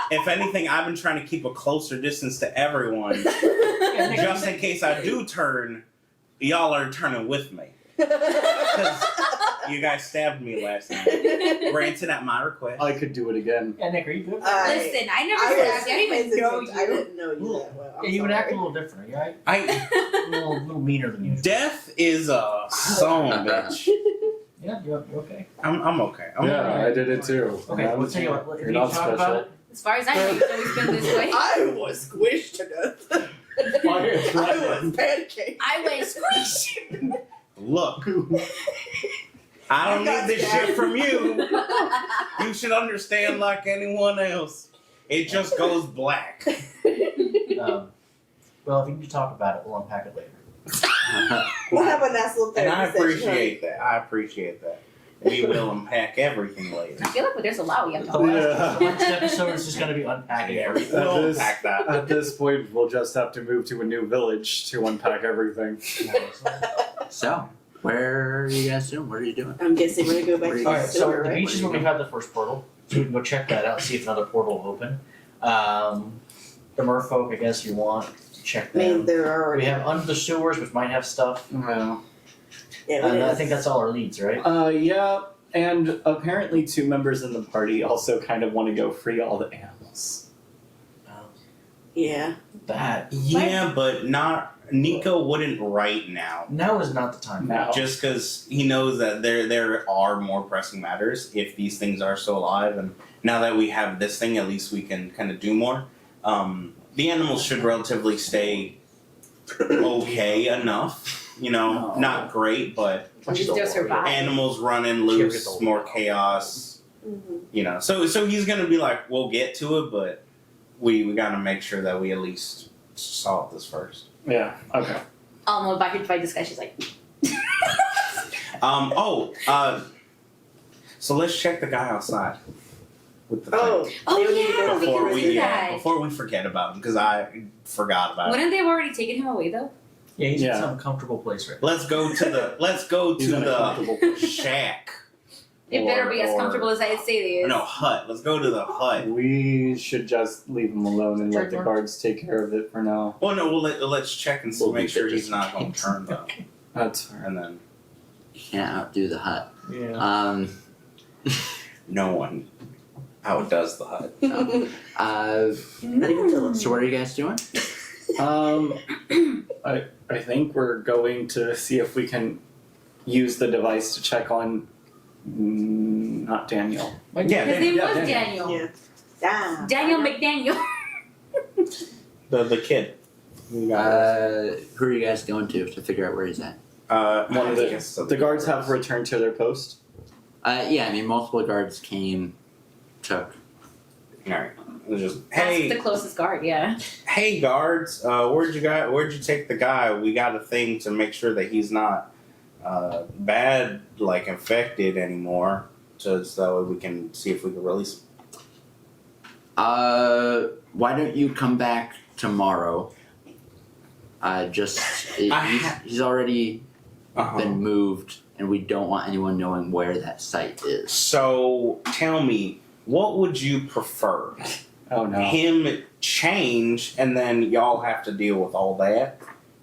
If anything, I've been trying to keep a closer distance to everyone, just in case I do turn. Y'all are turning with me. 'Cause you guys stabbed me last night. Granted, at my request. I could do it again. Yeah, Nick, are you good? Listen, I never I stabbed you. I didn't even know I you. didn't know you that well. I'm Yeah, you would act a sorry. little different, right? I A little meaner than usual. death is a son of a bitch. Yeah, you're okay. I'm okay. I'm Yeah, okay. I did it too. Okay, we'll tell you what. If You're you not talk about it, As far as I know, you've always been this way. I was squished to death. Fire I dragon. was pancaked. I went squish. Look, I don't need this shit from you. You should understand like anyone else. It just goes black. well, if you need to talk about it, we'll unpack it later. We'll have a nice little And I therapy session, appreciate that. I appreciate that. We will unpack everything later. I feel like there's a lot we have to The talk about. last, the next episode is just gonna be unpacking everything. At We'll this- unpack that. At this point, we'll just have to move to a new village to unpack everything. So, where are you guys doing? What are you doing? I'm guessing we're gonna go back to the Alright, so sewer, the right? beach is where we had the first portal, so we can go check that out, see if another portal will open. The merfolk, I guess you want to check I mean, them. there are We already. have under the sewers, which might have stuff. Well, Yeah, And it I is. think that's all our leads, right? yeah, and apparently 2 members in the party also kind of want to go free all the animals. Yeah. That Yeah, but not Nico wouldn't right now. now is not the time. Now, Just because he knows that there are more pressing matters if these things are still alive, and now that we have this thing, at least we can kind of do more. The animals should relatively stay okay enough. You know, not great, but At least they'll survive. animals running loose, more chaos. Mhm. You know, so he's gonna be like, we'll get to it, but we gotta make sure that we at least solve this first. yeah, okay. Back into this guy, she's like, So let's check the guy outside with the Oh, thing. oh they would need to yeah, go we Before can we do that. before we forget about him, because I forgot about it. Wouldn't they have already taken him away though? Yeah, he's in Yeah. some comfortable place right Let's go to He's in a the comfortable shack. It better be as Or- comfortable as I say it is. No, hut. Let's go to the hut. We should just leave him alone and let the Sure. guards take care of it for now. Well, no, let's check and We'll make leave sure it he's just- not going to turn though, That's fair. and then You can't outdo the hut. Yeah. no one outdoes the hut. Not even Philip. So what are you guys doing? I think we're going to see if we can use the device to check on not Daniel. Yeah, His name yeah, was Daniel. Daniel. Yeah. Daniel McDaniel. the kid. We got Who are you guys going to figure out where he's at? One of I guess so. the guards have returned to their post. Yeah, I mean, multiple guards came, took. All right. It's just That's hey, the closest guard, yeah. hey guards, where'd you take the guy? We got a thing to make sure that he's not bad, like infected anymore, so that way we can see if we can release him. Why don't you come back tomorrow? He's already been moved, and we don't want anyone knowing where that site is. So tell me, what would you prefer? Oh no. Him change, and then y'all have to deal with all that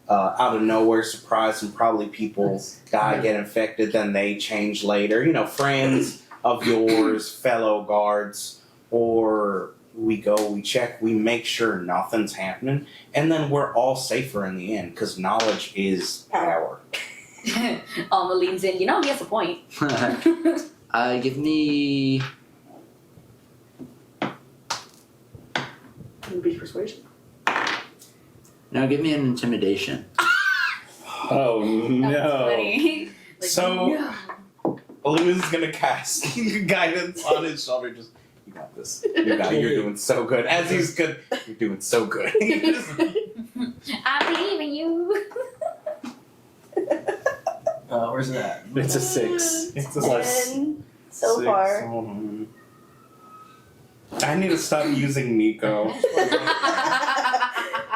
out of nowhere, surprise, and probably people die, get infected, then they change later. You know, friends of yours, fellow guards, or we go, we check, we make sure nothing's happening, and then we're all safer in the end because knowledge is power. Alma leans in, he has a point. Give me. Beach persuasion. No, give me an intimidation. Oh That's no. funny. So- no. Luna's gonna cast guidance on his shoulder. Just you got this. You got it. You're doing so good. As he's good, you're doing so good. I believe in you. Where's it at? It's a 6. It's a Plus. 10 so Six, far. hold on. I need to stop using Nico.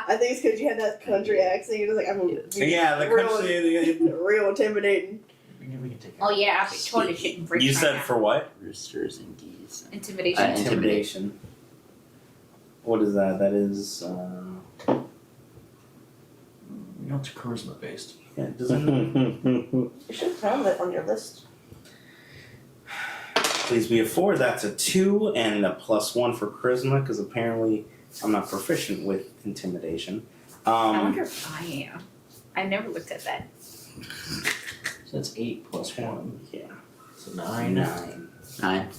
I think it's because you had that country accent. You're just like, I'm Yeah, the real, country. real intimidating. We can take it. Oh yeah, I'll be totally shit and break You my said neck. for what? Roosters and geese. Intimidation. Intimidation. What is that? That is. It's charisma based. Yeah, it doesn't. You should have it on your list. Please be a 4. That's a 2 and a +1 for charisma because apparently I'm not proficient with intimidation. I wonder if I am. I've never looked at that. So that's 8 plus 1. Yeah. So 9. 9. 9.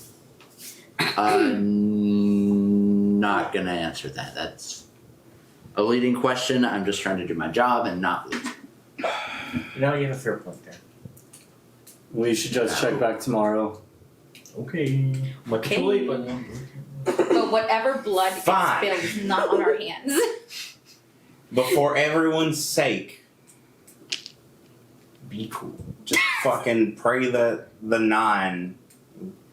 Not gonna answer that. That's a leading question. I'm just trying to do my job and not lose. You have a fair point there. We should just check back tomorrow. Okay. Might be too late, but But whatever blood gets Fine. spilled is not on our hands. But for everyone's sake, Be cool. Just fucking pray that the 9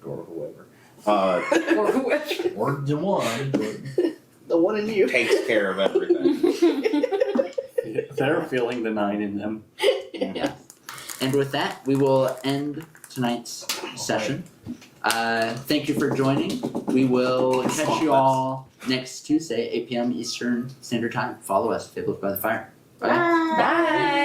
or whoever Or whoever. Or the one. The one in you. takes care of everything. They're feeling the 9 in them. Yeah. And with that, we will end tonight's session. Thank you for joining. We will catch you all next Tuesday, 8 p.m. Eastern Standard Time. Follow us, Fables by the Fire. Bye. Bye.